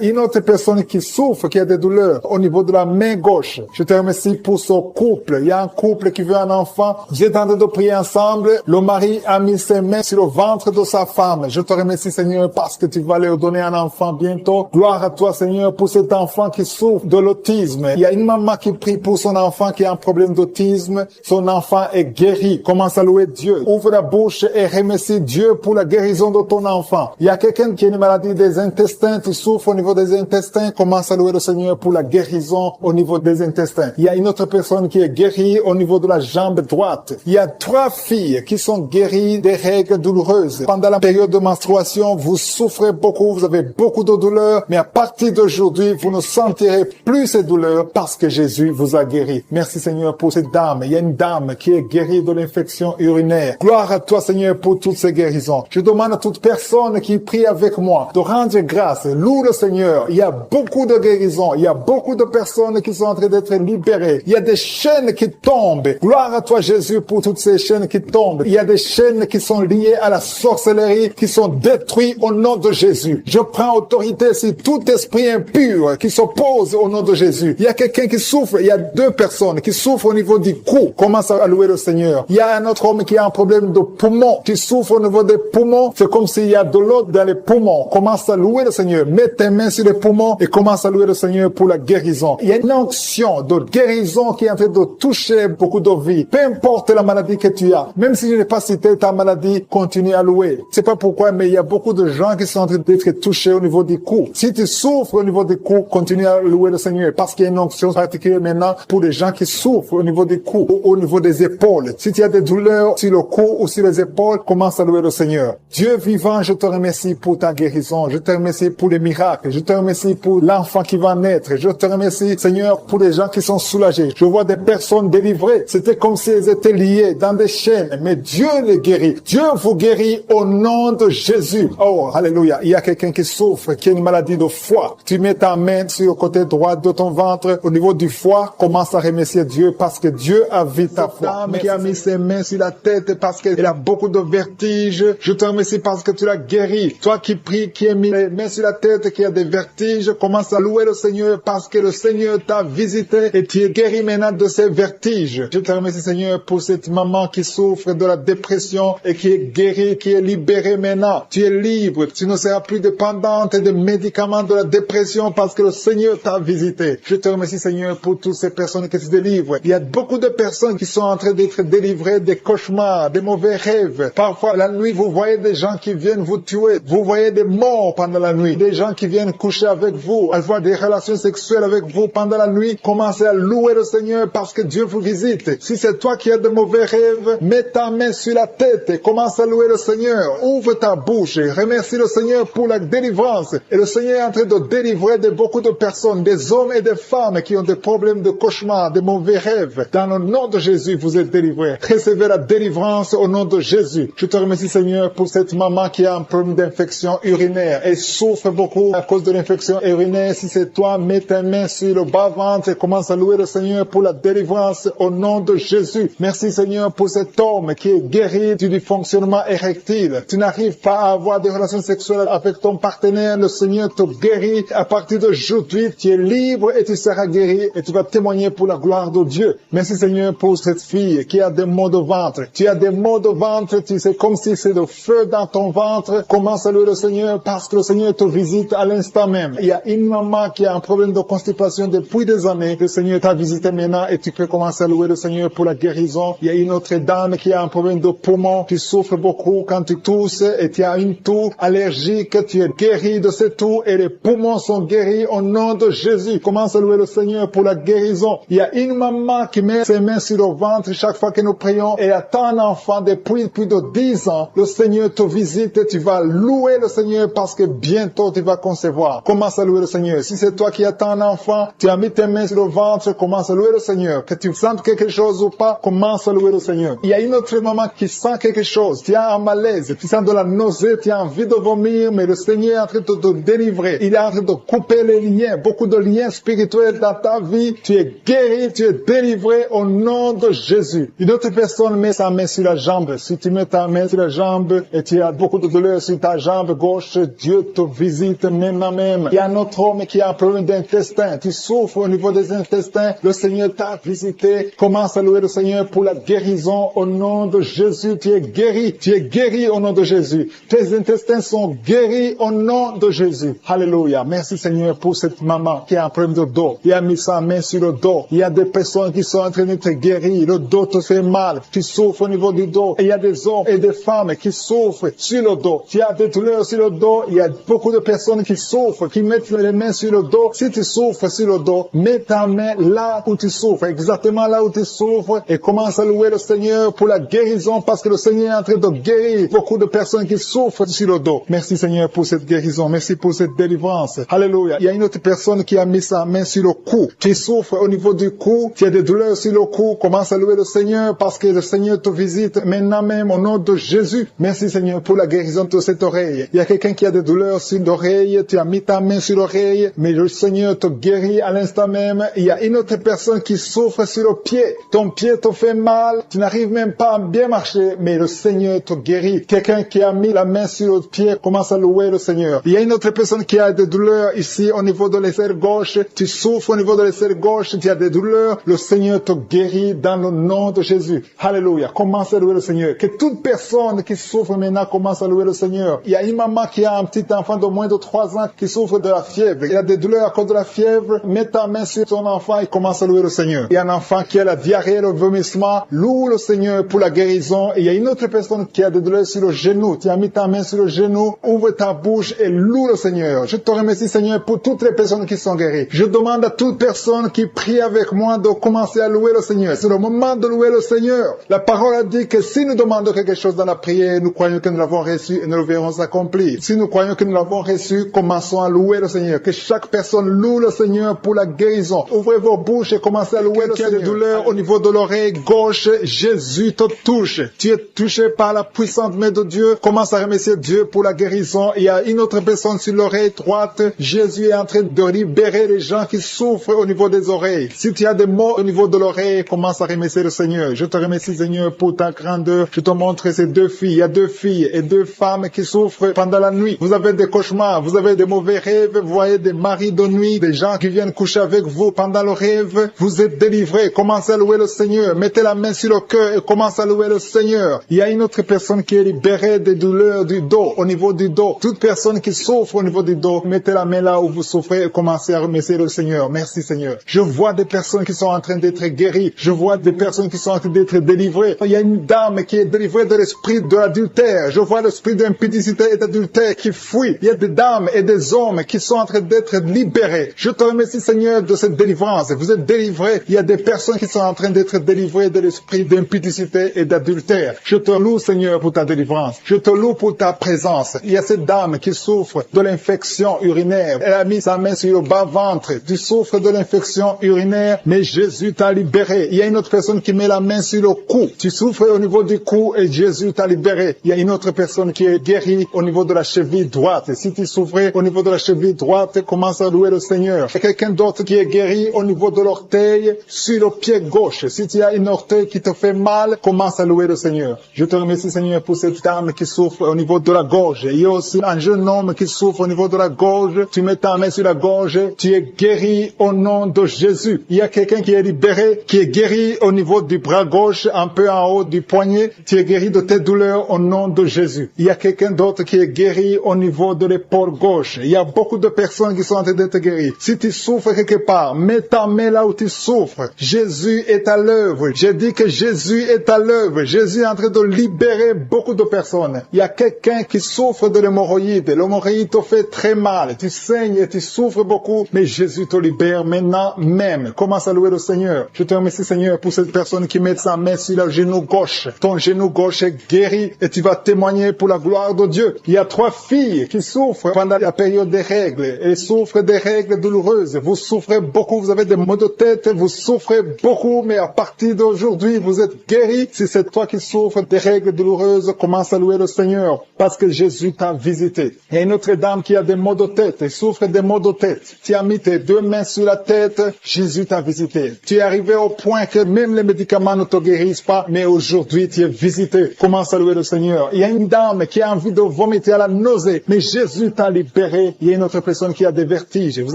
une autre personne qui souffre, qui a des douleurs au niveau de la main gauche. Je te remercie pour ce couple. Il y a un couple qui veut un enfant. Vous êtes en train de prier ensemble. Le mari a mis ses mains sur le ventre de sa femme. Je te remercie Seigneur parce que tu vas leur donner un enfant bientôt. Gloire à toi Seigneur pour cet enfant qui souffre de l'autisme. Il y a une maman qui prie pour son enfant qui a un problème d'autisme. Son enfant est guéri. Commence à louer Dieu. Ouvre la bouche et remercie Dieu pour la guérison de ton enfant. Il y a quelqu'un qui a une maladie des intestins, qui souffre au niveau des intestins. Commence à louer le Seigneur pour la guérison au niveau des intestins. Il y a une autre personne qui est guérie au niveau de la jambe droite. Il y a 3 filles qui sont guéries des règles douloureuses. Pendant la période de menstruation, vous souffrez beaucoup, vous avez beaucoup de douleurs, mais à partir d'aujourd'hui, vous ne sentirez plus ces douleurs parce que Jésus vous a guéri. Merci Seigneur pour cette dame. Il y a une dame qui est guérie de l'infection urinaire. Gloire à toi Seigneur pour toutes ces guérisons. Je demande à toute personne qui prie avec moi de rendre grâce. Loue le Seigneur. Il y a beaucoup de guérisons. Il y a beaucoup de personnes qui sont en train d'être libérées. Il y a des chaînes qui tombent. Gloire à toi Jésus pour toutes ces chaînes qui tombent. Il y a des chaînes qui sont liées à la sorcellerie qui sont détruites au nom de Jésus. Je prends autorité sur tout esprit impur qui s'oppose au nom de Jésus. Il y a quelqu'un qui souffre. Il y a 2 personnes qui souffrent au niveau du cou. Commence à louer le Seigneur. Il y a un autre homme qui a un problème de poumon, qui souffre au niveau des poumons. C'est comme s'il y a de l'eau dans les poumons. Commence à louer le Seigneur. Mets tes mains sur les poumons et commence à louer le Seigneur pour la guérison. Il y a une onction de guérison qui est en train de toucher beaucoup de vies. Peu importe la maladie que tu as. Même si je n'ai pas cité ta maladie, continue à louer. C'est pas pourquoi, mais il y a beaucoup de gens qui sont en train d'être touchés au niveau du cou. Si tu souffres au niveau du cou, continue à louer le Seigneur parce qu'il y a une onction particulière maintenant pour les gens qui souffrent au niveau du cou ou au niveau des épaules. Si tu as des douleurs sur le cou ou sur les épaules, commence à louer le Seigneur. Dieu vivant, je te remercie pour ta guérison. Je te remercie pour les miracles. Je te remercie pour l'enfant qui va naître. Je te remercie, Seigneur, pour les gens qui sont soulagés. Je vois des personnes délivrées. C'était comme si elles étaient liées dans des chaînes. Mais Dieu les guérit. Dieu vous guérit au nom de Jésus. Oh, alléluia. Il y a quelqu'un qui souffre, qui a une maladie de foie. Tu mets ta main sur le côté droit de ton ventre. Au niveau du foie, commence à remercier Dieu parce que Dieu a vu ta foi. Dame qui a mis ses mains sur la tête parce qu'elle a beaucoup de vertiges. Je te remercie parce que tu l'as guéri. Toi qui pries, qui a mis les mains sur la tête, qui a des vertiges, commence à louer le Seigneur parce que le Seigneur t'a visité et tu es guéri maintenant de ces vertiges. Je te remercie Seigneur pour cette maman qui souffre de la dépression et qui est guérie, qui est libérée maintenant. Tu es libre. Tu ne seras plus dépendante des médicaments de la dépression parce que le Seigneur t'a visité. Je te remercie Seigneur pour toutes ces personnes qui se délivrent. Il y a beaucoup de personnes qui sont en train d'être délivrées des cauchemars, des mauvais rêves. Parfois la nuit, vous voyez des gens qui viennent vous tuer. Vous voyez des morts pendant la nuit. Des gens qui viennent coucher avec vous, avoir des relations sexuelles avec vous pendant la nuit. Commencez à louer le Seigneur parce que Dieu vous visite. Si c'est toi qui as de mauvais rêves, mets ta main sur la tête et commence à louer le Seigneur. Ouvre ta bouche et remercie le Seigneur pour la délivrance. Et le Seigneur est en train de délivrer de beaucoup de personnes, des hommes et des femmes qui ont des problèmes de cauchemar, des mauvais rêves. Dans le nom de Jésus, vous êtes délivrés. Recevez la délivrance au nom de Jésus. Je te remercie Seigneur pour cette maman qui a un problème d'infection urinaire et souffre beaucoup à cause de l'infection urinaire. Si c'est toi, mets tes mains sur le bas-ventre et commence à louer le Seigneur pour la délivrance au nom de Jésus. Merci Seigneur pour cet homme qui est guéri du
dysfonctionnement érectile. Tu n'arrives pas à avoir des relations sexuelles avec ton partenaire. Le Seigneur te guérit. À partir d'aujourd'hui, tu es libre et tu seras guéri et tu vas témoigner pour la gloire de Dieu. Merci Seigneur pour cette fille qui a des maux de ventre. Tu as des maux de ventre, tu sais, comme si c'est le feu dans ton ventre. Commence à louer le Seigneur parce que le Seigneur te visite à l'instant même. Il y a une maman qui a un problème de constipation depuis des années. Le Seigneur t'a visité maintenant et tu peux commencer à louer le Seigneur pour la guérison. Il y a une autre dame qui a un problème de poumon. Tu souffres beaucoup quand tu tousses et tu as une toux allergique. Tu es guéri de cette toux et les poumons sont guéris au nom de Jésus. Commence à louer le Seigneur pour la guérison. Il y a une maman qui met ses mains sur le ventre chaque fois que nous prions et attend un enfant depuis plus de 10 ans. Le Seigneur te visite et tu vas louer le Seigneur parce que bientôt tu vas concevoir. Commence à louer le Seigneur. Si c'est toi qui attends un enfant, tu as mis tes mains sur le ventre, commence à louer le Seigneur. Que tu sentes quelque chose ou pas, commence à louer le Seigneur. Il y a une autre maman qui sent quelque chose. Tu as un malaise, tu sens de la nausée, tu as envie de vomir, mais le Seigneur est en train de te délivrer. Il est en train de couper les liens, beaucoup de liens spirituels dans ta vie. Tu es guéri, tu es délivré au nom de Jésus. Une autre personne met sa main sur la jambe. Si tu mets ta main sur la jambe et tu as beaucoup de douleur sur ta jambe gauche, Dieu te visite maintenant même. Il y a un autre homme qui a un problème d'intestin. Tu souffres au niveau des intestins. Le Seigneur t'a visité. Commence à louer le Seigneur pour la guérison au nom de Jésus. Tu es guéri. Tu es guéri au nom de Jésus. Tes intestins sont guéris au nom de Jésus. Alléluia. Merci Seigneur pour cette maman qui a un problème de dos. Il a mis sa main sur le dos. Il y a des personnes qui sont en train d'être guéries. Le dos te fait mal. Tu souffres au niveau du dos. Et il y a des hommes et des femmes qui souffrent sur le dos. Tu as des douleurs sur le dos. Il y a beaucoup de personnes qui souffrent, qui mettent les mains sur le dos. Si tu souffres sur le dos, mets ta main là où tu souffres, exactement là où tu souffres, et commence à louer le Seigneur pour la guérison, parce que le Seigneur est en train de guérir beaucoup de personnes qui souffrent sur le dos. Merci Seigneur pour cette guérison. Merci pour cette délivrance. Alléluia. Il y a une autre personne qui a mis sa main sur le cou. Tu souffres au niveau du cou. Tu as des douleurs sur le cou. Commence à louer le Seigneur parce que le Seigneur te visite maintenant même au nom de Jésus. Merci Seigneur pour la guérison de cette oreille. Il y a quelqu'un qui a des douleurs sur l'oreille. Tu as mis ta main sur l'oreille, mais le Seigneur te guérit à l'instant même. Il y a une autre personne qui souffre sur le pied. Ton pied te fait mal. Tu n'arrives même pas à bien marcher, mais le Seigneur te guérit. Quelqu'un qui a mis la main sur le pied, commence à louer le Seigneur. Il y a une autre personne qui a des douleurs ici au niveau de l'aisselle gauche. Tu souffres au niveau de l'aisselle gauche. Tu as des douleurs. Le Seigneur te guérit dans le nom de Jésus. Alléluia. Commence à louer le Seigneur. Que toute personne qui souffre maintenant commence à louer le Seigneur. Il y a une maman qui a un petit enfant de moins de 3 ans qui souffre de la fièvre. Il a des douleurs à cause de la fièvre. Mets ta main sur ton enfant et commence à louer le Seigneur. Il y a un enfant qui a la diarrhée, le vomissement. Loue le Seigneur pour la guérison. Et il y a une autre personne qui a des douleurs sur le genou. Tu as mis ta main sur le genou. Ouvre ta bouche et loue le Seigneur. Je te remercie Seigneur pour toutes les personnes qui sont guéries. Je demande à toute personne qui prie avec moi de commencer à louer le Seigneur. C'est le moment de louer le Seigneur. La parole a dit que si nous demandons quelque chose dans la prière, nous croyons que nous l'avons reçu et nous le verrons s'accomplir. Si nous croyons que nous l'avons reçu, commençons à louer le Seigneur. Que chaque personne loue le Seigneur pour la guérison. Ouvrez vos bouches et commencez à louer le Seigneur. Qui a des douleurs au niveau de l'oreille gauche, Jésus te touche. Tu es touché par la puissante main de Dieu. Commence à remercier Dieu pour la guérison. Il y a une autre personne sur l'oreille droite. Jésus est en train de libérer les gens qui souffrent au niveau des oreilles. Si tu as des maux au niveau de l'oreille, commence à remercier le Seigneur. Je te remercie Seigneur pour ta grandeur. Je te montre ces 2 filles. Il y a 2 filles et 2 femmes qui souffrent pendant la nuit. Vous avez des cauchemars, vous avez des mauvais rêves, vous voyez des maris de nuit, des gens qui viennent coucher avec vous pendant le rêve. Vous êtes délivrés. Commencez à louer le Seigneur. Mettez la main sur le cœur et commencez à louer le Seigneur. Il y a une autre personne qui est libérée des douleurs du dos, au niveau du dos. Toute personne qui souffre au niveau du dos, mettez la main là où vous souffrez et commencez à remercier le Seigneur. Merci Seigneur. Je vois des personnes qui sont en train d'être guéries. Je vois des personnes qui sont en train d'être délivrées. Il y a une dame qui est délivrée de l'esprit de l'adultère. Je vois l'esprit d'impudicité et d'adultère qui fuit. Il y a des dames et des hommes qui sont en train d'être libérés. Je te remercie Seigneur de cette délivrance. Vous êtes délivrés. Il y a des personnes qui sont en train d'être délivrées de l'esprit d'impudicité et d'adultère. Je te loue Seigneur pour ta délivrance. Je te loue pour ta présence. Il y a cette dame qui souffre de l'infection urinaire. Elle a mis sa main sur le bas-ventre. Tu souffres de l'infection urinaire, mais Jésus t'a libéré. Il y a une autre personne qui met la main sur le cou. Tu souffres au niveau du cou et Jésus t'a libéré. Il y a une autre personne qui est guérie au niveau de la cheville droite. Si tu souffrais au niveau de la cheville droite, commence à louer le Seigneur. Il y a quelqu'un d'autre qui est guéri au niveau de l'orteil sur le pied gauche. Si tu as une orteil qui te fait mal, commence à louer le Seigneur.
Je te remercie, Seigneur, pour cette dame qui souffre au niveau de la gorge. Il y a aussi un jeune homme qui souffre au niveau de la gorge. Tu mets ta main sur la gorge. Tu es guéri au nom de Jésus. Il y a quelqu'un qui est libéré, qui est guéri au niveau du bras gauche, un peu en haut du poignet. Tu es guéri de tes douleurs au nom de Jésus. Il y a quelqu'un d'autre qui est guéri au niveau de l'épaule gauche. Il y a beaucoup de personnes qui sont en train d'être guéries. Si tu souffres quelque part, mets ta main là où tu souffres. Jésus est à l'œuvre. J'ai dit que Jésus est à l'œuvre. Jésus est en train de libérer beaucoup de personnes. Il y a quelqu'un qui souffre de l'hémorroïde. L'hémorroïde te fait très mal. Tu saignes et tu souffres beaucoup, mais Jésus te libère maintenant même. Commence à louer le Seigneur. Je te remercie, Seigneur, pour cette personne qui met sa main sur le genou gauche. Ton genou gauche est guéri et tu vas témoigner pour la gloire de Dieu. Il y a 3 filles qui souffrent pendant la période des règles. Elles souffrent des règles douloureuses. Vous souffrez beaucoup, vous avez des maux de tête, vous souffrez beaucoup, mais à partir d'aujourd'hui, vous êtes guéris. Si c'est toi qui souffres des règles douloureuses, commence à louer le Seigneur parce que Jésus t'a visité. Il y a une autre dame qui a des maux de tête, elle souffre des maux de tête. Tu as mis tes 2 mains sur la tête, Jésus t'a visité. Tu es arrivé au point que même les médicaments ne te guérissent pas, mais aujourd'hui tu es visité. Commence à louer le Seigneur. Il y a une dame qui a envie de vomiter à la nausée, mais Jésus t'a libéré. Il y a une autre personne qui a des vertiges. Vous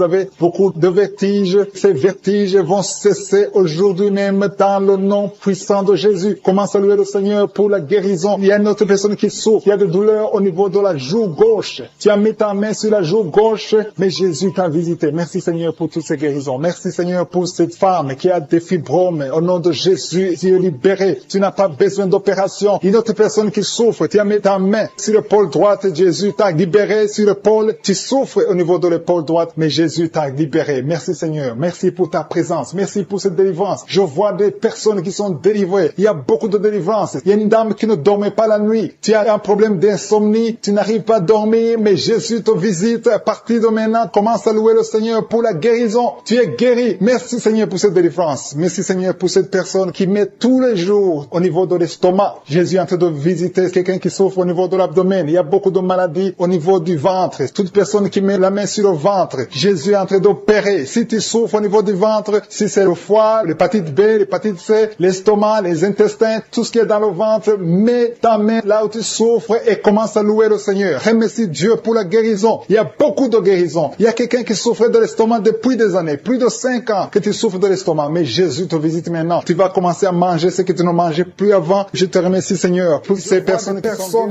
avez beaucoup de vertiges. Ces vertiges vont cesser aujourd'hui même dans le nom puissant de Jésus. Commence à louer le Seigneur pour la guérison. Il y a une autre personne qui souffre. Il y a des douleurs au niveau de la joue gauche. Tu as mis ta main sur la joue gauche, mais Jésus t'a visité. Merci Seigneur pour toutes ces guérisons. Merci Seigneur pour cette femme qui a des fibromes. Au nom de Jésus, tu es libéré. Tu n'as pas besoin d'opération. Une autre personne qui souffre, tu as mis ta main sur l'épaule droite. Jésus t'a libéré sur l'épaule. Tu souffres au niveau de l'épaule droite, mais Jésus t'a libéré. Merci Seigneur. Merci pour ta présence. Merci pour cette délivrance. Je vois des personnes qui sont délivrées. Il y a beaucoup de délivrance. Il y a une dame qui ne dormait pas la nuit. Tu as un problème d'insomnie. Tu n'arrives pas à dormir, mais Jésus te visite. À partir de maintenant, commence à louer le Seigneur pour la guérison. Tu es guéri. Merci Seigneur pour cette délivrance. Merci Seigneur pour cette personne qui met tous les jours au niveau de l'estomac. Jésus est en train de visiter quelqu'un qui souffre au niveau de l'abdomen. Il y a beaucoup de maladies au niveau du ventre. Toute personne qui met la main sur le ventre, Jésus est en train d'opérer. Si tu souffres au niveau du ventre, si c'est le foie, l'hépatite B, l'hépatite C, l'estomac, les intestins, tout ce qui est dans le ventre, mets ta main là où tu souffres et commence à louer le Seigneur. Remercie Dieu pour la guérison. Il y a beaucoup de guérisons. Il y a quelqu'un qui souffrait de l'estomac depuis des années, plus de 5 ans que tu souffres de l'estomac, mais Jésus te visite maintenant. Tu vas commencer à manger ce que tu ne mangeais plus avant. Je te remercie Seigneur pour ces personnes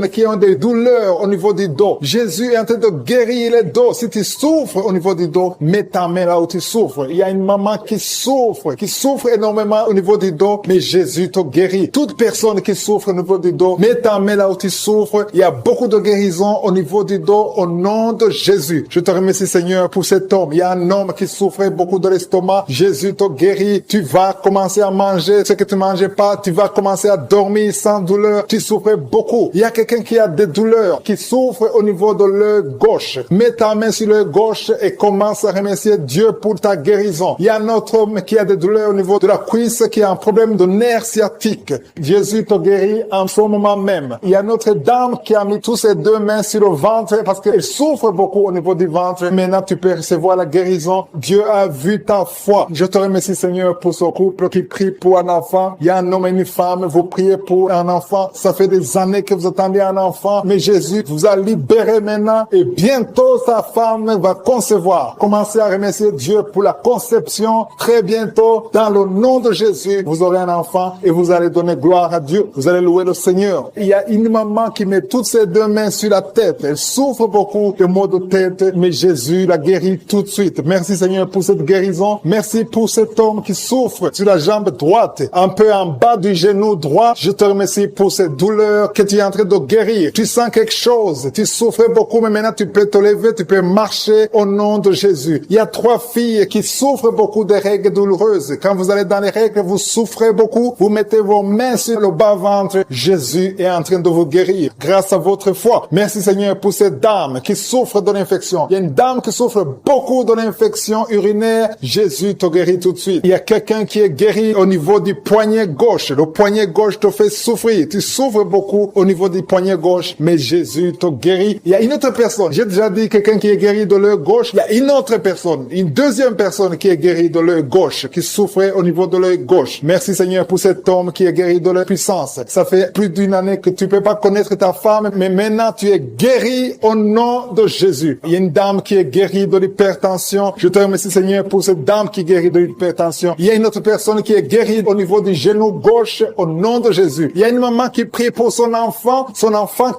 qui ont des douleurs au niveau du dos. Jésus est en train de guérir les dos. Si tu souffres au niveau du dos, mets ta main là où tu souffres. Il y a une maman qui souffre énormément au niveau du dos, mais Jésus te guérit. Toute personne qui souffre au niveau du dos, mets ta main là où tu souffres. Il y a beaucoup de guérisons au niveau du dos au nom de Jésus. Je te remercie Seigneur pour cet homme. Il y a un homme qui souffrait beaucoup de l'estomac. Jésus te guérit. Tu vas commencer à manger ce que tu ne mangeais pas. Tu vas commencer à dormir sans douleur. Tu souffrais beaucoup. Il y a quelqu'un qui a des douleurs, qui souffre au niveau de l'œil gauche. Mets ta main sur l'œil gauche et commence à remercier Dieu pour ta guérison. Il y a un autre homme qui a des douleurs au niveau de la cuisse, qui a un problème de nerf sciatique. Jésus te guérit en ce moment même. Il y a une autre dame qui a mis tous ses 2 mains sur le ventre parce qu'elle souffre beaucoup au niveau du ventre. Maintenant, tu peux recevoir la guérison. Dieu a vu ta foi. Je te remercie, Seigneur, pour ce couple qui prie pour un enfant. Il y a un homme et une femme. Vous priez pour un enfant. Ça fait des années que vous attendez un enfant. Mais Jésus vous a libéré maintenant. Et bientôt, sa femme va concevoir. Commencez à remercier Dieu pour la conception. Très bientôt, dans le nom de Jésus, vous aurez un enfant et vous allez donner gloire à Dieu. Vous allez louer le Seigneur. Il y a une maman qui met toutes ses 2 mains sur la tête. Elle souffre beaucoup de maux de tête, mais Jésus la guérit tout de suite. Merci Seigneur pour cette guérison. Merci pour cet homme qui souffre sur la jambe droite, un peu en bas du genou droit. Je te remercie pour cette douleur que tu es en train de guérir. Tu sens quelque chose. Tu souffrais beaucoup, mais maintenant tu peux te lever, tu peux marcher au nom de Jésus. Il y a 3 filles qui souffrent beaucoup des règles douloureuses. Quand vous allez dans les règles, vous souffrez beaucoup. Vous mettez vos mains sur le bas-ventre. Jésus est en train de vous guérir grâce à votre foi. Merci Seigneur pour cette dame qui souffre de l'infection. Il y a une dame qui souffre beaucoup de l'infection urinaire. Jésus te guérit tout de suite. Il y a quelqu'un qui est guéri au niveau du poignet gauche. Le poignet gauche te fait souffrir. Tu souffres beaucoup au niveau du poignet gauche, mais Jésus te guérit. Il y a une autre personne. J'ai déjà dit quelqu'un qui est guéri de l'œil gauche. Il y a une autre personne, une deuxième personne qui est guérie de l'œil gauche, qui souffrait au niveau de l'œil gauche. Merci Seigneur pour cet homme qui est guéri de la puissance. Ça ça fait plus d'une année que tu peux pas connaître ta femme, mais maintenant tu es guéri au nom de Jésus. Il y a une dame qui est guérie de l'hypertension. Je te remercie, Seigneur, pour cette dame qui est guérie de l'hypertension. Il y a une autre personne qui est guérie au niveau du genou gauche au nom de Jésus. Il y a une maman qui prie pour son enfant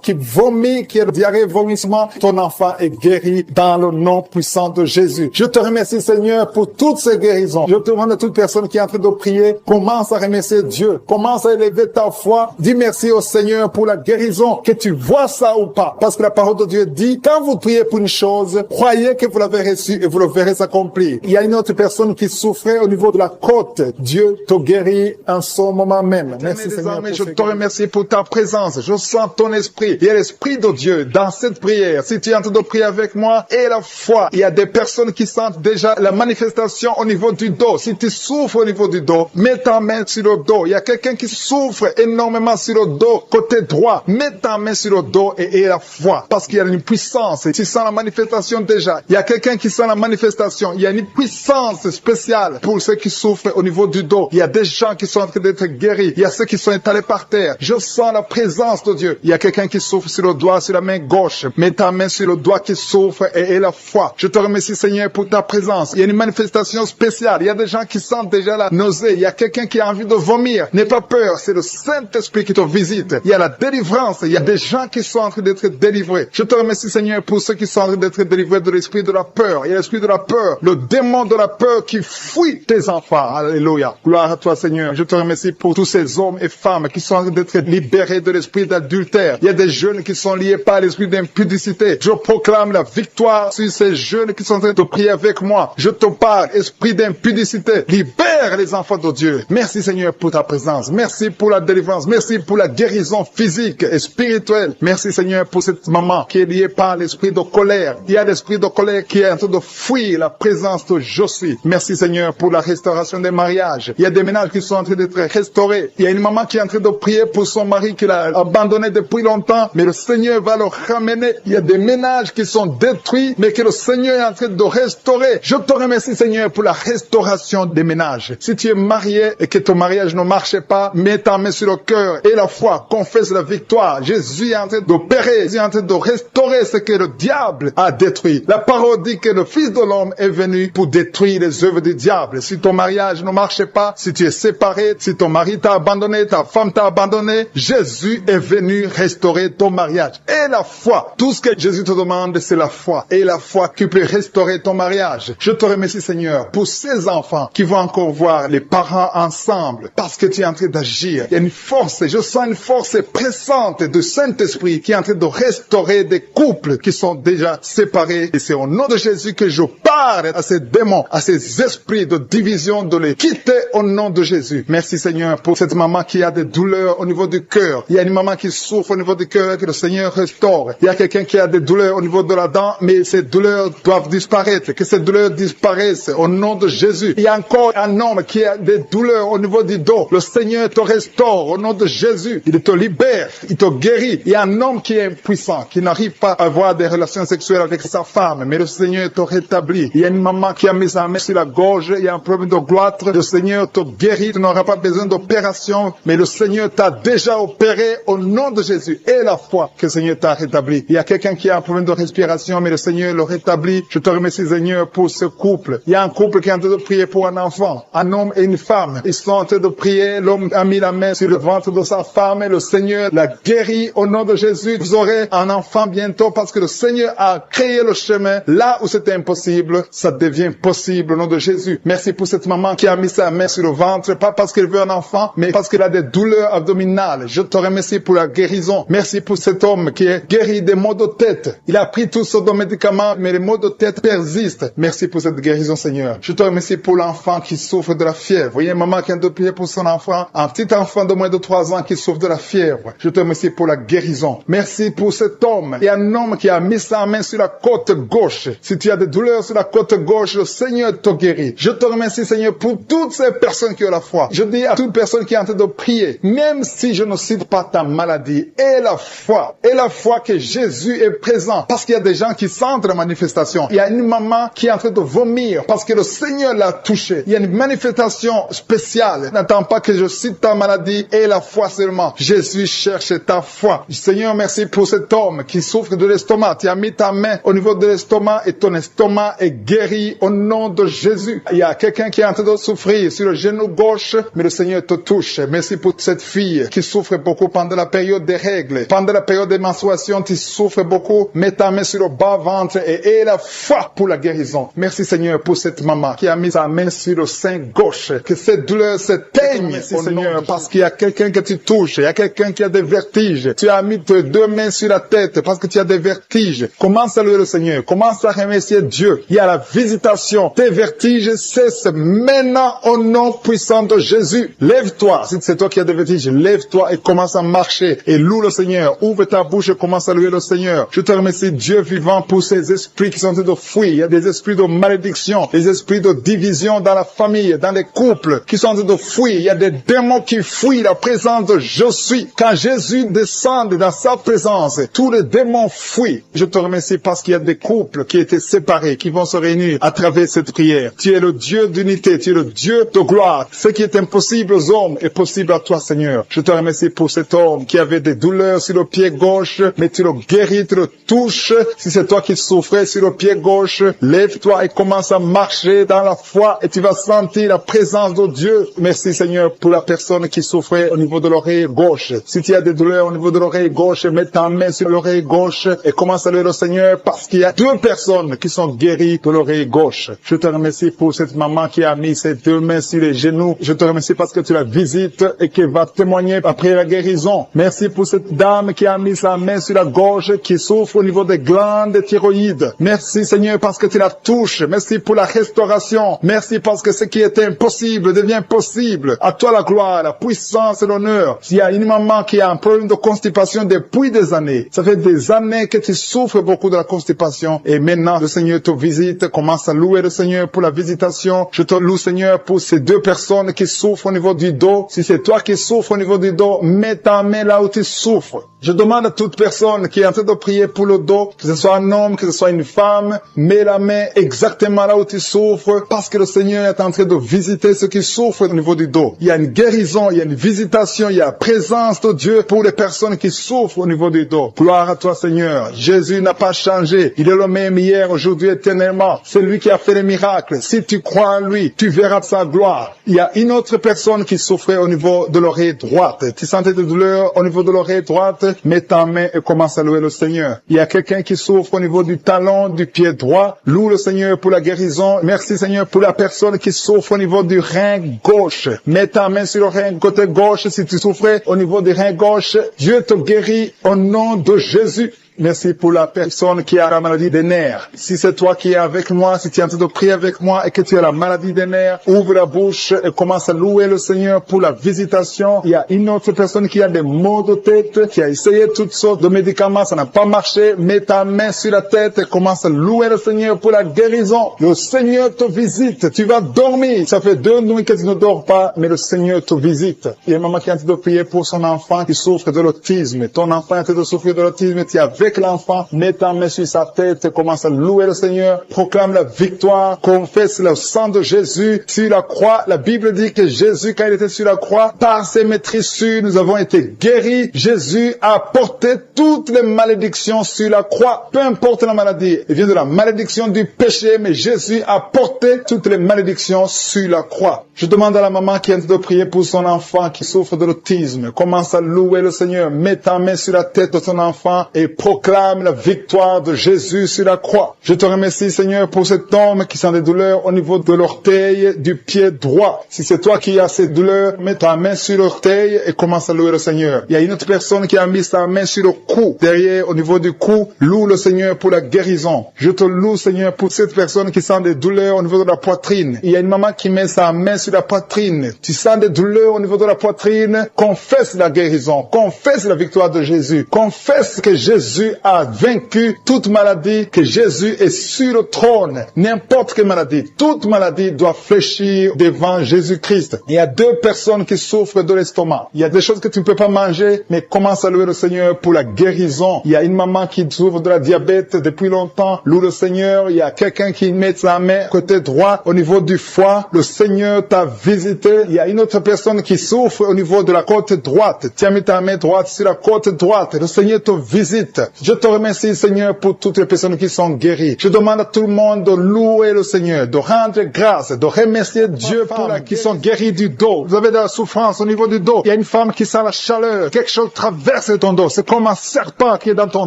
qui vomit, qui a diarrhée, vomissement. Ton enfant est guéri dans le nom puissant de Jésus. Je te remercie, Seigneur, pour toutes ces guérisons. Je te demande à toute personne qui est en train de prier, commence à remercier Dieu. Commence à élever ta foi. Dis merci au Seigneur pour la guérison, que tu vois ça ou pas. Parce que la parole de Dieu dit, quand vous priez pour une chose, croyez que vous l'avez reçue et vous le verrez s'accomplir. Il y a une autre personne qui souffrait au niveau de la côte. Dieu te guérit en ce moment même. Merci, Seigneur.
Je te remercie pour ta présence. Je sens ton esprit. Il y a l'esprit de Dieu dans cette prière. Si tu es en train de prier avec moi, et la foi, il y a des personnes qui sentent déjà la manifestation au niveau du dos. Si tu souffres au niveau du dos, mets ta main sur le dos. Il y a quelqu'un qui souffre énormément sur le dos, côté droit. Mets ta main sur le dos et la foi. Parce qu'il y a une puissance. Tu sens la manifestation déjà. Il y a quelqu'un qui sent la manifestation. Il y a une puissance spéciale pour ceux qui souffrent au niveau du dos. Il y a des gens qui sont en train d'être guéris. Il y a ceux qui sont étalés par terre. Je sens la présence de Dieu. Il y a quelqu'un qui souffre sur le doigt, sur la main gauche. Mets ta main sur le doigt qui souffre et la foi. Je te remercie, Seigneur, pour ta présence. Il y a une manifestation spéciale. Il y a des gens qui sentent déjà la nausée. Il y a quelqu'un qui a envie de vomir. N'aie pas peur. C'est le Saint-Esprit qui te visite. Il y a la délivrance. Il y a des gens qui sont en train d'être délivrés. Je te remercie, Seigneur, pour ceux qui sont en train d'être délivrés de l'esprit de la peur. Il y a l'esprit de la peur. Le démon de la peur qui fuit tes enfants. Alléluia. Gloire à toi, Seigneur. Je te remercie pour tous ces hommes et femmes qui sont en train d'être libérés de l'esprit d'adultère. Il y a des jeunes qui sont liés par l'esprit d'impudicité. Je proclame la victoire sur ces jeunes qui sont en train de prier avec moi. Je te parle, esprit d'impudicité. Libère les enfants de Dieu. Merci, Seigneur, pour ta présence. Merci pour la délivrance. Merci pour la guérison physique et spirituelle. Merci, Seigneur, pour cette maman qui est liée par l'esprit de colère. Il y a l'esprit de colère qui est en train de fuir la présence de Josué. Merci, Seigneur, pour la restauration des mariages. Il y a des ménages qui sont en train d'être restaurés. Il y a une maman qui est en train de prier pour son mari qu'il a abandonné depuis longtemps, mais le Seigneur va le ramener. Il y a des ménages qui sont détruits, mais que le Seigneur est en train de restaurer. Je te remercie, Seigneur, pour la restauration des ménages. Si tu es marié et que ton mariage ne marche pas, mets ta main sur le cœur et la foi, confesse la victoire. Jésus est en train d'opérer, Jésus est en train de restaurer ce que le diable a détruit. La parole dit que le Fils de l'homme est venu pour détruire les œuvres du diable. Si ton mariage ne marche pas, si tu es séparé, si ton mari t'a abandonné, ta femme t'a abandonné, Jésus est venu restaurer ton mariage. Et la foi, tout ce que Jésus te demande, c'est la foi. Et la foi qui peut restaurer ton mariage. Je te remercie, Seigneur, pour ces enfants qui vont encore voir les parents ensemble, parce que tu es en train d'agir. Il y a une force, je sens une force pressante du Saint-Esprit qui est en train de restaurer des couples qui sont déjà séparés. Et c'est au nom de Jésus que je parle à ces démons, à ces esprits de division, de les quitter au nom de Jésus. Merci, Seigneur, pour cette maman qui a des douleurs au niveau du cœur. Il y a une maman qui souffre au niveau du cœur, que le Seigneur restaure. Il y a quelqu'un qui a des douleurs au niveau de la dent, mais ces douleurs doivent disparaître. Que ces douleurs disparaissent au nom de Jésus. Il y a encore un homme qui a des douleurs au niveau du dos. Le Seigneur te restaure au nom de Jésus. Il te libère, il te guérit. Il y a un homme qui est impuissant, qui n'arrive pas à avoir des relations sexuelles avec sa femme, mais le Seigneur te rétablit. Il y a une maman qui a mis sa main sur la gorge, il y a un problème de gloître. Le Seigneur te guérit, tu n'auras pas besoin d'opération, mais le Seigneur t'a déjà opéré au nom de Jésus. Et la foi que le Seigneur t'a rétabli. Il y a quelqu'un qui a un problème de respiration, mais le Seigneur le rétablit. Je te remercie, Seigneur, pour ce couple. Il y a un couple qui est en train de prier pour un enfant, un homme et une femme. Ils sont en train de prier. L'homme a mis la main sur le ventre de sa femme et le Seigneur l'a guéri au nom de Jésus. Vous aurez un enfant bientôt parce que le Seigneur a créé le chemin. Là où c'était impossible, ça devient possible au nom de Jésus. Merci pour cette maman qui a mis sa main sur le ventre, pas parce qu'elle veut un enfant, mais parce qu'elle a des douleurs abdominales. Je te remercie pour la guérison. Merci pour cet homme qui est guéri des maux de tête. Il a pris toutes sortes de médicaments, mais les maux de tête persistent. Merci pour cette guérison, Seigneur. Je te remercie pour l'enfant qui souffre de la fièvre. Vous voyez, une maman qui a de prier pour son enfant, un petit enfant de moins de 3 ans qui souffre de la fièvre. Je te remercie pour la guérison. Merci pour cet homme. Il y a un homme qui a mis sa main sur la côte gauche. Si tu as des douleurs sur la côte gauche, le Seigneur te guérit. Je te remercie, Seigneur, pour toutes ces personnes qui ont la foi. Je dis à toute personne qui est en train de prier, même si je ne cite pas ta maladie, et la foi que Jésus est présent, parce qu'il y a des gens qui sentent la manifestation. Il y a une maman qui est en train de vomir parce que le Seigneur l'a touchée. Il y a une manifestation spéciale. N'attends pas que je cite ta maladie, et la
foi seulement. Jésus cherche ta foi. Seigneur, merci pour cet homme qui souffre de l'estomac. Tu as mis ta main au niveau de l'estomac et ton estomac est guéri au nom de Jésus. Il y a quelqu'un qui est en train de souffrir sur le genou gauche, mais le Seigneur te touche. Merci pour cette fille qui souffre beaucoup pendant la période des règles. Pendant la période des menstruations, tu souffres beaucoup. Mets ta main sur le bas-ventre et aie la foi pour la guérison. Merci Seigneur pour cette maman qui a mis sa main sur le sein gauche. Que cette douleur s'éteigne. Merci Seigneur parce qu'il y a quelqu'un que tu touches. Il y a quelqu'un qui a des vertiges. Tu as mis tes deux mains sur la tête parce que tu as des vertiges. Commence à louer le Seigneur. Commence à remercier Dieu. Il y a la visitation. Tes vertiges cessent maintenant au nom puissant de Jésus. Lève-toi. Si c'est toi qui as des vertiges, lève-toi et commence à marcher. Et loue le Seigneur. Ouvre ta bouche et commence à louer le Seigneur. Je te remercie Dieu vivant pour ces esprits qui sont en train de fuir. Il y a des esprits de malédiction, des esprits de division dans la famille, dans les couples qui sont en train de fuir. Il y a des démons qui fuient la présence de je suis. Quand Jésus descend dans sa présence, tous les démons fuient. Je te remercie parce qu'il y a des couples qui étaient séparés, qui vont se réunir à travers cette prière. Tu es le Dieu d'unité, tu es le Dieu de gloire. Ce qui est impossible aux hommes est possible à toi, Seigneur. Je te remercie pour cet homme qui avait des douleurs sur le pied gauche, mais tu le guéris, tu le touches. Si c'est toi qui souffrais sur le pied gauche, lève-toi et commence à marcher dans la foi et tu vas sentir la présence de Dieu. Merci, Seigneur, pour la personne qui souffrait au niveau de l'oreille gauche. Si tu as des douleurs au niveau de l'oreille gauche, mets ta main sur l'oreille gauche et commence à louer le Seigneur parce qu'il y a deux personnes qui sont guéries de l'oreille gauche. Je te remercie pour cette maman qui a mis ses deux mains sur les genoux. Je te remercie parce que tu la visites et qu'elle va témoigner après la guérison. Merci pour cette dame qui a mis sa main sur la gorge, qui souffre au niveau des glandes thyroïdes. Merci, Seigneur, parce que tu la touches. Merci pour la restauration. Merci parce que ce qui était impossible devient possible. À toi la gloire, la puissance et l'honneur. S'il y a une maman qui a un problème de constipation depuis des années, ça fait des années que tu souffres beaucoup de la constipation et maintenant le Seigneur te visite. Commence à louer le Seigneur pour la visitation. Je te loue, Seigneur, pour ces deux personnes qui souffrent au niveau du dos. Si c'est toi qui souffres au niveau du dos, mets ta main là où tu souffres. Je demande à toute personne qui est en train de prier pour le dos, que ce soit un homme, que ce soit une femme, mets la main exactement là où tu souffres, parce que le Seigneur est en train de visiter ceux qui souffrent au niveau du dos. Il y a une guérison, il y a une visitation, il y a la présence de Dieu pour les personnes qui souffrent au niveau du dos. Gloire à toi, Seigneur. Jésus n'a pas changé. Il est le même hier, aujourd'hui, éternellement. C'est lui qui a fait les miracles. Si tu crois en lui, tu verras sa gloire. Il y a une autre personne qui souffrait au niveau de l'oreille droite. Tu sentais des douleurs au niveau de l'oreille droite? Mets ta main et commence à louer le Seigneur. Il y a quelqu'un qui souffre au niveau du talon, du pied droit. Loue le Seigneur pour la guérison. Merci, Seigneur, pour la personne qui souffre au niveau du rein gauche. Mets ta main sur le rein côté gauche si tu souffrais au niveau du rein gauche. Dieu te guérit au nom de Jésus. Merci pour la personne qui a la maladie des nerfs. Si c'est toi qui es avec moi, si tu es en train de prier avec moi et que tu as la maladie des nerfs, ouvre la bouche et commence à louer le Seigneur pour la visitation. Il y a une autre personne qui a des maux de tête, qui a essayé toutes sortes de médicaments, ça n'a pas marché. Mets ta main sur la tête et commence à louer le Seigneur pour la guérison. Le Seigneur te visite. Tu vas dormir. Ça fait 2 nuits que tu ne dors pas, mais le Seigneur te visite. Il y a une maman qui est en train de prier pour son enfant qui souffre de l'autisme. Ton enfant est en train de souffrir de l'autisme, tu es avec l'enfant, mets ta main sur sa tête, commence à louer le Seigneur, proclame la victoire, confesse le sang de Jésus sur la croix. La Bible dit que Jésus, quand il était sur la croix, par ses maîtrissures, nous avons été guéris. Jésus a porté toutes les malédictions sur la croix, peu importe la maladie. Il vient de la malédiction du péché, mais Jésus a porté toutes les malédictions sur la croix. Je demande à la maman qui est en train de prier pour son enfant qui souffre de l'autisme, commence à louer le Seigneur, mets ta main sur la tête de son enfant et proclame la victoire de Jésus sur la croix. Je te remercie, Seigneur, pour cet homme qui sent des douleurs au niveau de l'orteil du pied droit. Si c'est toi qui as ces douleurs, mets ta main sur l'orteil et commence à louer le Seigneur. Il y a une autre personne qui a mis sa main sur le cou, derrière, au niveau du cou. Loue le Seigneur pour la guérison. Je te loue, Seigneur, pour cette personne qui sent des douleurs au niveau de la poitrine. Il y a une maman qui met sa main sur la poitrine. Tu sens des douleurs au niveau de la poitrine. Confesse la guérison. Confesse la victoire de Jésus. Confesse que Jésus
Jésus a vaincu toute maladie, que Jésus est sur le trône. N'importe quelle maladie, toute maladie doit fléchir devant Jésus-Christ. Il y a 2 personnes qui souffrent de l'estomac. Il y a des choses que tu ne peux pas manger, mais commence à louer le Seigneur pour la guérison. Il y a une maman qui souffre de la diabète depuis longtemps. Loue le Seigneur. Il y a quelqu'un qui met sa main côté droit au niveau du foie. Le Seigneur t'a visité. Il y a une autre personne qui souffre au niveau de la côte droite. Tu as mis ta main droite sur la côte droite. Le Seigneur te visite. Je te remercie, Seigneur, pour toutes les personnes qui sont guéries. Je demande à tout le monde de louer le Seigneur, de rendre grâce, de remercier Dieu pour ceux qui sont guéris du dos. Vous avez de la souffrance au niveau du dos. Il y a une femme qui sent la chaleur. Quelque chose traverse ton dos. C'est comme un serpent qui est dans ton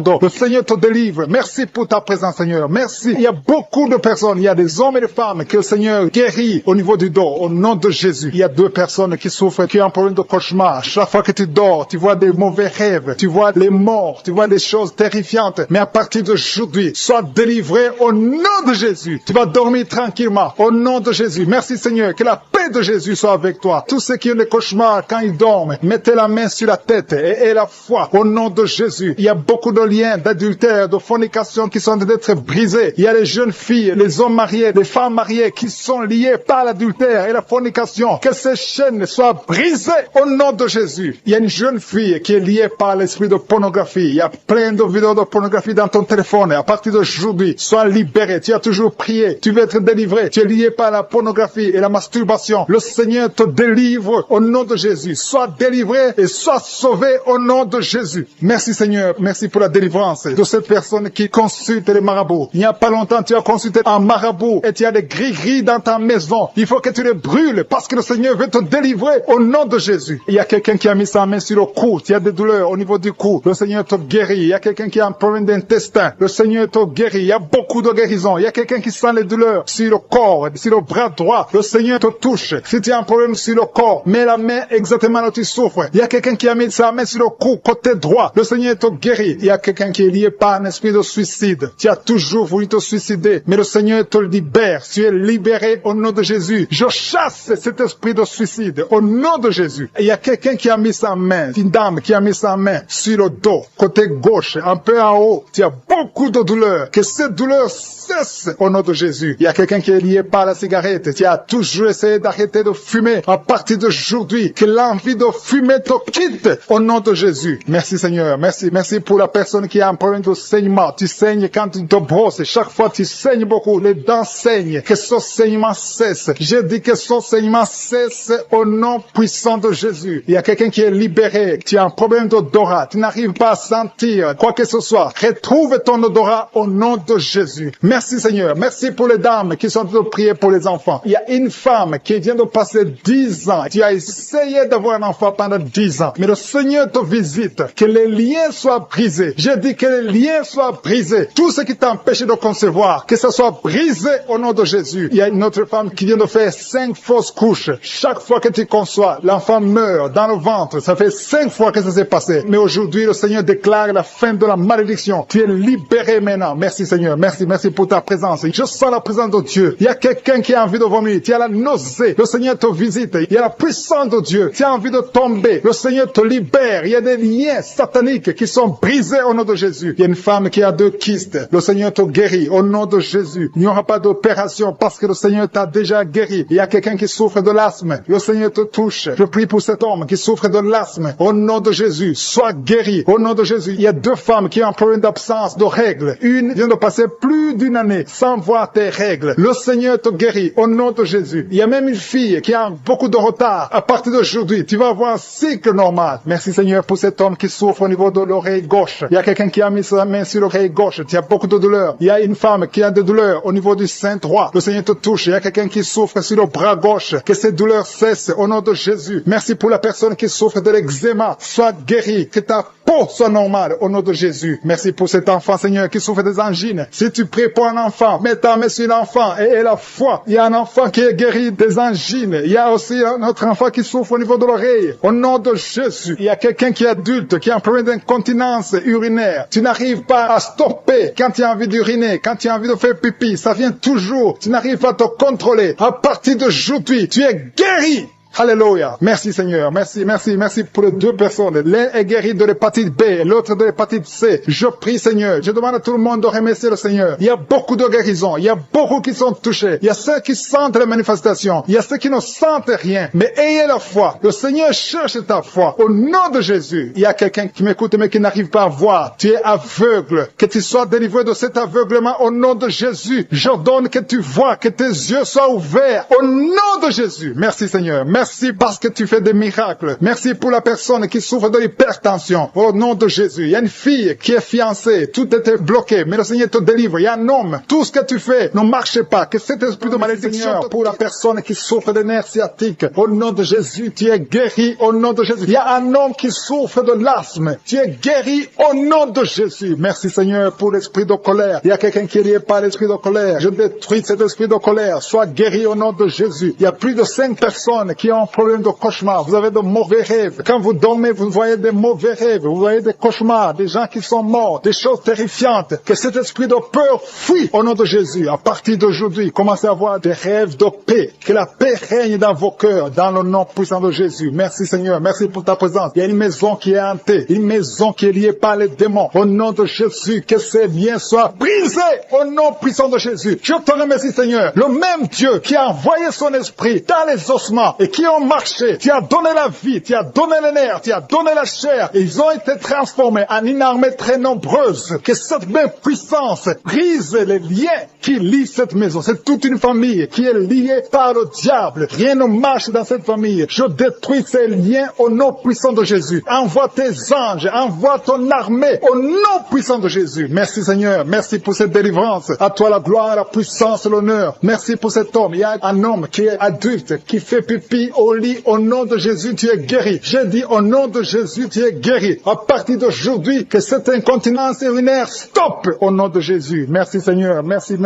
dos. Le Seigneur te délivre. Merci pour ta présence, Seigneur. Merci. Il y a beaucoup de personnes. Il y a des hommes et des femmes que le Seigneur guérit au niveau du dos. Au nom de Jésus. Il y a 2 personnes qui souffrent, qui ont un problème de cauchemar. Chaque fois que tu dors, tu vois des mauvais rêves. Tu vois les morts. Tu vois des choses terrifiantes. Mais à partir d'aujourd'hui, sois délivré au nom de Jésus. Tu vas dormir tranquillement. Au nom de Jésus. Merci, Seigneur. Que la paix de Jésus soit avec toi. Tous ceux qui ont des cauchemars quand ils dorment, mettez la main sur la tête et la foi. Au nom de Jésus. Il y a beaucoup de liens d'adultère, de fornication qui sont en train d'être brisés. Il y a les jeunes filles, les hommes mariés, les femmes mariées qui sont liés par l'adultère et la fornication. Que ces chaînes soient brisées au nom de Jésus. Il y a une jeune fille qui est liée par l'esprit de pornographie. Il y a plein de vidéos de pornographie dans ton téléphone. Et à partir d'aujourd'hui, sois libéré. Tu as toujours prié. Tu veux être délivré. Tu es lié par la pornographie et la masturbation. Le Seigneur te délivre au nom de Jésus. Sois délivré et sois sauvé au nom de Jésus. Merci, Seigneur. Merci pour la délivrance de cette personne qui consulte les marabouts. Il n'y a pas longtemps, tu as consulté un marabout et tu as des gris-gris dans ta maison. Il faut que tu les brûles parce que le Seigneur veut te délivrer au nom de Jésus. Il y a quelqu'un qui a mis sa main sur le cou. Tu as des douleurs au niveau du cou. Le Seigneur te guérit. Il y a quelqu'un qui a un problème d'intestin. Le Seigneur te guérit. Il y a beaucoup de guérisons. Il y a quelqu'un qui sent les douleurs sur le corps, sur le bras droit. Le Seigneur te touche. Si tu as un problème sur le corps, mets la main exactement là où tu souffres. Il y a quelqu'un qui a mis sa main sur le cou, côté droit. Le Seigneur te guérit. Il y a quelqu'un qui est lié par un esprit de suicide. Tu as toujours voulu te suicider, mais le Seigneur te libère. Tu es libéré au nom de Jésus. Je chasse cet esprit de suicide au nom de Jésus. Et il y a quelqu'un qui a mis sa main, une dame qui a mis sa main sur le dos, côté gauche, un peu en haut. Tu as beaucoup de douleur. Que cette douleur cesse au nom de Jésus. Il y a quelqu'un qui est lié par la cigarette. Tu as toujours essayé d'arrêter de fumer. À partir d'aujourd'hui, que l'envie de fumer te quitte au nom de Jésus. Merci, Seigneur. Merci. Merci pour la personne qui a un problème de saignement. Tu saignes quand tu te brosses. Chaque fois, tu saignes beaucoup. Les dents saignent. Que ce saignement cesse. Je dis que ce saignement cesse au nom puissant de Jésus. Il y a quelqu'un qui est libéré. Tu as un problème d'odorat. Tu n'arrives pas à sentir quoi que ce soit. Retrouve ton odorat au nom de Jésus. Merci, Seigneur. Merci pour les dames qui sont en train de prier pour les enfants. Il y a une femme qui vient de passer 10 ans. Tu as essayé d'avoir un enfant pendant 10 ans. Mais le Seigneur te visite. Que les liens soient brisés. Je dis que les liens soient brisés. Tout ce qui t'empêche de concevoir, que ça soit brisé au nom de Jésus. Il y a une autre femme qui vient de faire 5 fausses couches. Chaque fois que tu conçois, l'enfant meurt dans le ventre. Ça fait 5 fois que ça s'est passé. Mais aujourd'hui, le Seigneur déclare la fin de la malédiction. Tu es libéré maintenant. Merci, Seigneur. Merci pour ta présence. Je sens la présence de Dieu. Il y a quelqu'un qui a envie de vomir. Tu as la nausée. Le Seigneur te visite. Il y a la puissance de Dieu. Tu as envie de tomber. Le Seigneur te libère. Il y a des liens sataniques qui sont brisés au nom de Jésus. Il y a une femme qui a 2 kystes. Le Seigneur te guérit au nom de Jésus. Il n'y aura pas d'opération parce que le Seigneur t'a déjà guéri. Il y a quelqu'un qui souffre de l'asthme. Le Seigneur te touche. Je prie pour cet homme qui souffre de l'asthme. Au nom de Jésus, sois guéri. Au nom de Jésus, il y a 2 femmes qui ont un problème d'absence de règles. Une vient de passer plus d'une année sans voir tes règles. Le Seigneur te guérit au nom de Jésus. Il y a même une fille qui a beaucoup de retard. À partir d'aujourd'hui, tu vas avoir un cycle normal. Merci, Seigneur, pour cet homme qui souffre au niveau de l'oreille gauche. Il y a quelqu'un qui a mis sa main sur l'oreille gauche. Tu as beaucoup de douleurs. Il y a une femme qui a des douleurs au niveau du sein droit. Le Seigneur te touche. Il y a quelqu'un qui souffre sur le bras gauche. Que ces douleurs cessent au nom de Jésus. Merci pour la personne qui souffre de l'eczéma. Sois guéri. Que ta peau soit normale au nom de Jésus. Merci pour cet enfant, Seigneur, qui souffre des angines. Si tu pries pour un enfant, mets ta main sur l'enfant et la foi. Il y a un enfant qui est guéri des angines. Il y a aussi un autre enfant qui souffre au niveau de l'oreille. Au nom de Jésus. Il y a quelqu'un qui est adulte, qui a un problème d'incontinence urinaire. Tu n'arrives pas à stopper quand tu as envie d'uriner, quand tu as envie de faire pipi. Ça vient toujours. Tu n'arrives pas à te contrôler. À partir d'aujourd'hui, tu es guéri.
Alléluia. Merci Seigneur. Merci pour les deux personnes. L'un est guéri de l'hépatite B, l'autre de l'hépatite C. Je prie Seigneur. Je demande à tout le monde de remercier le Seigneur. Il y a beaucoup de guérisons. Il y a beaucoup qui sont touchés. Il y a ceux qui sentent les manifestations. Il y a ceux qui ne sentent rien. Mais ayez la foi. Le Seigneur cherche ta foi. Au nom de Jésus. Il y a quelqu'un qui m'écoute mais qui n'arrive pas à voir. Tu es aveugle. Que tu sois délivré de cet aveuglement au nom de Jésus. J'ordonne que tu vois, que tes yeux soient ouverts. Au nom de Jésus. Merci Seigneur. Merci parce que tu fais des miracles. Merci pour la personne qui souffre de l'hypertension. Au nom de Jésus. Il y a une fille qui est fiancée. Tout était bloqué. Mais le Seigneur te délivre. Il y a un homme. Tout ce que tu fais ne marche pas. Que cet esprit de malédiction pour la personne qui souffre des nerfs sciatiques. Au nom de Jésus, tu es guéri. Au nom de Jésus. Il y a un homme qui souffre de l'asthme. Tu es guéri au nom de Jésus. Merci Seigneur pour l'esprit de colère. Il y a quelqu'un qui est lié par l'esprit de colère. Je détruis cet esprit de colère. Sois guéri au nom de Jésus. Il y a plus de 5 personnes qui ont un problème de cauchemar. Vous avez de mauvais rêves. Quand vous dormez, vous voyez des mauvais rêves. Vous voyez des cauchemars, des gens qui sont morts, des choses terrifiantes. Que cet esprit de peur fuit au nom de Jésus. À partir d'aujourd'hui, commencez à avoir des rêves de paix. Que la paix règne dans vos cœurs, dans le nom puissant de Jésus. Merci Seigneur. Merci pour ta présence. Il y a une maison qui est hantée. Une maison qui est liée par les démons. Au nom de Jésus, que ces liens soient brisés. Au nom puissant de Jésus. Je te remercie Seigneur. Le même Dieu qui a envoyé son esprit dans les ossements et qui ont marché. Tu as donné la vie, tu as donné les nerfs, tu as donné la chair. Et ils ont été transformés en une armée très nombreuse. Que cette même puissance brise les liens qui lient cette maison. C'est toute une famille qui est liée par le diable. Rien ne marche dans cette famille. Je détruis ces liens au nom puissant de Jésus. Envoie tes anges, envoie ton armée au nom puissant de Jésus. Merci Seigneur, merci pour cette délivrance. À toi la gloire, la puissance, l'honneur. Merci pour cet homme. Il y a un homme qui est adulte, qui fait pipi au lit. Au nom de Jésus, tu es guéri. J'ai dit au nom de Jésus, tu es guéri. À partir d'aujourd'hui, que cette incontinence urinaire stoppe au nom de Jésus. Merci Seigneur, merci.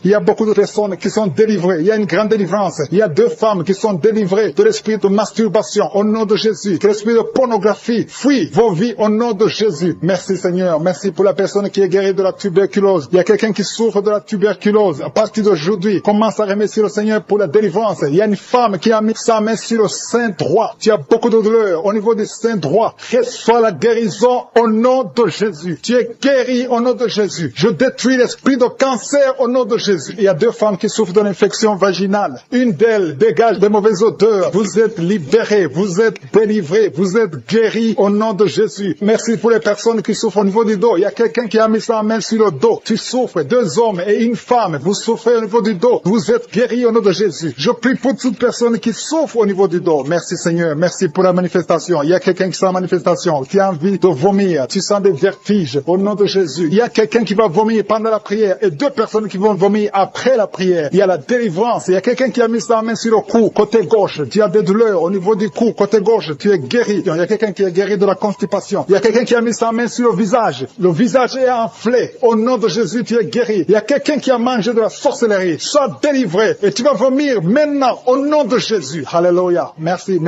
Il y a beaucoup de personnes qui sont délivrées. Il y a une grande délivrance. Il y a 2 femmes qui sont délivrées de l'esprit de masturbation au nom de Jésus. Que l'esprit de pornographie fuit vos vies au nom de Jésus. Merci Seigneur, merci pour la personne qui est guérie de la tuberculose. Il y a quelqu'un qui souffre de la tuberculose. À partir d'aujourd'hui, commence à remercier le Seigneur pour la délivrance. Il y a une femme qui a mis sa main sur le sein droit. Tu as beaucoup de douleur au niveau du sein droit. Reçois la guérison au nom de Jésus. Tu es guéri au nom de Jésus. Je détruis l'esprit de cancer au nom de Jésus. Il y a 2 femmes qui souffrent d'une infection vaginale. Une d'elles dégage de mauvaises odeurs. Vous êtes libérés, vous êtes délivrés, vous êtes guéris au nom de Jésus. Merci pour les personnes qui souffrent au niveau du dos. Il y a quelqu'un qui a mis sa main sur le dos. Tu souffres, 2 hommes et une femme. Vous souffrez au niveau du dos. Vous êtes guéris au nom de Jésus. Je prie pour toute personne qui souffre au niveau du dos. Merci Seigneur, merci pour la manifestation. Il y a quelqu'un qui sent la manifestation, qui a envie de vomir. Tu sens des vertiges au nom de Jésus. Il y a quelqu'un qui va vomir pendant la prière et 2 personnes qui vont vomir après la prière. Il y a la délivrance. Il y a quelqu'un qui a mis sa main sur le cou, côté gauche. Tu as des douleurs au niveau du cou, côté gauche. Tu es guéri. Il y a quelqu'un qui est guéri de la constipation. Il y a quelqu'un qui a mis sa main sur le visage. Le visage est enflé. Au nom de Jésus, tu es guéri. Il y a quelqu'un qui a mangé de la sorcellerie. Sois délivré et tu vas vomir maintenant au nom de Jésus. Alléluia. Merci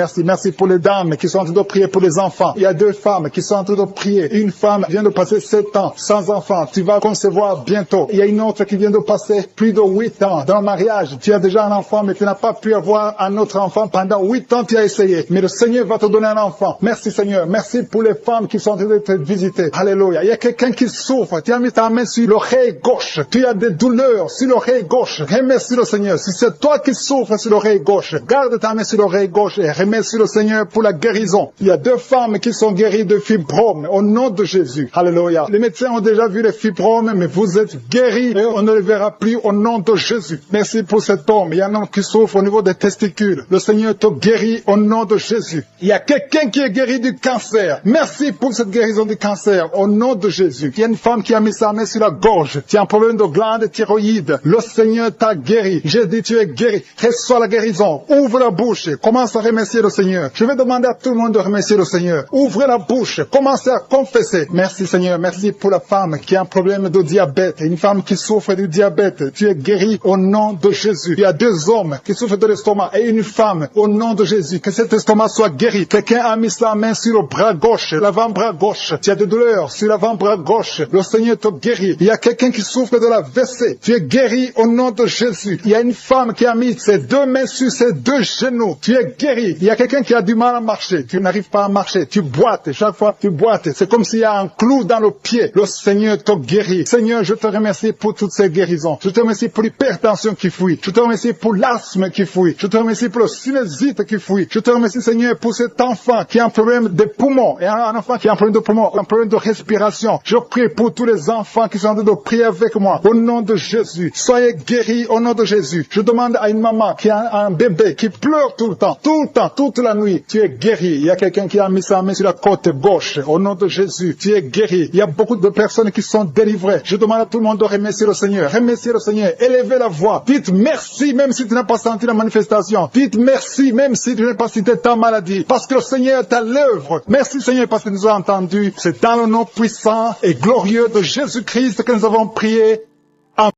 pour les dames qui sont en train de prier pour les enfants. Il y a 2 femmes qui sont en train de prier. Une femme vient de passer 7 ans sans enfant. Tu vas concevoir bientôt. Il y a une autre qui vient de passer plus de 8 ans dans le mariage. Tu as déjà un enfant, mais tu n'as pas pu avoir un autre enfant pendant 8 ans. Tu as essayé. Mais le Seigneur va te donner un enfant. Merci Seigneur. Merci pour les femmes qui sont en train de te visiter. Alléluia. Il y a quelqu'un qui souffre. Tu as mis ta main sur l'oreille gauche. Tu as des douleurs sur l'oreille gauche. Remercie le Seigneur. Si c'est toi qui souffres sur l'oreille gauche, garde ta main sur l'oreille gauche et remercie le Seigneur pour la guérison. Il y a 2 femmes qui sont guéries de fibromes au nom de Jésus. Alléluia. Les médecins ont déjà vu les fibromes, mais vous êtes guéris et on ne les verra plus au nom de Jésus. Merci pour cet homme. Il y a un homme qui souffre au niveau des testicules. Le Seigneur te guérit au nom de Jésus. Il y a quelqu'un qui est guéri du cancer. Merci pour cette guérison du cancer au nom de Jésus. Il y a une femme qui a mis sa main sur la gorge. Tu as un problème de glande thyroïde. Le Seigneur t'a guéri. J'ai dit tu es guéri. Reçois la guérison. Ouvre la bouche. Commence à remercier le Seigneur. Je vais demander à tout le monde de remercier le Seigneur. Ouvrez la bouche. Commencez à confesser. Merci Seigneur. Merci pour la femme qui a un problème de diabète. Une femme qui souffre du du diabète, tu es guéri au nom de Jésus. Il y a 2 hommes qui souffrent de l'estomac et une femme, au nom de Jésus, que cet estomac soit guéri. Quelqu'un a mis sa main sur le bras gauche, l'avant-bras gauche. Tu as des douleurs sur l'avant-bras gauche. Le Seigneur te guérit. Il y a quelqu'un qui souffre de la WC. Tu es guéri au nom de Jésus. Il y a une femme qui a mis ses 2 mains sur ses 2 genoux. Tu es guéri. Il y a quelqu'un qui a du mal à marcher. Tu n'arrives pas à marcher. Tu boites. Chaque fois, tu boites. C'est comme s'il y a un clou dans le pied. Le Seigneur te guérit. Seigneur, je te remercie pour toutes ces guérisons. Je te remercie pour l'hypertension qui fuit. Je te remercie pour l'asthme qui fuit. Je te remercie pour le sinusite qui fuit. Je te remercie, Seigneur, pour cet enfant qui a un problème de poumon. Et un enfant qui a un problème de poumon, un problème de respiration. Je prie pour tous les enfants qui sont en train de prier avec moi. Au nom de Jésus. Soyez guéris au nom de Jésus. Je demande à une maman qui a un bébé qui pleure tout le temps, toute la nuit. Tu es guéri. Il y a quelqu'un qui a mis sa main sur la côte gauche. Au nom de Jésus. Tu es guéri. Il y a beaucoup de personnes qui sont délivrées. Je demande à tout le monde de remercier le Seigneur. Remerciez le Seigneur. Élevez la voix. Dites merci même si tu n'as pas senti la manifestation. Dites merci même si tu n'as pas senti ta maladie. Parce que le Seigneur est à l'œuvre. Merci Seigneur parce que nous avons entendu. C'est dans le nom puissant et glorieux de Jésus-Christ que nous avons prié.